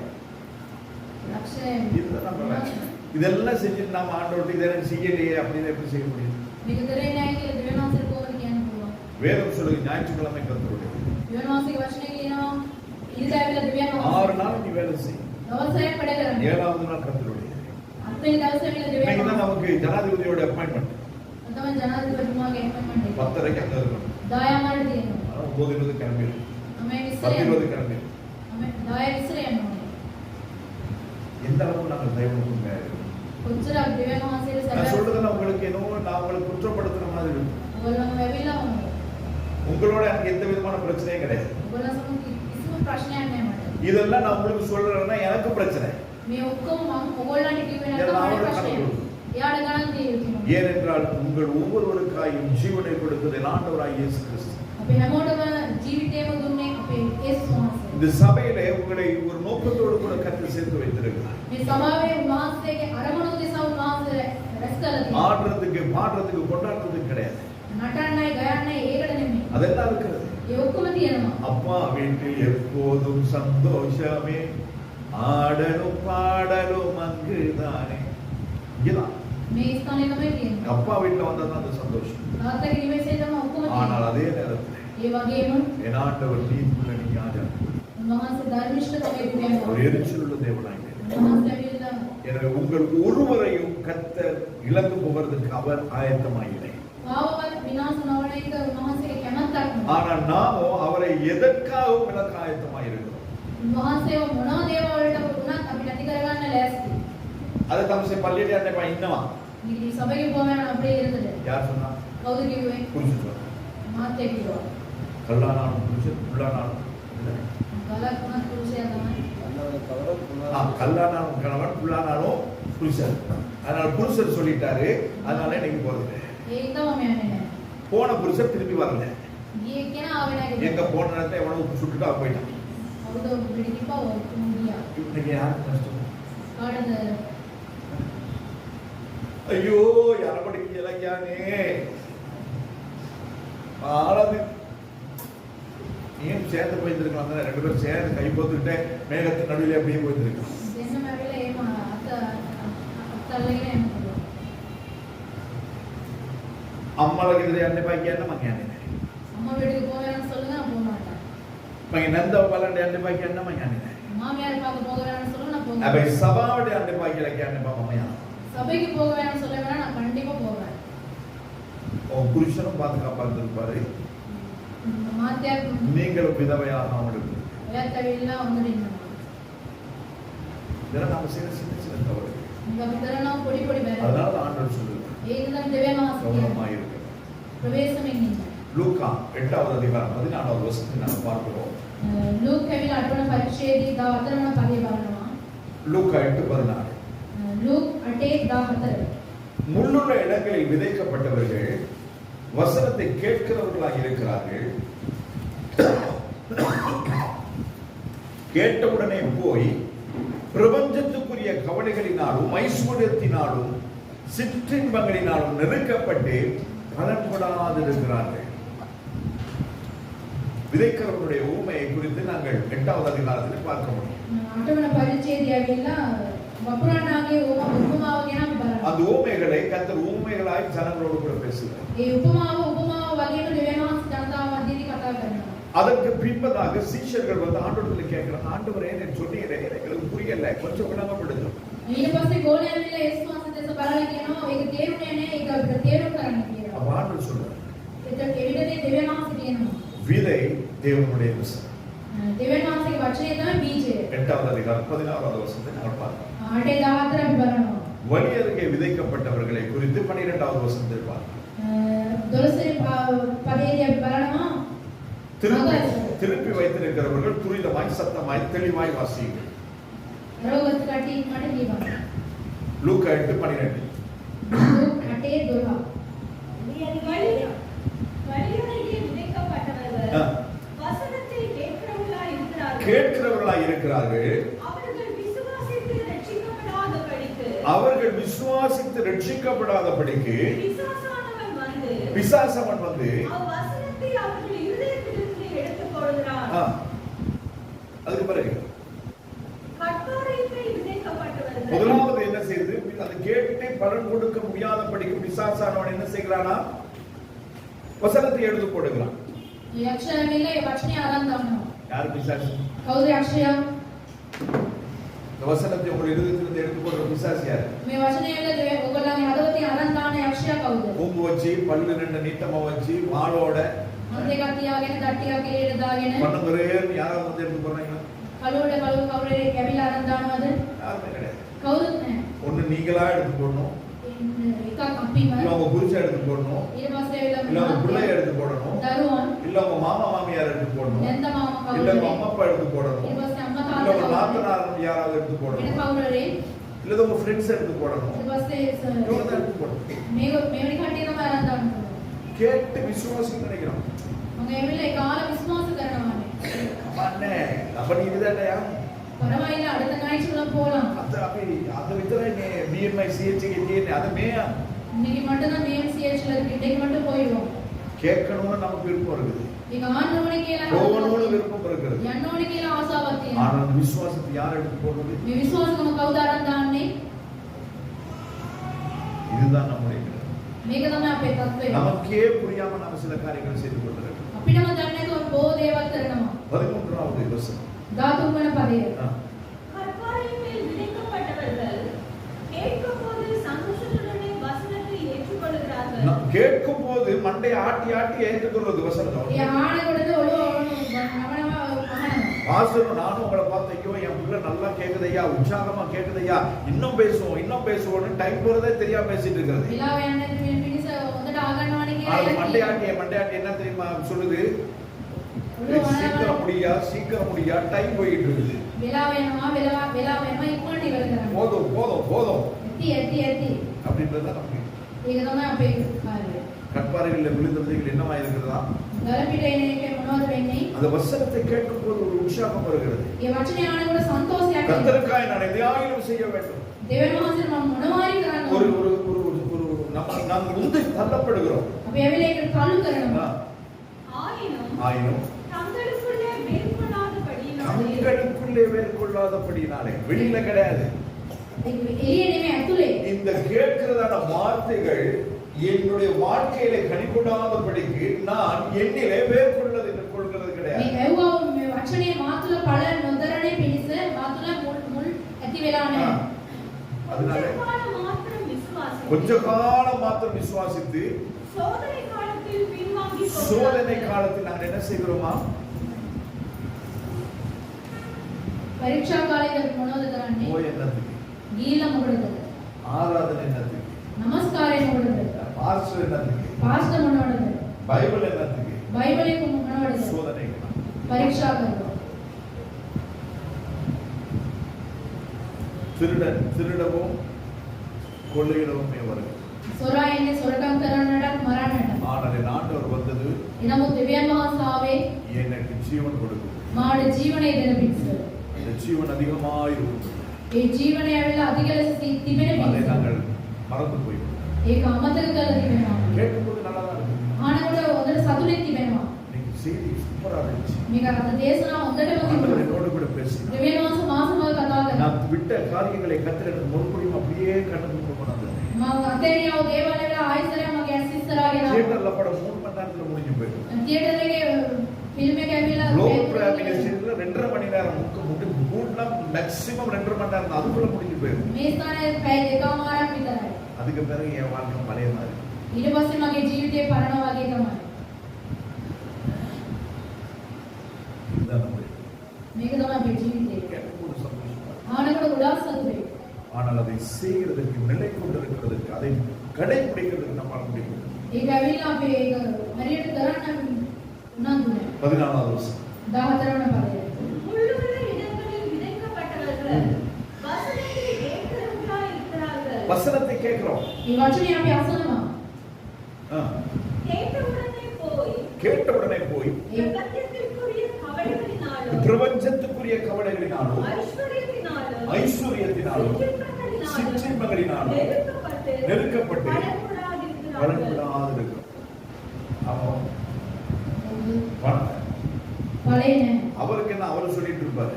ලක්ෂය
இதுதான் நம்ம வேலை. இதெல்லாம் செஞ்சுட்டு நாம ஆண்டவர்கிட்ட இதை எனக்கு செய்யலையே அப்படின்னு எப்படி செய்ய முடியும்?
මේක කරේ නැහැ කියලා දෙවියන්වහන්සේට කොහොමද කියන්න පුළුවන්?
வேதம் சொல்லுது ஞாயிற்றுக்கிழமை கர்த்தருடைய
දෙවියන් වහන්සේගේ වචනේ කියනවා ඉරිදා ඇවිල්ලා දෙවියන්
6
වහන්සේ
நாள் நீ வேலை செய்.
දවසක් වැඩ කරන්න.
7வது நாள் கர்த்தருடைய.
අත්වෙනි දවසේ ඇවිල්ලා දෙවියන්
இன்னைக்கு தான்
වහන්සේ
நமக்கு ஜனாதிபதியோட அப்பாயின்மெண்ட்.
තමයි ජනාධිපතිතුමාගේ අපොයින්ට්මන්ට් එක.
10:30க்கு அங்க இருக்கணும்.
10 මාට තියෙනවා.
9:20 கிளம்பிடும்.
මම ඉස්සර
10:20 கிளம்பிடும்.
මම 10 ඉස්සර යනවා.
எந்த அளவுக்கு நாங்கள் தெய்வனுக்கு
කොච්චරක් දෙවියන් වහන්සේට
நான்
සැබෑ
சொல்றதுல உங்களுக்கு என்னவோ நான் உங்களை குற்றப்படுத்துற மாதிரி இருக்கும்.
ඔයගොල්ලෝ ඇවිල්ලා
உங்களோட எனக்கு எந்த விதமான பிரச்சனையும் கிடையாது.
ඔයගොල්ලෝ සමග කිසිම ප්‍රශ්නයක් නැහැ මට.
இதெல்லாம் நான் உங்களுக்கு சொல்றேன்னா எனக்கு பிரச்சனை.
මේ ඔක්කොම මම ඔයගොල්ලන්ට කිව්වේ නැත්නම් මට ප්‍රශ්නයක්. එයාට ගණන් දෙන්න තියෙනවා.
ஏனென்றால் உங்கள் ஒவ்வொருவருக்காயும் ஜீவனை கொடுத்தது ஆண்டவராய் இயேசு கிறிஸ்து.
අපි හැමෝටම ජීවිතේම දුන්නේ අපේ යේසුස් වහන්සේ.
இந்த சபையிலே உங்களை ஒரு நோக்கத்தோடு கூட கர்த்தர் சேர்த்து வைத்திருக்கிறார்.
මේ සමාවේ උන්වහන්සේගේ අරමුණු දෙසා උන්වහන්සේ රැස් කළා තියෙනවා.
ஆடுறதுக்கு பாடுறதுக்கு கொண்டாடுறதுக்கு கிடையாது.
නටන්නයි ගයන්නයි ඒකට නෙමෙයි.
அதெல்லாம் இருக்கிறது.
ඒ ඔක්කොම තියෙනවා.
அப்பா வீட்டில் எப்போதும் சந்தோஷமே ஆடலும் பாடலும் அங்குதானே. இங்கதான்
මේ ස්ථානේ තමයි තියෙන්නේ.
அப்பா வீட்டுல வந்தா அந்த சந்தோஷம்.
තාත්තගේ නිවෙසේ තමයි ඔක්කොම
ஆனால்
තියෙන්නේ.
அதே நேரத்தில்
ඒ වගේම
என் ஆண்டவர் நீதியுள்ள நீதியாக
උන්වහන්සේ ධර්මිෂ්ඨකමේ දෙවියන්
ஒரு
වහන්සේ.
எரிச்சலுள்ள தேவனாய்
උන්වහන්සේ ඇවිල්ලා
எனவே உங்கள் ஒருவரையும் கர்த்தர் இழந்து போவதற்கு அவர் ஆயத்தமாயில்லை.
පාවවත් විනාශ නොවන එක උන්වහන්සේගේ කැමැත්තක් නෙමෙයි.
ஆனால் நாமோ அவரை எதற்காகவும் இழக்க ஆயத்தமாயிருக்கிறோம்.
උන්වහන්සේව මොනවා දේවල් වලට වුණත් අපි නැති කරගන්න ලෑස්ති.
அது தம்சை பள்ளியிலே அன்னைக்கு இன்னமா
මේ සබගේ போவேன் அப்படியே இருந்தது.
யார் சொன்னா?
කවුද කිව්වේ?
புரிஞ்சுட்டு வா.
මාත්‍ය කිව්වා.
கல்லானாலும் புருஷன் புல்லானாலும்
ගලක් වුණත් පුරුෂයා තමයි.
கல்லானாலும் கணவன் புல்லானாலும் புருஷன். அதனால புருஷன் சொல்லிட்டாரு, அதனால இன்னைக்கு போறது.
ඒක තමයි මම යන්නේ.
போன புருஷன் திரும்பி வரல.
ගියේ කෙනා ආවේ නැහැ.
எங்க போன நேரத்தை எவனோ சுட்டுட்டா போயிட்டான்.
කවුද පිටිපව ගියා.
இன்னைக்கு யாருக்கு கஷ்டம்?
කාටද?
ஐயோ யாரப்படிக்கு இலக்கியானே ஆளது ஏன் சேர்ந்து போயிருந்திருக்கலாம் தானே. 2 பேரும் சேர்ந்து கை போத்துக்கிட்டே மேகத்தின் நடுவில் அப்படியே போயிருந்திருக்கலாம்.
දෙන්නම ඇවිල්ලා එහෙම අත්අල්ලගෙන යනවා.
அம்மாளுக்கு எதிரே அன்னை பாக்கி என்ன மங்கானே
අම්මා வீட்டுக்கு போவேன்னு சொல்லுங்க நான் போக மாட்டேன்.
மங்க நந்த பலண்ட அன்னை பாக்கி என்ன மங்கானே
மாமியார் பார்க்க போக வேணாம்னு சொல்லுங்க நான் போக
அப்ப
மாட்டேன்.
சபாவுடைய அன்னை பாக்கி இலக்கியான பாப்பமையா
சபைக்கு போக வேணாம்னு சொல்ல வேணா நான் கண்டிப்பா போவேன்.
உன் புருஷனும் பாதுகாப்பா இருந்திருப்பாரு.
மாத்தியார்
நீங்களும் விதவையாக அவனுக்கு
ඔයත් ඇවිල්ලා හොඳට ඉන්නවා.
இதெல்லாம் நாம செய்யற சின்ன சின்ன தவறு.
ඉතින් අපි කරනවා පොඩි පොඩි වැරදි.
அதனால ஆண்டவர் சொல்லுங்க
ඒක තමයි දෙවියන් වහන්සේ
கவனமா
කියන්නේ.
இருக்கு.
ප්‍රවේශමෙන් ඉන්න.
லூக்கா 8வது அதிகாரம் 14வது வசனத்தை நாம் பார்க்கிறோம்.
ලූක් ඇවිල්ලා 8 වන පරිච්ඡේදයේ 14 වන පදේ බලනවා.
லூக்கா 8:14.
ලූක් 8:14.
முள்ளுள்ள இடங்களில் விதைக்கப்பட்டவர்கள் வசனத்தை கேட்கிறவர்களாக இருக்கிறார்கள். கேட்டவுடனே போய் பிரபஞ்சத்துக்குரிய கவலைகளினாலும் ஐஸ்வர்யத்தினாலும் சிற்றின்பங்களினாலும் நெருக்கப்பட்டு பலன்படாது இருக்கிறார்கள். விதைக்கிறவர்களுடைய ஊமையை குறித்து நாங்கள் 8வது அதிகாரத்தில் பார்க்க முடியும்.
8 වන පරිච්ඡේදයේ ඇවිල්ලා වපුරණාගේ උපමාව ගැන බලනවා.
அந்த ஊமைகளை கர்த்தர் ஊமைகளாய் ஜனங்களோடு கூட பேசுகிறார்.
ඒ උපමාව වගේම දෙවියන් වහන්සේ ජනතාව මැදදී කතා කරනවා.
அதற்கு பின்பதாக சீஷர்கள் வந்து ஆண்டவரிடத்தில் கேட்கிறாங்க, ஆண்டவரே நீ சொன்னீரே எங்களுக்கு புரியல, கொஞ்சம் விளங்கப்படுத்தும்.
ඊට පස්සේ ගෝලයා ඇවිල්ලා යේසුස් වහන්සේ දෙස බලලා කියනවා ඒක තේරුනේ නැහැ ඒක අපිට තේරුම් කරන්න කියලා.
அப்ப ஆண்டவர் சொல்றார்,
එතකොට එවිටදී දෙවියන් වහන්සේ කියනවා
விதை தேவனுடைய வசனம்.
දෙවියන් වහන්සේගේ වචනේ තමයි බීජය.
8வது அதிகாரம் 16வது வசனத்தை நாங்கள் பார்க்கிறோம்.
8:14 අපි බලනවා.
வழி அருகே விதைக்கப்பட்டவர்களை குறித்து 12வது வசனத்தை பார்க்கிறோம்.
12 පදේදී අපි බලනවා
திருப்பி வைத்திருக்கிறவர்கள் துரிதமாய் சத்தமாய் தெளிவாய் வாசியுங்கள்.
රෝගත් කටි මට කියනවා.
லூக்கா 8:12.
ලූක් 8:12.
வழியருகே விதைக்கப்பட்டவர்கள் வசனத்தை
கேட்கிறவர்களாய் இருக்கிறார்கள். அவர்கள் விசுவாசித்து ரட்சிக்கப்படாதபடிக்கு பிசாசவன் வந்து அதுக்கு பிறகு முதலாவது என்ன செய்து அது கேட்டு பலன் கொடுக்க முடியாதபடிக்கு பிசாசானவன் என்ன செய்கிறானா, வசனத்தை எடுத்து போடுகிறான்.
යක්ෂයා ඇවිල්ලා ඒ වචනේ අරන් දානවා.
யார் பிசாசு?
කවුද යක්ෂයා?
இந்த வசனத்தை உங்கள் இருதயத்திலிருந்து எடுத்துக்கொள்ற பிசாசு யாரு?
මේ වචනේ ඇවිල්ලා ඔයගොල්ලන්ගේ හදවතින් අරන් දාන යක්ෂයා කවුද?
பூம்பு வச்சு பல்லு ரெண்டு நீட்டமா வச்சு வாளோட
මන් දෙකක් තියාගෙන දට්ටියක් එළියට දාගෙන
பண்ணதுரேன்னு யாராவது வந்து எடுத்து போறாங்களா?
කලුවට කලු කවුරු කැවිලා අරන් දානවද?
யாருமே கிடையாது.
කවුරුත් නැහැ.
ஒண்ணு நீங்களா எடுத்து போடணும்,
එකක් අපිම
இல்ல உங்க புருஷன் எடுத்து போடணும்,
ඊට පස්සේ
இல்ல உங்க
ඇවිල්ලා
பிள்ளை எடுத்து போடணும்,
දරුවන්
இல்ல உங்க மாமா மாமியார் எடுத்து போடணும்,
නැන්ද මාමා
இல்ல
කවුරුද?
உங்க அம்மா அப்பா எடுத்து போடணும்,
ඊට පස්සේ අම්මා
இல்ல உங்க
තාත්තා
நாத்தனார் யாராவது எடுத்து
වෙන
போடணும்,
කවුරුරේ
இல்ல உங்க ஃப்ரெண்ட்ஸ் எடுத்து போடணும்.
ඊට පස්සේ
இவங்க தான் எடுத்து போடணும்.
මේවැනි කට්ටිය තමයි අරන් දාන්න.
கேட்டு விசுவாசிக்க நினைக்கிறோம்.
මම ඇවිල්ලා ඒ කාල විශ්වාස කරනවානේ.
அண்ணே அப்ப நீ இதுதான்யா
පරවයිලා அடுத்த ஞாயிற்றுக்கிழமை போலாம்.
அது அப்படி அதை வித்தரே பிஎம்ஐ சிஹெச்க்கு டிஎன்ஏ அது மேயா
இன்னைக்கு மட்டும் தான் மேம்சிஹெச்ல இருக்கு. இன்னைக்கு மட்டும் போயிடுவோம்.
கேட்கணும்னு நமக்கு விருப்பம் இருக்குது,
ಈಗ ஆண்டவனுக்கு எல்லாம்
போகணும்னு விருப்பம் இருக்குது.
යන්නෝනේ කියලා ආසාවක් තියෙනවා.
ஆனால் விசுவாசத்தை யார் எடுத்து போடுறது?
මේ විශ්වාසකම කවුද අරන් දාන්නේ?
இதுதான் நம்முடைய நிலை.
මේක තමයි අපේ තත්ත්වය.
நமக்கே புரியாம நாம சில காரியங்களை செய்து கொண்டிருக்கிறோம்.
අපිටම දන්නේ නැතුව බොහෝ දේවල් කරනවා.
13வது வசனம்.
13 වන පදය.
கற்பாறையின் மேல் விதைக்கப்பட்டவர்கள் கேட்கும்போது சந்தோஷத்துடனே வசனத்தை ஏற்றுக்கொள்கிறார்கள்.
நாம் கேட்கும் போது மண்டை ஆட்டி ஆட்டி ஏற்றுக்கொள்றது வசனம்.
ඒ ආහනකොටද ඔළුව නමනම අහනවා.
பாஸ்டர் நானும் உங்களை பார்த்து ஐயோ என் பிள்ளை நல்லா கேக்குதையா, உற்சாகமா கேக்குதையா, இன்னும் பேசுவோம்னு டைம் போறதே தெரியாம பேசிட்டு இருக்கிறது.
වෙලාව යන්නේ නැති මේ මිනිස හොඳට ආගන්නවනේ
ஆனா
කියලා.
மண்டையாட்டி என்ன தெரியுமா சொல்லுது? சீக்கிரம் முடியா டைம் போயிட்டு இருக்குது.
වෙලාව යනවා ඉක්මනට ඉවර කරන්න.
போதும்
ඇති
அப்படின்றத நமக்கு
ඒක තමයි අපේ කාර්යය.
கற்பாறைகளில் விழுந்த விதைகள் என்னவா இருக்கிறதா?
ගලපිට එන එකේ මොනවද වෙන්නේ?
அந்த வசனத்தை கேட்கும் போது ஒரு உற்சாகம் வருகிறது.
ඒ වචනේ ආනකොට සන්තෝෂයක් එනවා.
கர்த்தருக்காய் நான் எதையாயிலும் செய்ய வேண்டும்.
දෙවියන් වහන්සේ මම මොනවාරි කරන්න
ஒரு
ඕන.
ஒரு நாம் முந்தி தள்ளப்படுகிறோம்.
අපි ඇවිල්ලා ඒක තල්ලු කරනවා.
ஆயினும்
தங்களுக்குள்ளே மேற்கொள்ளாதபடினாலே வெளியில கிடையாது.
ඒක එළිය නෙමෙයි ඇතුලේ.
இந்த கேட்கிறதான வார்த்தைகள் என்னுடைய வாழ்க்கையில கனிகொடாதபடிக்கு நான் என்னிலே மேற்கொள்கிறது கிடையாது.
මේ ඇව්වා මේ වචනේ මාතුල පළ නොදරණේ පිණිස මාතුල මුල් ඇති වෙලා නැහැ.
அதனால கொஞ்ச காலம் மாத்திரம் விசுவாசித்து சோதனை காலத்தில் நாங்கள் என்ன செய்கிறோமா?
පරීක්ෂා කාලේ මොනවද කරන්නේ?
போய் என்னத்துக்கு?
ගිහිල්ලා මොකටද?
ஆராதனை என்னத்துக்கு?
නමස්කාරය මොකටද?
பாஸ்டர் என்னத்துக்கு?
පාස්ටර් මොනවටද?
பைபிள் என்னத்துக்கு?
බයිබලෙක මොනවටද?
சோதனைக்கு.
පරීක්ෂා කරනවා.
திருடவும் கொள்ளையிடவுமே வருகிறது.
සොරා එන්නේ සොරකම් කරන්නටත් මරන්නට.
ஆனால் என் ஆண்டவர் வந்தது
එනමුත් දෙවියන් වහන්සේ ආවේ
எனக்கு ஜீவன் கொடுக்கும்.
මාට ජීවනය දෙන පිණිස.
அந்த ஜீவன் அதிகமாயிருக்கும்.
ඒ ජීවනය ඇවිල්ලා අධික ලෙස තිබෙන
அதை
පිණිස.
நாங்கள் மறந்து போய்விட்டோம்.
ඒක අමතක කරලා තිබෙනවා.
கேட்கும்போது நல்லா தான் இருக்கு.
ආනකොට හොඳට සතුටින් තිබෙනවා.
இன்னைக்கு செய்தி சூப்பரா இருந்துச்சு.
මේක අද දේශනාව හොඳටම
ஆண்டவர்
තිබුණා.
என்னோடு கூட பேசினார்.
දෙවියන් වහන්සේ මාසමව කතා කරා.
நான் விட்ட காரியங்களை கர்த்தர் எனக்கு மறுபடியும் அப்படியே கண்ணுக்கு கொண்டு வந்தார்.
මම අතේරියව දේවල් වල ආයතරයක් මගේ ඇස් ඉස්සරහගෙන ආවා.
தியேட்டர்ல படம் 3 மணி நேரத்துல முடிஞ்சு போயிடும்.
තියටර් එකේ ෆිල්ම් එක ඇවිල්ලා
க்ளோபல் பிரைம் மினிஸ்ட்ரியில 2.5 மணி நேரம் கூட்னா மேக்ஸிமம் 2.5 மணி நேரம் அதுக்குள்ள முடிஞ்சு போயிடும்.
මේ ස්ථානයේ පැය දෙකමාරක් විතරයි.
அதுக்கு பிறகு என் வாழ்க்கை பழைய மாதிரி.
ඊට පස්සේ මගේ ජීවිතේ පරණ වගේ තමයි.
இதுதான் நம்ம
මේක තමයි අපේ ජීවිතේ.
கேட்கும்போது சந்தோஷமா இருக்கு.
ආනකොට ගොඩාක් සතුටුයි.
ஆனால் அதை செய்கிறதுக்கு நிலை கொண்டிருக்கிறதுக்கு அதை கடைபிடிக்கிறதுக்கு நம்மால் முடியும்.
ඒක ඇවිල්ලා අපි ඒක හරියට කරන්න උනන්දු නැහැ.
14வது வருஷம்
14 වන පදය.
முள்ளுள்ள இடங்களில் விதைக்கப்பட்டவர்கள் வசனத்தை கேட்கிறவர்களாய் இருக்கிறார்கள்.
வசனத்தை கேட்கிறோம்.
මේ වචනේ අපි අසනවා.
கேட்டவுடனே போய் பிரபஞ்சத்துக்குரிய கவலைகளினாலும் ஐஸ்வர்யத்தினாலும் சிற்றின்பங்களினாலும் நெருக்கப்பட்டு பலன்படாது இருக்கிறோம். அவருக்கு என்ன அவர் சொல்லிட்டு இருப்பாரு.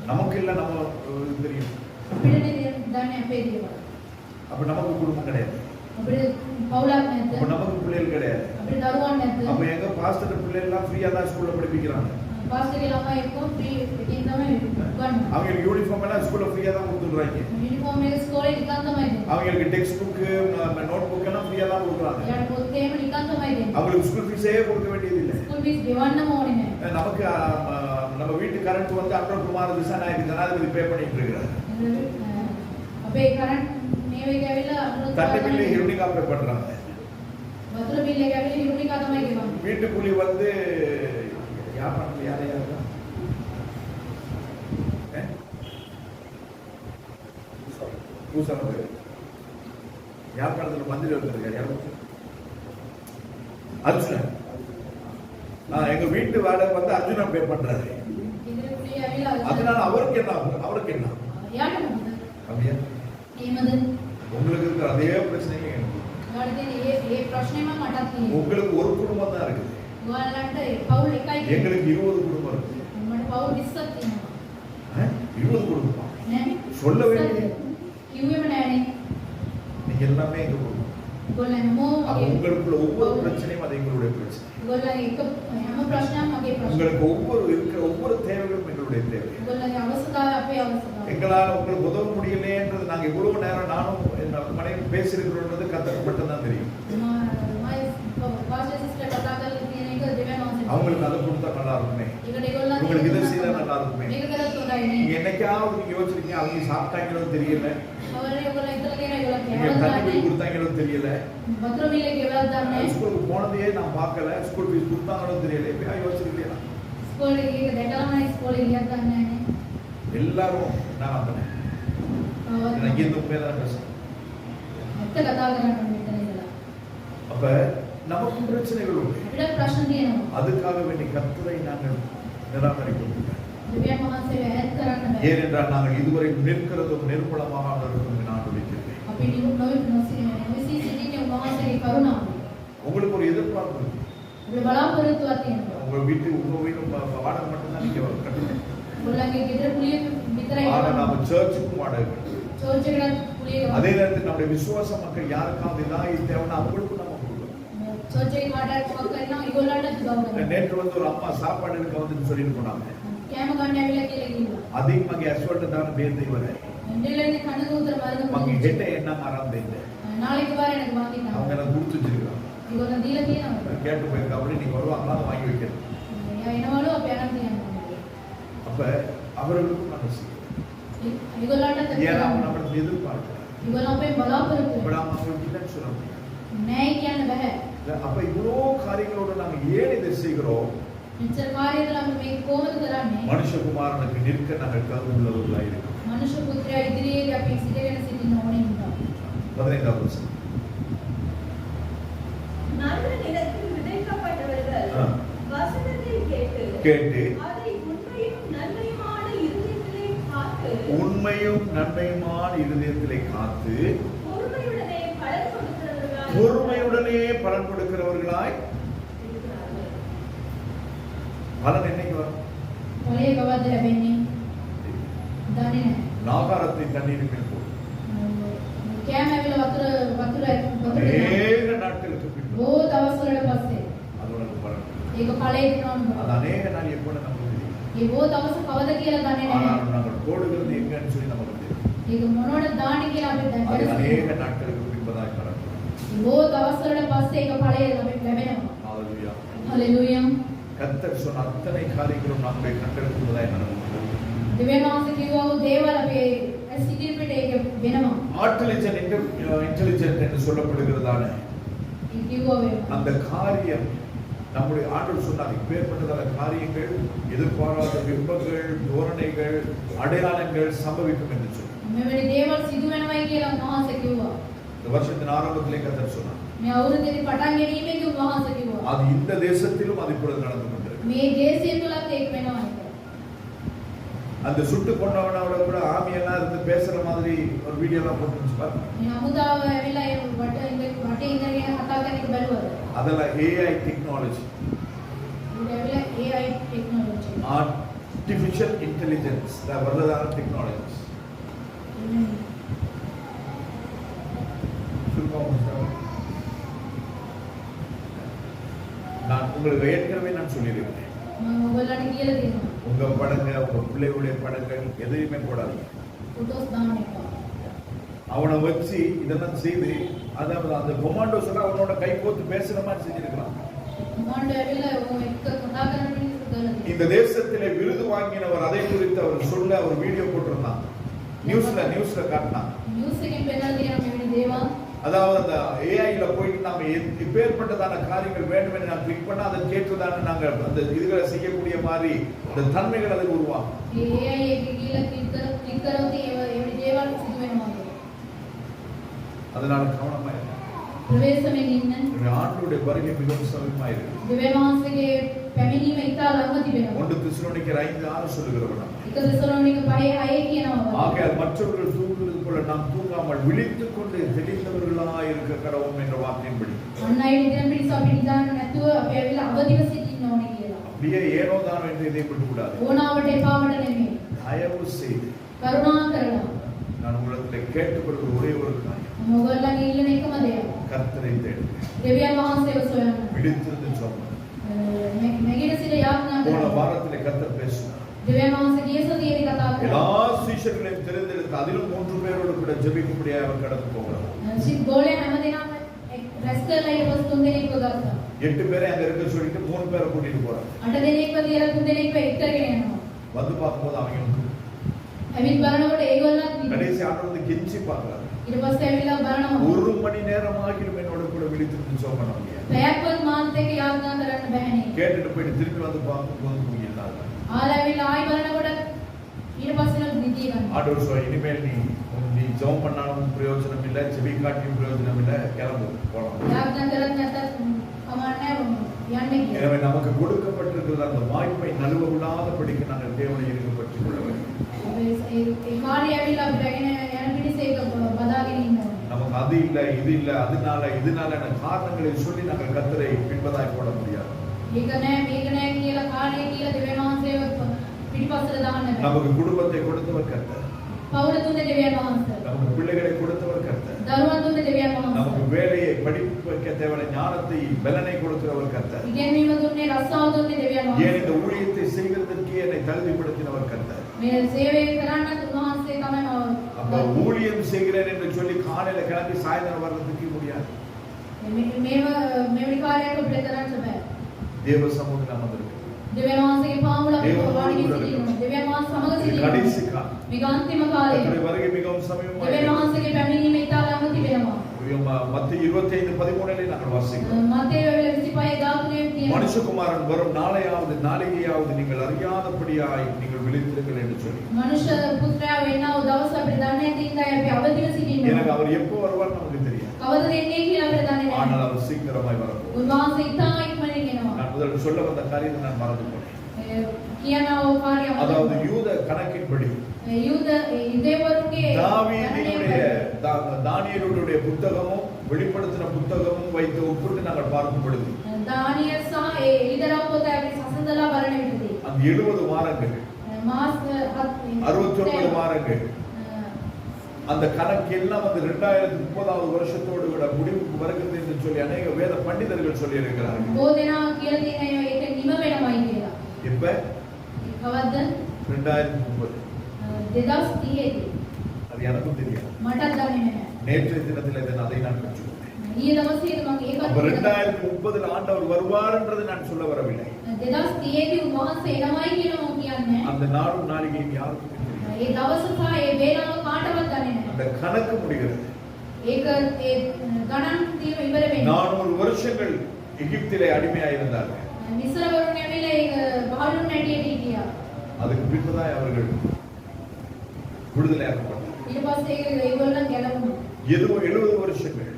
நமக்கு இல்ல நம்ம தெரியும். அப்ப நமக்கு குடும்பம் கிடையாது. அப்ப நமக்கு பிள்ளைகள் கிடையாது. பாஸ்டர் பிள்ளை எல்லாம் ஃப்ரீயா தான் ஸ்கூல்ல படிப்பிக்கிறாங்க.
පාස්ටර්ගේ ළමයි එක්කම ෆ්‍රී එකකින් තමයි ගන්නවා.
அவங்களுக்கு யூனிஃபார்ம் எல்லாம் ஸ்கூல்ல ஃப்ரீயா தான் கொடுத்துறாங்க.
යුනිෆෝම් එක ස්කෝලේ නිකන් තමයි දෙන්නේ.
அவங்களுக்கு டெக்ஸ்ட் புக் நோட் புக் எல்லாம் ஃப்ரீயா தான் கொடுக்குறாங்க.
යාට පොත් එහෙම නිකන් තමයි දෙන්නේ.
அவங்களுக்கு ஸ்கூல் ஃபீஸே கொடுக்க வேண்டியது இல்ல.
ස්කූල් ෆීස් ගෙවන්නම ඕනේ නැහැ.
நமக்கு நம்ம வீட்டு கரண்ட் வந்து அப்ரோட் குமார் திசாநாயක ஜனாதிபதி பே பண்ணிட்டு இருக்காரு.
අපේ කරන්ට් මේ වෙක ඇවිල්ලා අනුරාධ
தண்ணி பில் ஹிருனிகா பே பண்றாங்க.
වතුර බිල් එක ඇවිල්ලා හිරුනිකා තමයි ගෙවන්නේ.
வீட்டு கூலி வந்து யார் பண்றது யாரையா இருக்கா? பூசணம் பேர் யார் பண்றது மந்திரி இருக்காரு யார்? அர்ஜுனன். எங்க வீட்டு வாடகை வந்து அர்ஜுனன் பே பண்றாரு.
ඉදිරි කුලිය ඇවිල්ලා
அதனால அவருக்கு என்ன ஆகும்? அவருக்கு என்ன?
යාට මොකද?
அப்படியே
එහෙමද?
உங்களுக்கு இருக்கிற அதே பிரச்சனையே எனக்கு.
යාට තියෙන මේ ප්‍රශ්නේම මටත් තියෙනවා.
உங்களுக்கு ஒரு குடும்பம் தான் இருக்குது.
ඔයාලන්ට පවුල් එකයි.
எங்களுக்கு 20 குடும்பம் இருக்கு.
මට පවුල් 20ක් තියෙනවා.
20 குடும்பம்.
නෑ.
சொல்ல வேண்டியது
කිව්වෙම නෑනේ.
நீங்க எல்லாமே எங்க குடும்பம்.
ඒගොල්ලෝ හැමෝම
அப்ப உங்களுக்குள்ள ஒவ்வொரு பிரச்சனையும் அது எங்களுடைய பிரச்சனை.
ඒගොල්ලන්ගේ එක හැම ප්‍රශ්නයක්ම මගේ ප්‍රශ්න.
உங்களுக்கு இருக்கிற ஒவ்வொரு தேவைகளும் எங்களுடைய தேவை.
ඒගොල්ලන්ගේ අවශ්‍යතාවය අපේ අවශ්‍යතාවය.
எங்களால் உங்களுக்கு உதவ முடியலையேன்றது நாங்க இவ்வளவு நேரம் நானும் என் மனைவி பேசியிருக்கிறோன்றது கர்த்தருக்கு மட்டும் தான் தெரியும். அவங்களுக்கு அதை கொடுத்தா நல்லா இருக்குமே, உங்களுக்கு இதை செய்தா நல்லா இருக்குமே. நீங்க என்னைக்காவது நீங்க யோசிச்சிருக்கீங்க அவங்க சாப்பிட்டாங்களோ தெரியல, நீங்க தண்ணி கொடுத்தாங்களோ தெரியல, ஸ்கூலுக்கு போனதையே நான் பார்க்கல, ஸ்கூல் ஃபீஸ் கொடுத்தாங்களோ தெரியல, எப்பயா யோசிச்சிருக்கீங்களா? எல்லாரும் நான் வந்தேன் எனக்கு இந்த உண்மையை பேசுறேன். அப்ப நமக்கும் பிரச்சனைகள் உண்டு. அதுக்காக வேண்டிய கர்த்தரை நாங்கள் நிராகரிக்கிறோம். ஏனென்றால் நாங்கள் இதுவரை நிற்கிறதும் நிர்மூலமாக இருக்கும் நான் விடுக்கிறேன். உங்களுக்கு ஒரு எதிர்பார்ப்பு இருக்கு. உங்க வீட்டு உங்க வீட்டு வாடகை மட்டும்தான் நீங்க கட்டணும். நாம சர்ச்சுக்கும் வாடகை. அதே நேரத்தில் நம்முடைய விசுவாச மக்கள் யாருக்காவது ஏதாவது தேவைன்னா அவங்களுக்கும் நம்ம நேற்று வந்து ஒரு அம்மா சாப்பாடு எடுக்க வந்து சொல்லிட்டு போனாங்க. அதிகமாக அஸ்வல்ட் தான் பேந்தை வர மங்க ஹெட்ட என்ன ஆரம்பம் அவங்க எனக்கு கொடுத்து வச்சிருக்காங்க. கேட்டு போயிருக்க அப்படி நீங்க வருவாங்களா வாங்கி வைக்கிறேன். அப்ப அவர்களுக்கும் நம்ம செய்யணும். ஏன்னா அவங்க நம்மளுக்கு எதிர்பார்க்கிறோம். அப்ப இவ்வளோ காரியங்களோட நாங்க ஏன் இதை செய்கிறோம்? மனுஷகுமாரனுக்கு நிற்க நாங்கள் கருவுள்ளவர்களாக இருக்கிறோம். 15வது வசனம்.
நல்ல நிலத்தில் விதைக்கப்பட்டவர்கள் வசனத்தை கேட்டு அதை உண்மையும் நன்மையுமான இருதயத்திலே காத்து பொறுமையுடனே பலன் கொடுக்கிறவர்களாய் பலன் என்னைக்கு வரும்? நாகாரத்தை தண்ணீர் மேல் போடும். அநேக நாட்களுக்கு பின்பு அதோட பலன். அது அநேக நாள் எப்போ நமக்கு தெரியும். ஆனால் நாங்கள் போடுகிறது எங்கன்னு சொல்லி நமக்கு தெரியும். அது அநேக நாட்களுக்கு பின்பதாய் பலன். கர்த்தர் சொன்ன அத்தனை காரியங்களும் நம்முடைய கண்களுக்கு முன்பதாய் நடக்கும். இன்டெலிஜென்ட் என்று சொல்லப்படுகிறதான அந்த காரியம் நம்முடைய ஆண்டவர் சொன்னார். இப்பேற்பட்டதான காரியங்கள் எதிர்பாராத பிம்பங்கள் தோரணைகள் அடையாளங்கள் சம்பவிக்கும் என்று சொன்னார். இந்த வருஷத்தின் ஆரம்பத்திலே கர்த்தர் சொன்னார். அது இந்த தேசத்திலும் அது இப்பொழுது நடந்து கொண்டிருக்கிறது. அந்த சுட்டு கொண்டவனோட கூட ஆமியெல்லாம் இருந்து பேசுற மாதிரி ஒரு வீடியோ எல்லாம் போட்டு பாருங்க. அதெல்லாம் AI டெக்னாலஜி, ஆர்டிஃபிஷியல் இன்டெலிஜென்ஸ் வர்றதான டெக்னாலஜிஸ்.
நான் உங்களுக்கு ஏற்கனவே நான் சொல்லியிருக்கிறேன்.
මම ඔයගොල්ලන්ට කියලා දෙනවා.
உங்க படங்க உங்க பிள்ளைகளுடைய படங்கள் எதையுமே போடாதீங்க.
ෆොටෝස් දාන්න එපා.
அவனை வச்சு இதெல்லாம் செய்து அதாவது அந்த கொமாண்டோ சொல்ல அவனோட கை கோத்து பேசுற மாதிரி செஞ்சிருக்கலாம்.
මොණ්ඩ ඇවිල්ලා ඔය එක්ක කතා කරන මිනිස්සු කරලා
இந்த தேசத்திலே விருது வாங்கினவர் அதை குறித்து அவர் சொல்ல அவர் வீடியோ போட்டிருந்தான். நியூஸ்ல காட்டினான்.
නිවුස් එකෙන් පෙන්නලා තියෙන මෙවැනි දේවල්.
அதாவது அந்த ஏஐல போயிட்டு நாம இப்பேற்பட்டதான காரியங்கள் வேண்டும் என்று நான் கிளிக் பண்ணா அதை கேட்டுதான நாங்க அந்த இதுகளை செய்யக்கூடிய மாதிரி அந்த தன்மைகள் அதில் உருவாகும்.
ඒ AI එකේ ගිහලා ක්ලික් කරොත් ඒ එවැනි දේවල් සිදු වෙනවා.
அதனால கவனமா இருங்க.
ප්‍රවේශමෙන් ඉන්න.
ஆண்டவருடைய வருகை மிகவும் சமீபமா இருக்கு.
දෙවියන් වහන්සේගේ පැමිණීම ඉතා ළඟ තිබෙනවා.
1 தெசலோனிக்கர் 5:6 சொல்லுகிறவனா.
1 தெசலோனிක 5:6 කියනවා.
ஆகையால் மற்றவர்கள் தூங்குவது போல நாம் தூங்காமல் விழித்துக் கொண்டு தெளிந்தவர்களாய் இருக்க கடவோம் என்ற வார்த்தையின்படி.
අන්න අය විදිහට පිළිස අපි නිදාන්න නැතුව අපි ඇවිල්ලා අවදිව සිටින්න ඕනේ කියලා.
அப்படியே ஏனோ தானோ என்று இதை விட்டு கூடாது.
ඕනාවට එපාවට නෙමෙයි.
தயவு செய்து
කරුණා කරලා
நான் உங்களிடத்தில் கேட்டுக்கொள்கிற ஒரே ஒரு காரியம்.
මොගොල්ලන්ගේ ඉල්ලන එකම දෙයක්.
கர்த்தரை தேடுங்க.
දෙවියන් වහන්සේව සොයන්න.
விழித்திருந்து சொல்லுங்க.
නැගිට සිට යාඥා
போன
කරනවා.
வாரத்திலே கர்த்தர் பேசினார்.
දෙවියන් වහන්සේ ගිය සතියේදී කතා
எல்லா
කළා.
சீஷர்களையும் தெரிந்தெடுத்து அதிலும் 3 பேரோடு கூட ஜெபிக்கும்படியாக அவர் கடந்து போகிறார்.
සිත් ගෝලේ හැමදේම රැස් කරලා ඊට පස්සේ 3 දෙනෙක්ව ගත්තා.
8 பேரை அங்க இருக்க சொல்லிட்டு 3 பேரை கூட்டிட்டு போறார்.
8 දෙනෙක්ව තියලා 3 දෙනෙක්ව එක් කරගෙන යනවා.
வந்து பார்க்கும்போது அவங்க
ඇවිත් බලනකොට ඒගොල්ලන්
கடைசி ஆண்டு வந்து கெஞ்சி பார்க்கறாரு.
ඊට පස්සේ ඇවිල්ලා බලනවා.
1 மணி நேரம் ஆகிலும் என்னோட கூட விழித்திருந்து ஜெபம் பண்ண முடியாது.
පැයක්වත් මාත් එක්ක යාඥා කරන්න බෑනේ.
கேட்டுட்டு போயிட்டு திருப்பி வந்து பார்க்கும்போது தூங்கிட்டாங்க.
ආලා ඇවිල්ලා ආයි බලනකොට ඊට පස්සේ නිදි ගන්නවා.
ஆண்டவர் சொல்ல இனிமேல் நீ ஜெபம் பண்ணாலும் பிரயோஜனம் இல்லை, ஜெபிக்காட்டியும் பிரயோஜனம் இல்லை, கிளம்பு போலாம்.
යාඥා කරත් නැත්නම් කමන්නේ යන්නේ කියලා.
எனவே நமக்கு கொடுக்கப்பட்டிருக்கிற அந்த வாய்ப்பை நழுவ விடாதபடிக்கு நாங்கள் தேவனை இருக்கப்பட்டுக் கொள்ள வேண்டும்.
ඒ කාර්යය ඇවිල්ලා අපි රැගෙන යන පිටිසේ ඒක බදාගෙන ඉන්නවා.
நமக்கு அது இல்லை இது இல்லை இதனால காரணங்களை சொல்லி நாங்கள் கர்த்தரை பின்பதாய் போட முடியாது.
මේක නෑ මේක නෑ කියලා කාර්යය කියලා දෙවියන් වහන්සේව පිටිපස්සට දාන්න බෑ.
நமக்கு குடும்பத்தை கொடுத்தவர் கர்த்தர்.
පවුල දුන්නේ දෙවියන් වහන්සේ.
நமக்கு பிள்ளைகளை கொடுத்தவர் கர்த்தர்.
දරුවන් දුන්නේ දෙවියන් வහන්සේ.
நமக்கு வேலையை படிக்க தேவையான ஞானத்தை பலனை கொடுக்கிறவர் கர்த்தர்.
ඉගෙනීම දුන්නේ රස්සාව දුන්නේ දෙවියන්
ஏன்
වහන්සේ.
இந்த ஊழியத்தை செய்கிறதற்கு என்னை தகுதிப்படுத்தினவர் கர்த்தர்.
මේ සේවය කරන්නත් උන්වහන්සේ තමයි
அப்ப ஊழியம் செய்கிறேன் என்று சொல்லி காலையில கிளம்பி சாயந்தரம் வர்றதுக்கு முடியாது.
මෙවැනි කාර්යයක් අපිට කරන්න බෑ.
தேவ சமூகத்தில் அமர்ந்திருக்கு.
දෙවියන් වහන්සේගේ පාමුල අපිට වාඩි වී සිටිනවා. දෙවියන් වහන්සේ සමග
இது
සිටිනවා.
கடைசி காலம்.
මේක අන්තිම කාලය.
கர்த்தருடைய வருகை மிகவும் சமீபமாக
දෙවියන්
இருக்கிறது.
වහන්සේගේ පැමිණීම ඉතා ළඟ තිබෙනවා.
மத்திய 25:13 நாங்கள் வாசிக்கிறோம்.
මතේ 25 13 තියෙනවා.
மனுஷகுமாரன் வரும் நாளையாவது நீங்கள் அறியாதபடியாய் நீங்கள் விழித்திருங்கள் என்று சொல்லி.
මනුෂ්‍ය පුත්‍රයා වෙන්නව දවස අපිට දන්නේ නැති ඉඳලා අපි අවදිව සිටිනවා.
எனக்கு அவர் எப்போ வருவார் நமக்கு தெரியாது.
කවදද එන්නේ කියලා අපිට දන්නේ නැහැ.
ஆனால் அவர் சீக்கிரமாய் வரப்போகிறார்.
උන්වහන්සේ ඉතා ඉක්මනින් එනවා.
நான் முதல்ல சொல்ல வந்த காரியத்தை நான் மறந்து போனேன்.
කියනවා කාර්යය
அதாவது யூத கணக்கின்படி
යුද ඉදේවරුන්ගේ
தானியேலுடைய புத்தகமும் வெளிப்படுத்தின புத்தகமும் வைத்து ஒப்பிட்டு நாங்கள் பார்க்கும் பொழுது
දානියල් සහ ඒ එලිදරව් පොත අපි සසඳලා බලන විටදී
அந்த 70 வாரங்கள்
මාස
69 வாரங்கள் அந்த கணக்கு எல்லாம் அந்த 2030வது வருஷத்தோடு கூட முடிவுக்கு வருகிறது என்று சொல்லி அநேக வேத பண்டிதர்கள் சொல்லி இருக்கிறார்கள்.
බොහෝ කියලා තියෙනවා ඒක නිම වෙනවයි කියලා.
இப்ப
කවද්ද
2030
2030
அது எனக்கும் தெரியாது.
මටත් දන්නේ නැහැ.
நேற்றைய தினத்தில் அதை நான் கற்றுக்கொண்டேன்.
ඊයේ දවසේ මම ඒකත්
2030 ஆண்டவர் வருவார் என்றதை நான் சொல்ல வரவில்லை.
2030 උන්වහන්සේ එනවයි කියලා මම කියන්නේ.
அந்த நாளும் நாளிகையும் யாருக்கும் தெரியாது.
ඒ දවස සහ ඒ වේලාව කාටවත් දන්නේ නැහැ.
அந்த கணக்கு முடிகிறது.
ඒක ඒ ගණන් දීම ඉවර වෙනවා.
400 வருஷங்கள் எகிப்திலே அடிமையாக இருந்தார்கள்.
මිස්ර වරුන් ඇවිල්ලා ඒක බහලුන් නැටියට හිටියා.
அதுக்கு பின்புதான் அவர்கள் விடுதலையாக்கப்பட்டார்கள்.
ඊට පස්සේ ඒගොල්ලන් ගැලවුණා.
70 வருஷங்கள்.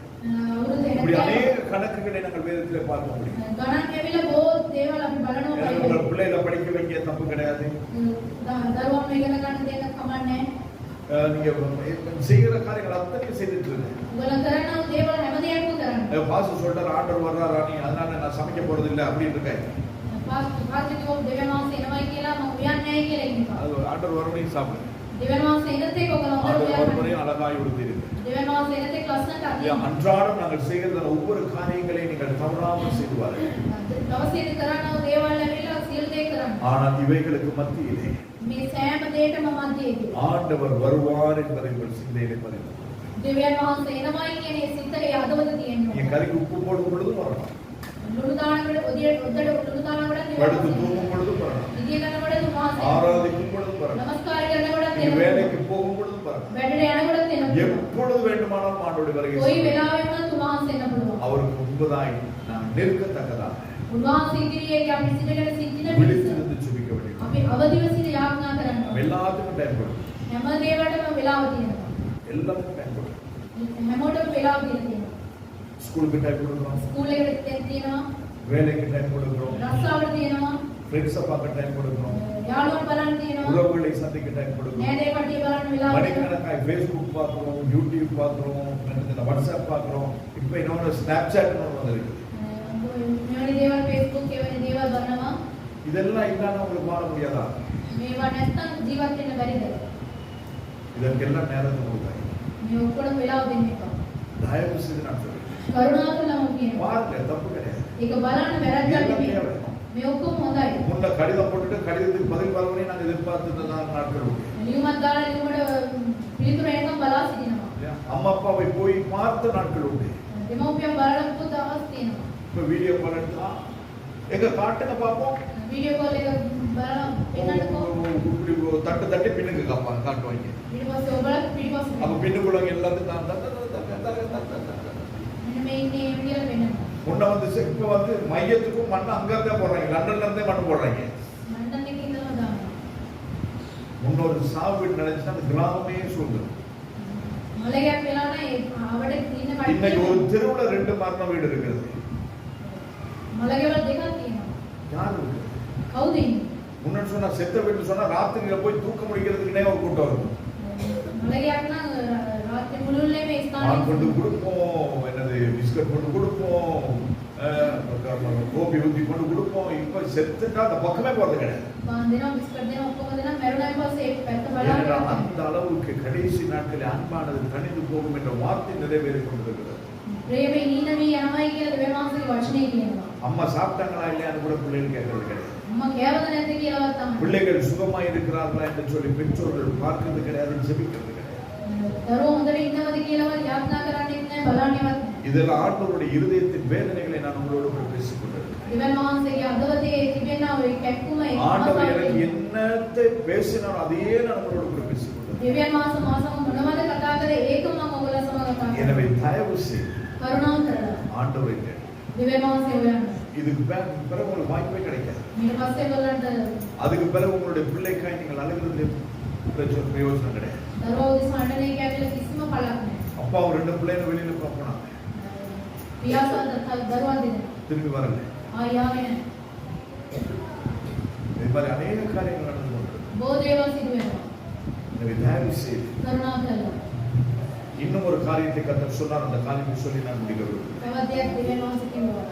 අවුරුදු
இப்படி
60
அநேக கணக்குகளை நாங்கள் வேதத்திலே பார்க்க முடியும்.
ගණන් ඇවිල්ලා බොහෝ දේවල් අපි බලනවා.
உங்கள் பிள்ளைகளை படிக்க வைக்க தப்பு கிடையாது.
දරුවන් ඉගෙන ගන්න දෙන්න කමන්නේ.
நீங்க செய்கிற காரியங்கள் அத்தனையும் செய்துட்டு இருங்க.
උගලන් කරන දේවල් හැම දෙයක්ම කරන්න.
பாஸ்டர் சொல்றாரு ஆண்டவர் வர்றாரா நீ அதனால நான் சமைக்க போறது இல்ல அப்படி இருக்கேன்.
පාස්ටර් කිව්වා දෙවියන් වහන්සේ එනවයි කියලා මම උයන්නේ නැහැ කියලා ඉන්නවා.
அது ஆண்டவர் வரவனையும் சாப்பிடுங்க.
දෙවියන් වහන්සේ ඉඳත් ඒක ඔයගොල්ලෝ
ஆண்டவர் ஒருவரையும் அழகாய் உடுத்திருக்கு.
දෙවියන් වහන්සේ එනතෙක් ලස්සනට අදිනවා.
அன்றாடம் நாங்கள் செய்கிற ஒவ்வொரு காரியங்களையும் நீங்கள் தவறாமல் செய்து வாருங்கள்.
දවසේදී කරනව දේවල් ඇවිල්ලා සියලු දේ කරන්න.
ஆனால் இவைகளுக்கு மத்தியிலே
මේ සෑම දෙයකම මැදදී
ஆண்டவர் வருவார் என்பதை உங்கள் சிந்தையிலே பதிவு.
දෙවියන් වහන්සේ එනමයි කියන ඒ සිතේ අදවද තියෙනවා.
நீங்க கறிக்கு உப்பு போடும் பொழுதும் வரணும்.
ලුණු දානකට ඔද්දට ලුණු දානකට
படுத்து தூங்கும் பொழுதும் வரணும்.
ඉදිය කරනකොට තුමාසේ
ஆராதிக்கும் பொழுதும் வரணும்.
නමස්කාර කරනකොට
நீங்க
එනවා.
வேலைக்கு போகும் பொழுதும் வரணும்.
වැඩට යනකොට එනවා.
எப்பொழுது வேண்டுமானாலும் ஆண்டவருடைய வருகை
කොයි
செய்யுங்கள்.
වෙලාවෙම තුමාසේ එන්න පුළුවන්.
அவருக்கு முன்பதாய் நாம் நெருக்கத்தக்கதாக
උන්වහන්සේ ඉදිරියේ අපි සිටගෙන සිටින පිණිස
விழித்திருந்து ஜெபிக்க வேண்டும்.
අපි අවදිව සිට යාඥා කරනවා.
எல்லாத்துக்கும் டைம் கொடுக்கும்.
හැම දේවටම වෙලාව තියෙනවා.
எல்லாத்துக்கும் டைம் கொடுக்கும்.
හැමෝටම වෙලාව තියෙනවා.
ஸ்கூலுக்கு டைம் கொடுக்கிறோம்.
ස්කූල් එකට තියෙනවා.
வேலைக்கு டைம் கொடுக்கிறோம்.
රස්සාවට තියෙනවා.
ஃப்ரெண்ட்ஸை பார்க்க டைம் கொடுக்கிறோம்.
යාළුවෝ බලන්න තියෙනවා.
உறவுகளை சந்திக்க டைம் கொடுக்கிறோம்.
නෑදේ කට්ටිය බලන්න වෙලාව තියෙනවා.
மணிக்கணக்காய் ஃபேஸ்புக் பார்க்கிறோம், யூடியூப் பார்க்கிறோம், வாட்ஸ்அப் பார்க்கிறோம். இப்போ இன்னொன்று ஸ்னாப்சாட் வந்திருக்கு.
මෙවැනි දේවල් Facebook එවැනි දේවල් බලනවා.
இதெல்லாம் இல்லாம உங்களுக்கு வாழ முடியாதா?
මේවා නැත්තම් ජීවත් වෙන්න බැරිද?
இதற்கெல்லாம் நேரத்தை கொடுக்காது.
මේ ඔක්කොම වෙලාව දෙන්න එපා.
தயவு செய்து நான் சொல்றேன்.
කරුණාකරලා මම කියනවා.
பாருங்க, தப்பு கிடையாது.
ඒක බලන්න වැරද්දක් නෙමෙයි. මේ ඔක්කොම හොඳයි.
முன்ன கடிதம் போட்டுட்டு கடிதத்துக்கு பதில் வரவனே நாங்கள் எதிர்பார்த்து நாட்கள் உண்டு.
ලියුමක් දාලා ලියුමට පිළිතුර එනකම් බලා සිටිනවා.
அம்மா அப்பாவை போய் பார்த்த நாட்கள் உண்டு.
දෙමව්පියන් බලපු දවස් තියෙනවා.
இப்போ வீடியோ கால் எடுத்தா எங்க காட்டுங்க பார்ப்போம்.
වීඩියෝ කෝල් එක බලලා පෙන්නන්නකෝ.
இப்படி தட்டு தட்டி பின்னுக்கு காட்டுவாங்க.
ඊට පස්සේ ඔබලා පිටිපස්සේ
அப்ப பின்னுக்குள்ள எல்லாத்தையும்
මෙන්න මේ ඉන්නේ කියලා වෙනවා.
முன்ன வந்து இப்ப வந்து மையத்துக்கும் மண்ணு அங்க இருந்தே போடுறாங்க. லண்டன்ல இருந்தே மண்ணு போடுறாங்க.
මණ්ඩන් එකේ ඉඳලා දානවා.
முன்னொரு சாவு வீடு நடந்துச்சுன்னா அந்த கிராமமே சூழ்ந்துடும்.
මලයක් වෙලා නැහැ ආවට ඉන්න
இன்னைக்கு
කට්ටිය.
ஒரு தெருவுல 2 மரண வீடு இருக்குது.
මලගෙවල් දෙකක් තියෙනවා.
யாரு இருக்கு?
කවුද ඉන්නේ?
முன்னாடி சொன்னா செத்த வீடு சொன்னா ராத்திரியில போய் தூக்க முடிக்கிறதுக்குனே ஒரு கூட்டம் இருக்கும்.
මලයක් නම් රාත්‍රී මුළුල්ලේ මේ
பால் கொண்டு
ස්ථානේ
கொடுப்போம், என்னது பிஸ்கட் கொண்டு கொடுப்போம், கோபி ஊத்தி கொண்டு கொடுப்போம். இப்ப செத்துட்டா அந்த பக்கமே போறது கிடையாது.
පාන් දෙනවා බිස්කට් දෙනවා ඔක්කොම දෙනවා මැරුණාන් පස්සේ ඒක පැත්ත
ஏனென்றால்
බලන්න.
அந்த அளவுக்கு கடைசி நாட்களில் அன்பானது தணிந்து போகும் என்ற வார்த்தை நிறைவேறிக் கொண்டிருக்கிறது.
ප්‍රේමේ නීනවි යනවායි කියලා දෙවියන් වහන්සේගේ වචනේ කියනවා.
அம்மா சாப்பிட்டாங்களா இல்லையான்னு கூட பிள்ளைகள் கேட்கறது கிடையாது.
අම්මා කෑවද නැද්ද කියලාවත් තමයි.
பிள்ளைகள் சுகமாய் இருக்கிறார்களா என்று சொல்லி பெற்றோர்கள் பார்க்கிறது கிடையாது, ஜெபிக்கிறது கிடையாது.
දරුවෝ හොඳට ඉන්නවද කියලාවත් යාඥා කරන්නේත් නැහැ බලන්නේවත් නැහැ.
இதெல்லாம் ஆண்டவருடைய இருதயத்தின் வேதனைகளை நான் உங்களோடு கூட பேசிக் கொண்டிருக்கிறேன்.
දෙවියන් වහන්සේගේ අදවතේ තිබෙනා ওই කැක්කුම ඒ
ஆண்டவர் எனக்கு
මාසාවේ
என்னத்தை பேசினாலும் அதையே நான் உங்களோடு கூட பேசிக் கொண்டிருக்கிறேன்.
දෙවියන් වහන්සේ මාසම මොනවද කතා කරේ ඒක මම ඔයගොල්ලෝ සමග කතා
எனவே
කරනවා.
தயவு செய்து
කරුණාව කරලා
ஆண்டவரை தேடு.
දෙවියන් වහන්සේ හොයන්න.
இதுக்கு பிறகு உங்களுக்கு வாய்ப்பே கிடைக்காது.
ඊට පස්සේ ඔයගොල්ලන්ට
அதுக்கு பிறகு உங்களுடைய பிள்ளைக்காய் நீங்கள் அழுகிறது பிரயோஜனம் கிடையாது.
දරුවෝ උදෙසා අඬන එක ඇවිල්ලා කිසිම පළක් නැහැ.
அப்பா ஒரு 2 பிள்ளைங்க வெளியில போனாங்க,
පියාසත් දරුවන් දෙන්නා.
திரும்பி வரல.
ආය ආවේ නැහැ.
இது மாதிரி அநேக காரியங்கள் நடந்து கொண்டிருக்கு.
බොහෝ දේවල් සිදු වෙනවා.
எனவே தயவு செய்து
කරුණාව කරලා.
இன்னும் ஒரு காரியத்தை கர்த்தர் சொன்னார், அந்த காரியத்தை சொல்லி நான் முடிக்க விரும்புகிறேன்.
තවත් දෙයක් දෙවියන් වහන්සේ කිව්වා.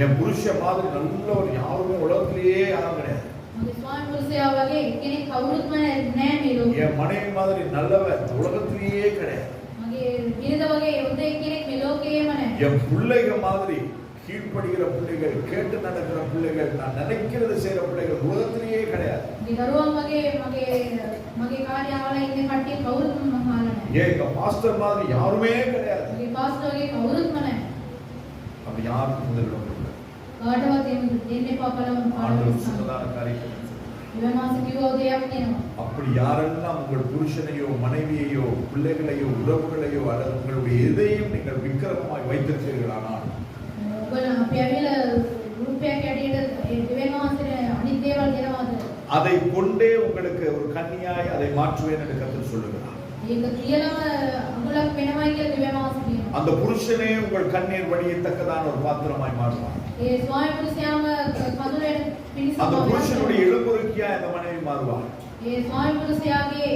என் புருஷன் மாதிரி நல்லவர் யாருமே உலகத்திலேயே யாரும் கிடையாது.
මගේ ස්වාමි පුරුෂයා වගේ කෙනෙක් කවුරුත්ම නැහැ මේ ලෝකේ.
என் மனைவி மாதிரி நல்லவர் உலகத்திலேயே கிடையாது.
මගේ බිරිඳ වගේ හොඳ කෙනෙක් මේ ලෝකේම නැහැ.
என் பிள்ளைகள் மாதிரி கீழ்ப்படுகிற பிள்ளைகள், கேட்டு நடக்கிற பிள்ளைகள், நான் நினைக்கிறது செய்யற பிள்ளைகள் உலகத்திலேயே கிடையாது.
මගේ දරුවන් වගේ මගේ කාර්යාවල ඉන්න කට්ටිය කවුරුත්ම මහාල නැහැ.
ஏன் எங்க பாஸ்டர் மாதிரி யாருமே கிடையாது.
මගේ පාස්ටර් වගේ කවුරුත්ම නැහැ.
அப்ப யாருக்கும் முதலிடம் கொடுக்கல.
කාටවත් එහෙම දෙන්න එපා බලමු
ஆண்டவர்
පාඩම.
சொன்னதான காரியத்தை
දෙවියන් වහන්සේ කිව්වා දෙයක් තියෙනවා.
அப்படி யாரெல்லாம் உங்கள் புருஷனையோ மனைவியையோ பிள்ளைகளையோ உறவுகளையோ அல்லது உங்களுடைய எதையும் நீங்கள் விக்கிரமமாய் வைத்திருக்கிறீர்களானால்
ඔබලා අපි ඇවිල්ලා රූපයක් ඇටියට දෙවියන් වහන්සේට අනිත් දේවල් දෙනවාද?
அதை கொண்டே உங்களுக்கு ஒரு கன்னியாய் அதை மாற்றுவேன் என்று கர்த்தர் சொல்லுகிறார்.
ඒක කියලාම අඟුලක් වෙනවයි කියලා දෙවියන් වහන්සේ කියනවා.
அந்த புருஷனே உங்கள் கண்ணீர் வடியத்தக்கதான ஒரு பாத்திரமாய் மாறுவார்.
ඒ ස්වාමි පුරුෂයාම කඳුලේ පිණිස
அந்த புருஷனுடைய இளம்புருக்கியாய் அந்த மனைவி மாறுவார்.
ඒ ස්වාමි පුරුෂයාගේ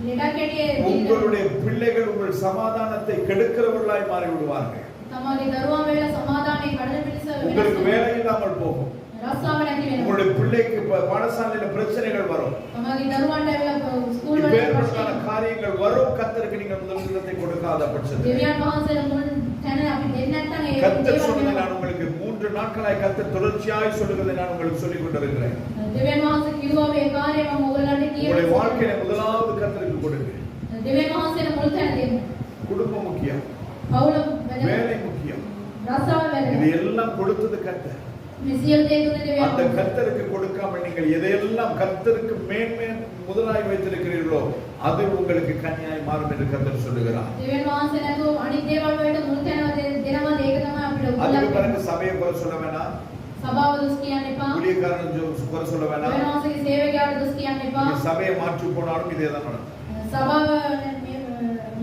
ලෙඩක් ඇටියේ
உங்களுடைய பிள்ளைகள் உங்கள் சமாதானத்தை கெடுக்கிறவர்களாய் மாறி விடுவார்கள்.
තමගේ දරුවා වෙලා සමාදානයේ කඩන පිණිස
உங்களுக்கு வேலை இல்லாமல் போகும்.
රස්සාව නැති වෙනවා.
உங்களுடைய பிள்ளைக்கு பாடசாலையில பிரச்சனைகள் வரும்.
තමගේ දරුවන්ට ඇවිල්ලා ස්කූල් වල
இப்பேற்பட்ட காரியங்கள் வரும். கர்த்தருக்கு நீங்கள் முதலிடத்தை கொடுக்காத பட்சத்தில்
දෙවියන් වහන්සේට මුල් තැන අපි දෙන්නේ නැත්නම් ඒ
கர்த்தர் சொன்னதை நான் உங்களுக்கு 3 நாட்களாய் கர்த்தர் தொடர்ச்சியாய் சொல்லுவதை நான் உங்களுக்கு சொல்லிக் கொண்டிருக்கிறேன்.
දෙවියන් වහන්සේ කිව්වා මේ කාර්යය මම ඔයගලන්ට
உங்களுடைய
කියනවා.
வாழ்க்கையில முதலாவது கர்த்தருக்கு கொடுங்க.
දෙවියන් වහන්සේට මුල් තැන දෙන්න.
குடும்பம் முக்கியம்,
පවුල
வேலை முக்கியம்.
රස්සාව
இது
වැදගත්.
எல்லாம் கொடுத்தது கர்த்தர்.
මේ සියලු දේ දුන්නේ දෙවියන්
அந்த
වහන්සේ.
கர்த்தருக்கு கொடுக்காமல் நீங்கள் எதையெல்லாம் கர்த்தருக்கு மேன்மே முதலாய் வைத்திருக்கிறீர்களோ அது உங்களுக்கு கன்னியாய் மாறும் என்று கர்த்தர் சொல்லுகிறார்.
දෙවියන් වහන්සේ නැතුව අනිත් දේවල් වලට මුල් තැන දෙනවා ඒක තමයි අපිට
அதுக்கு
උගලක්.
பிறகு சபையை குறை சொல்ல வேணாம்,
සභාව දුස් කියන්න එපා.
ஊழியக்காரன் குறை சொல்ல வேணாம்.
දෙවියන් වහන්සේගේ සේවකයාට දුස් කියන්න එපා.
நீங்க சபையை மாற்றி போனாலும் இதே தான் நடக்கும்.
සභාව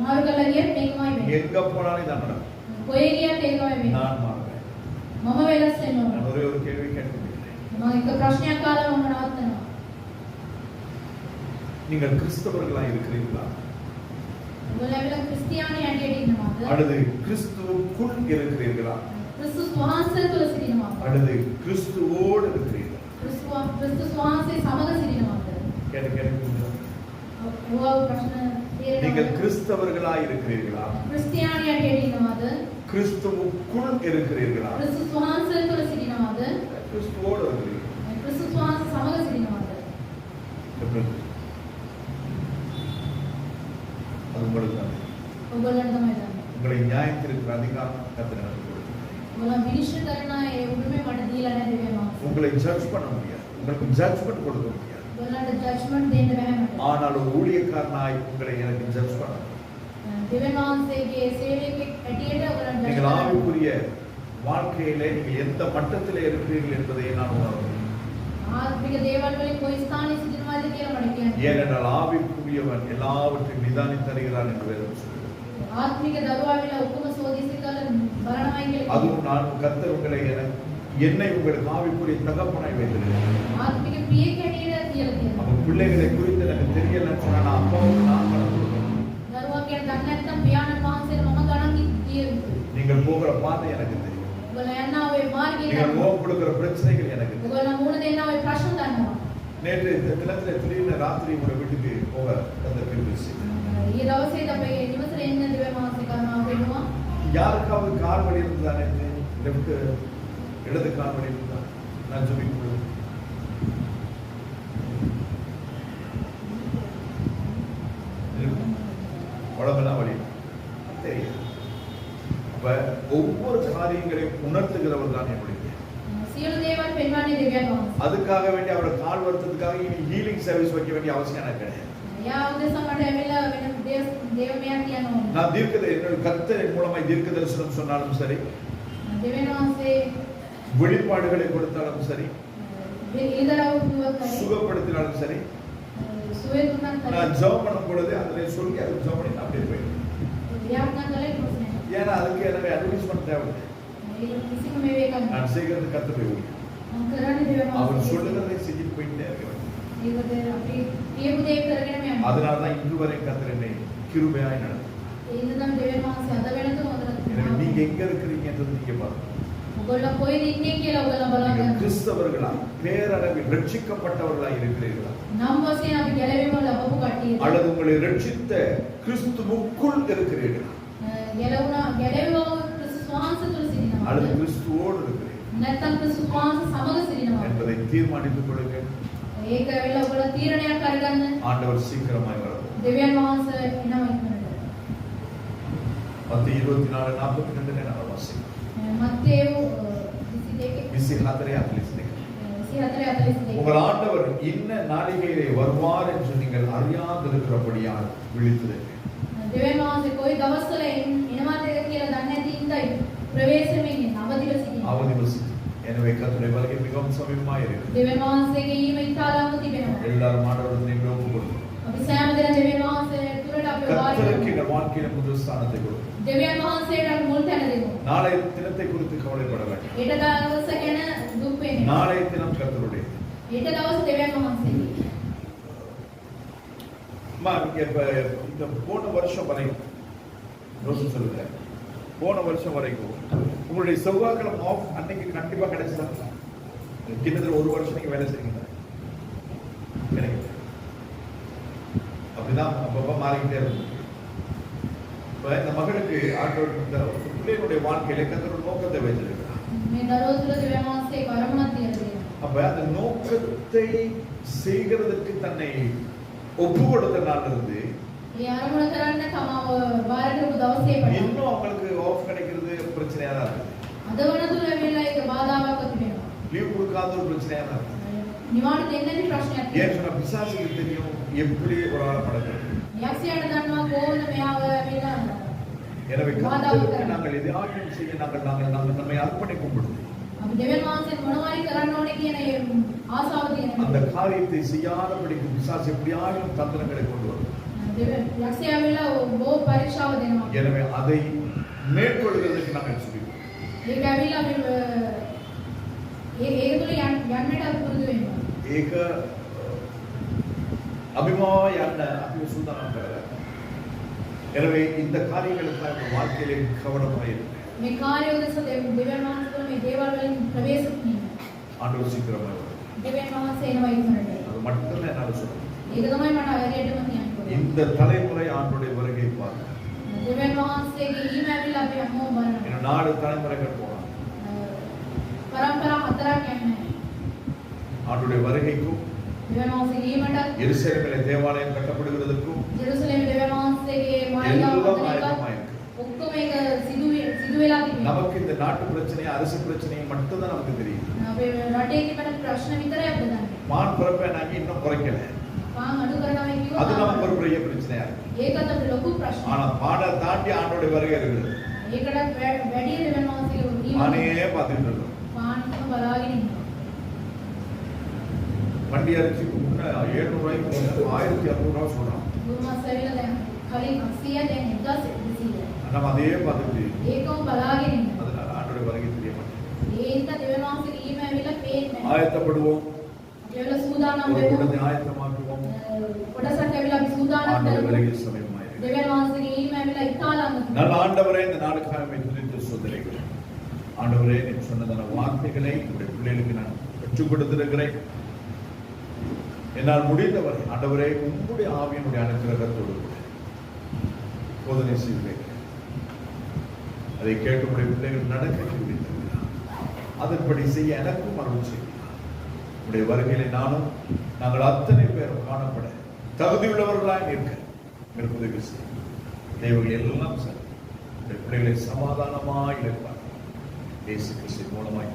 මාරු කරලා ගියත් මේකමයි වෙන්නේ.
எங்க போனாலும் இதான் நடக்கும்.
කොහේ ගියත් ඒකමයි වෙන්නේ.
நான் மாறுவேன்.
මම වෙනස් වෙනවා.
நான் ஒரே ஒரு கேள்வி கேட்கிறேன்.
මම එක ප්‍රශ්නයක් අහලා මම නවත්තනවා.
நீங்கள் கிறிஸ்தவர்களா இருக்கிறீர்களா
ඔයගොල්ලෝ ඇවිල්ලා ක්‍රිස්තියානි හැටියට ඉන්නවද?
அல்லது கிறிஸ்துவுக்குள் இருக்கிறீர்களா
ක්‍රිස්තුස් වහන්සේ තුළ සිටිනවද?
அல்லது கிறிஸ்துவோடு இருக்கிறீர்களா?
ක්‍රිස්තුස් වහන්සේ සමග සිටිනවද?
கேட்க
ඔය ප්‍රශ්න
நீங்கள்
තේරෙනවද?
கிறிஸ்தவர்களா இருக்கிறீர்களா?
ක්‍රිස්තියානි හැටියට ඉන්නවද?
கிறிஸ்துவுக்குள் இருக்கிறீர்களா?
ක්‍රිස්තුස් වහන්සේ තුළ සිටිනවද?
கிறிஸ்துவோடு இருக்கிறீர்களா?
ක්‍රිස්තුස් වහන්සේ සමග සිටිනවද?
எப்படி? அது உங்களுக்கு தான்.
ඔයගොල්ලන්ට තමයි දන්නේ.
உங்களை நியாயத்திற்கு அதிகாரம் கர்த்தர் எனக்கு கொடுத்தார்.
ඔයාලා විනිශ්චය කරන ඒ උරුමය මට දීලා නැහැ දෙවියන් වහන්සේ.
உங்களை ஜட்ஜ் பண்ண முடியாது, உங்களுக்கு ஜட்ஜ்மெண்ட் கொடுக்க முடியாது.
ඔයාලට ජජ්මන්ට් දෙන්න බෑ මට.
ஆனால் ஒரு ஊழியக்காரனாய் உங்களை எனக்கு ஜட்ஜ் பண்ண முடியும்.
දෙවියන් වහන්සේගේ සේවකෙක් ඇටියට ඔයාලට
நீங்கள்
judge කරන්න.
ஆவிக்குரிய வாழ்க்கையிலே நீங்கள் எந்த மட்டத்திலே இருக்கிறீர்கள் என்பதை நான் உணர்கிறேன்.
ආත්මික දේවල් වලින් කොයි ස්ථානයේ සිටිනවද කියලා මට කියන්න.
ஏனென்றால் ஆவிக்குரியவன் எல்லாவற்றையும் நிதானித்து தருகிறான் என்று வேதம் சொல்கிறது.
ආත්මික දරුවා විල ඔක්කොම සෝදිසි කළ බලනවයි කියලා.
அதுவும் நான் கர்த்தர் உங்களை என்னை உங்களுக்கு ஆவிக்குரிய தகப்பனாய் வைத்திருக்கிறேன்.
ආත්මික ප්‍රියෙක් ඇටියට කියලා තියෙනවා.
அப்ப பிள்ளைகளை குறித்து எனக்கு தெரியலன்னு சொன்னா நான் அப்பாவுக்கு நான் கணக்கு கொடுக்கணும்.
දරුවා කියන දන්නේ නැත්නම් පියාණන් වහන්සේට මම ගණන් කිය යුතුයි.
நீங்கள் போகிற பாதை எனக்கு தெரியும்.
ඔයාලා යනවා ඔය මාර්ගය
நீங்கள்
දන්නවා.
முகம் கொடுக்கிற பிரச்சனைகள் எனக்கு தெரியும்.
ඔයාලා මුණ දෙන්නා ඔය ප්‍රශ්න දන්නවා.
நேற்று இந்த தினத்துல திடீர்னு ராத்திரி உங்களை வீட்டுக்கு போக கர்த்தர் கிருபை செய்தார்.
ඊ දවසේ අපේ නිවසට එන්න දෙවියන් වහන්සේ කරනවා වෙනවා.
யாருக்காவது கால் வலி இருந்ததா நேற்று? லெஃப்ட் இடது கால் வலி இருந்ததா? நான் ஜெபிக்கிறேன். உடம்பெல்லாம் வலி தெரியும். அப்ப ஒவ்வொரு காரியங்களையும் உணர்த்துகிறவர் தான் என்னுடைய.
සියලු දේවල් පෙන්වන්නේ දෙවියන් වහන්සේ.
அதுக்காக வேண்டி அவரை கால் வருத்ததுக்காக இனி ஹீலிங் சர்வீஸ் வைக்க வேண்டிய அவசியம் எனக்கு கிடையாது.
යා උදෙසා මට ඇවිල්ලා වෙන දේවමයන් කියන්න ඕනේ.
நான் என்னோட கர்த்தரின் மூலமாய் தீர்க்க தரிசனம் சொன்னாலும் சரி,
දෙවියන් වහන්සේ
வெளிப்பாடுகளை கொடுத்தாலும் சரி,
ඊදරව කිව්වත් හරි
சுகப்படுத்தினாலும் சரி,
සුවේ දුන්නත් හරි
நான் ஜெபம் பண்ணும் பொழுது அதிலே சொல்லி அது ஜெபம் பண்ணி அப்படியே போயிடும்.
යාඥා කළේ ප්‍රශ්නයක්.
ஏன்னா அதுக்கு எனக்கு அட்வைஸ்மெண்ட் தேவையில்லை.
ඒක කිසිම මේ වේකක් නෑ.
நான் செய்கிறது கர்த்தருடைய ஊழியம்.
මම කරන්නේ දෙවියන්
அவர்
වහන්සේ.
சொல்லுகிறதை செஞ்சுட்டு போயிட்டே இருக்கிறேன்.
ඒකද අපි කියපු දේ කරගෙනම යනවා.
அதனாலதான் இன்று வரை கர்த்தர் என்னை கிருபையாய் நடத்தும்.
ඒ ඉඳන් දෙවියන් වහන්සේ අද වෙනතුම
எனவே
හොඳට
நீங்க எங்க இருக்கிறீங்க என்றது நீங்க பாருங்க.
ඔයගොල්ලෝ කොහෙද ඉන්නේ කියලා ඔයගොල්ලෝ බලන්න.
நீங்கள் கிறிஸ்தவர்களா பேரளவில் ரட்சிக்கப்பட்டவர்களா இருக்கிறீர்களா
නම් වශයෙන් අපි ගැලවීම ලැබපු කට්ටිය.
அல்லது உங்களை ரட்சித்த கிறிஸ்துவுக்குள் இருக்கிறீர்களா
ගැලවුණා ක්‍රිස්තුස් වහන්සේ තුළ
அல்லது
සිටිනවා.
கிறிஸ்துவோடு இருக்கிறீர்களா
නැත්නම් ක්‍රිස්තුස් වහන්සේ සමග සිටිනවා.
என்பதை தீர்மானித்துக் கொள்ளுங்க.
ඒක ඇවිල්ලා ඔයගොල්ලෝ තීරණයක් අරගන්න.
ஆண்டவர் சீக்கிரமாய் வரும்.
දෙවියන් වහන්සේ එනවා ඉක්මනට.
மத்திய 24:42 நான் வாசிக்கிறேன்.
මත්තේයු 22
24:42.
42.
உங்கள் ஆண்டவர் இன்ன நாளிகையிலே வருவார் என்று நீங்கள் அறியாதிருக்கிறபடியால் விழித்திருங்கள்.
දෙවියන් වහන්සේ කොයි දවස්වල එනවාද කියලා දන්නේ නැති ඉඳයි ප්‍රවේශමෙන් අවදිව සිටිනවා.
அவதிவசி. எனவே கர்த்தருடைய வருகை மிகவும் சமீபமாய் இருக்கிறது.
දෙවියන් වහන්සේගේ ඊම ඉතාලම තිබෙනවා.
எல்லாரும் ஆண்டவரத்தை நீங்கள் ஒப்புக் கொடுங்க.
අපි සෑම දින දෙවියන් වහන්සේ තුරට අපි
கர்த்தருக்கு
වාඩි
எங்கள் வாழ்க்கையில முதல் ஸ்தானத்தை கொடுங்க.
දෙවියන් වහන්සේට මුල් තැන දෙමු.
நாளைய தினத்தை குறித்து கவலைப்பட வேண்டாம்.
ඊට දවස ගැන දුක් වෙන්නේ.
நாளைய தினம் கர்த்தருடைய.
ඊට දවස් දෙවියන් වහන්සේගේ.
நீங்க இப்ப இந்த போன வருஷம் வரைக்கும் யோசிச்சு சொல்லுங்க. போன வருஷம் வரைக்கும் உங்களுடைய செவ்வாய்க்கிழமை ஆஃப் அன்னைக்கு கண்டிப்பா கிடைச்சதா?
கிட்டத்தட்ட ஒரு வருஷம் நீங்க வேலை செய்யுங்க கிடைக்கும். அப்படிதான் அப்பப்ப மாறிக்கிட்டே இருக்கும். இப்ப இந்த மகளுக்கு ஆண்டவர் இந்த பிள்ளைகளுடைய வாழ்க்கையில கர்த்தர் நோக்கத்தை வைத்திருக்கிறார். அப்ப அந்த நோக்கத்தை செய்கிறதுக்கு தன்னை ஒப்பு கொடுத்த நாள் இருந்து இன்னும் அவங்களுக்கு ஆஃப் கிடைக்கிறது பிரச்சனையா தான் இருக்கு. லீவ் கொடுக்காத ஒரு பிரச்சனையா தான் இருக்கு. ஏன் சொன்னா பிசாசுக்கு தெரியும் எப்படி ஒரு ஆளை படைக்கிறது. எனவே கர்த்தருக்கு நாங்கள் எதையாவது செய்ய நாங்கள் நம்மை அர்ப்பணிக்கும் பொழுது அந்த காரியத்தை செய்யாதபடிக்கு பிசாசு எப்படியாயும் தந்திரங்களை கொண்டு வரும். எனவே அதை மேற்கொள்வதற்கு நாங்கள் சொல்லுவோம். ඒක අභිමාව යන්න අපි සූදානම් කරගන්න. எனவே இந்த காரியங்களுக்கு நம்ம வாழ்க்கையிலே கவனமாக இருக்க.
මේ කාර්යය උදෙසා දෙවියන් වහන්සේ මේ දේවල් වලින් ප්‍රවේශ වෙන්න.
ஆண்டவர் சீக்கிரமாக வரும்.
දෙවියන් වහන්සේ එනවා ඉක්මනට.
அது மட்டும் தான் என்னால சொல்ல.
ඒක තමයි මට හරියටම කියන්න.
இந்த தலைமுறை ஆண்டவருடைய வருகையை பார்க்க.
දෙවියන් වහන්සේගේ ඊම ඇවිල්ලා අපි හැමෝම බලනවා.
இன்னும் 4 தலைமுறைகள் போகலாம்.
පරම්පරා 4ක් යන්නේ.
ஆண்டவருடைய வருகைக்கும்
දෙවියන් වහන්සේගේ ඊමට
எருசலேமிலே தேவாலயம் கட்டப்படுகிறதுக்கும்
ජෙරුසලෙම දෙවියන් වහන්සේගේ මාලිගාව ඔක්කොම ඒක සිදු වෙලා තිබෙනවා.
நமக்கு இந்த நாட்டு பிரச்சனை அரசு பிரச்சனை மட்டும் தான் நமக்கு தெரியும்.
අපේ රටේ තිබෙන ප්‍රශ්න විතරයි අපිට දන්නේ.
மான் பிறப்பை நாங்க இன்னும் குறைக்கல.
පාන් අඩු කරනවා කියුවා.
அது நமக்கு ஒரு பெரிய பிரச்சனையா இருக்கு.
ඒකත් අපිට ලොකු ප්‍රශ්නයක්.
ஆனா மானை தாண்டி ஆண்டவருடைய வருகை இருக்குது.
ඒකට වැඩි දෙවියන් වහන්සේගේ ඊම
மானையே பார்த்துட்டு இருக்கோம்.
පාන්කම බලාගෙන ඉන්නවා.
வண்டி அரிசிக்கு முன்ன 700 ரூபாய்க்கு 1200 ரூபாய் சொல்றான்.
ගුරුමස් ඇවිල්ලා දැන් කලින් 800 දැන් 1200.
நம்ம அதையே பார்த்துட்டு
ඒකම බලාගෙන ඉන්නවා.
அதனால ஆண்டவருடைய வருகை தெரிய மாட்டேங்குது.
ඒන්ට දෙවියන් වහන්සේගේ ඊම ඇවිල්ලා පේන්නේ නැහැ.
ஆயத்தப்படுவோம்.
ඒවල සූදානම්
ஒரு
වෙමු.
கூட்டத்தை ஆயத்தமாக்குவோம்.
කොටසක් ඇවිල්ලා අපි සූදානම්
ஆண்டவர்
කරමු.
வருகை சமயமாயிருக்கு.
දෙවියන් වහන්සේගේ ඊම ඇවිල්ලා ඉතාලම.
நல்ல ஆண்டவரே இந்த நாளுக்காக உம்மை துதித்து ஸ்தோத்திரிக்கிறேன். ஆண்டவரே நீர் சொன்னதான வார்த்தைகளை உம்முடைய பிள்ளைகளுக்கு நான் கற்றுக் கொடுத்திருக்கிறேன். என்னால் முடிந்தவரை ஆண்டவரே உம்முடைய ஆவியினுடைய அனுக்கிரகத்தோடு போதனை செய்து வைக்கிறேன். அதை கேட்டு உடைய பிள்ளைகள் நடக்க முடித்திருக்கிறார். அதன்படி செய்ய எனக்கும் அருள் செய்கிறார். உடைய வருகையிலே நாங்கள் அத்தனை பேரும் காணப்பட தகுதியுள்ளவர்களாய் இருக்க உதவி செய்யும். தேவர்கள் எல்லாம் சரி உடைய பிள்ளைகளை சமாதானமாய் இருப்பார். இயேசு கிறிஸ்து மூலமாய்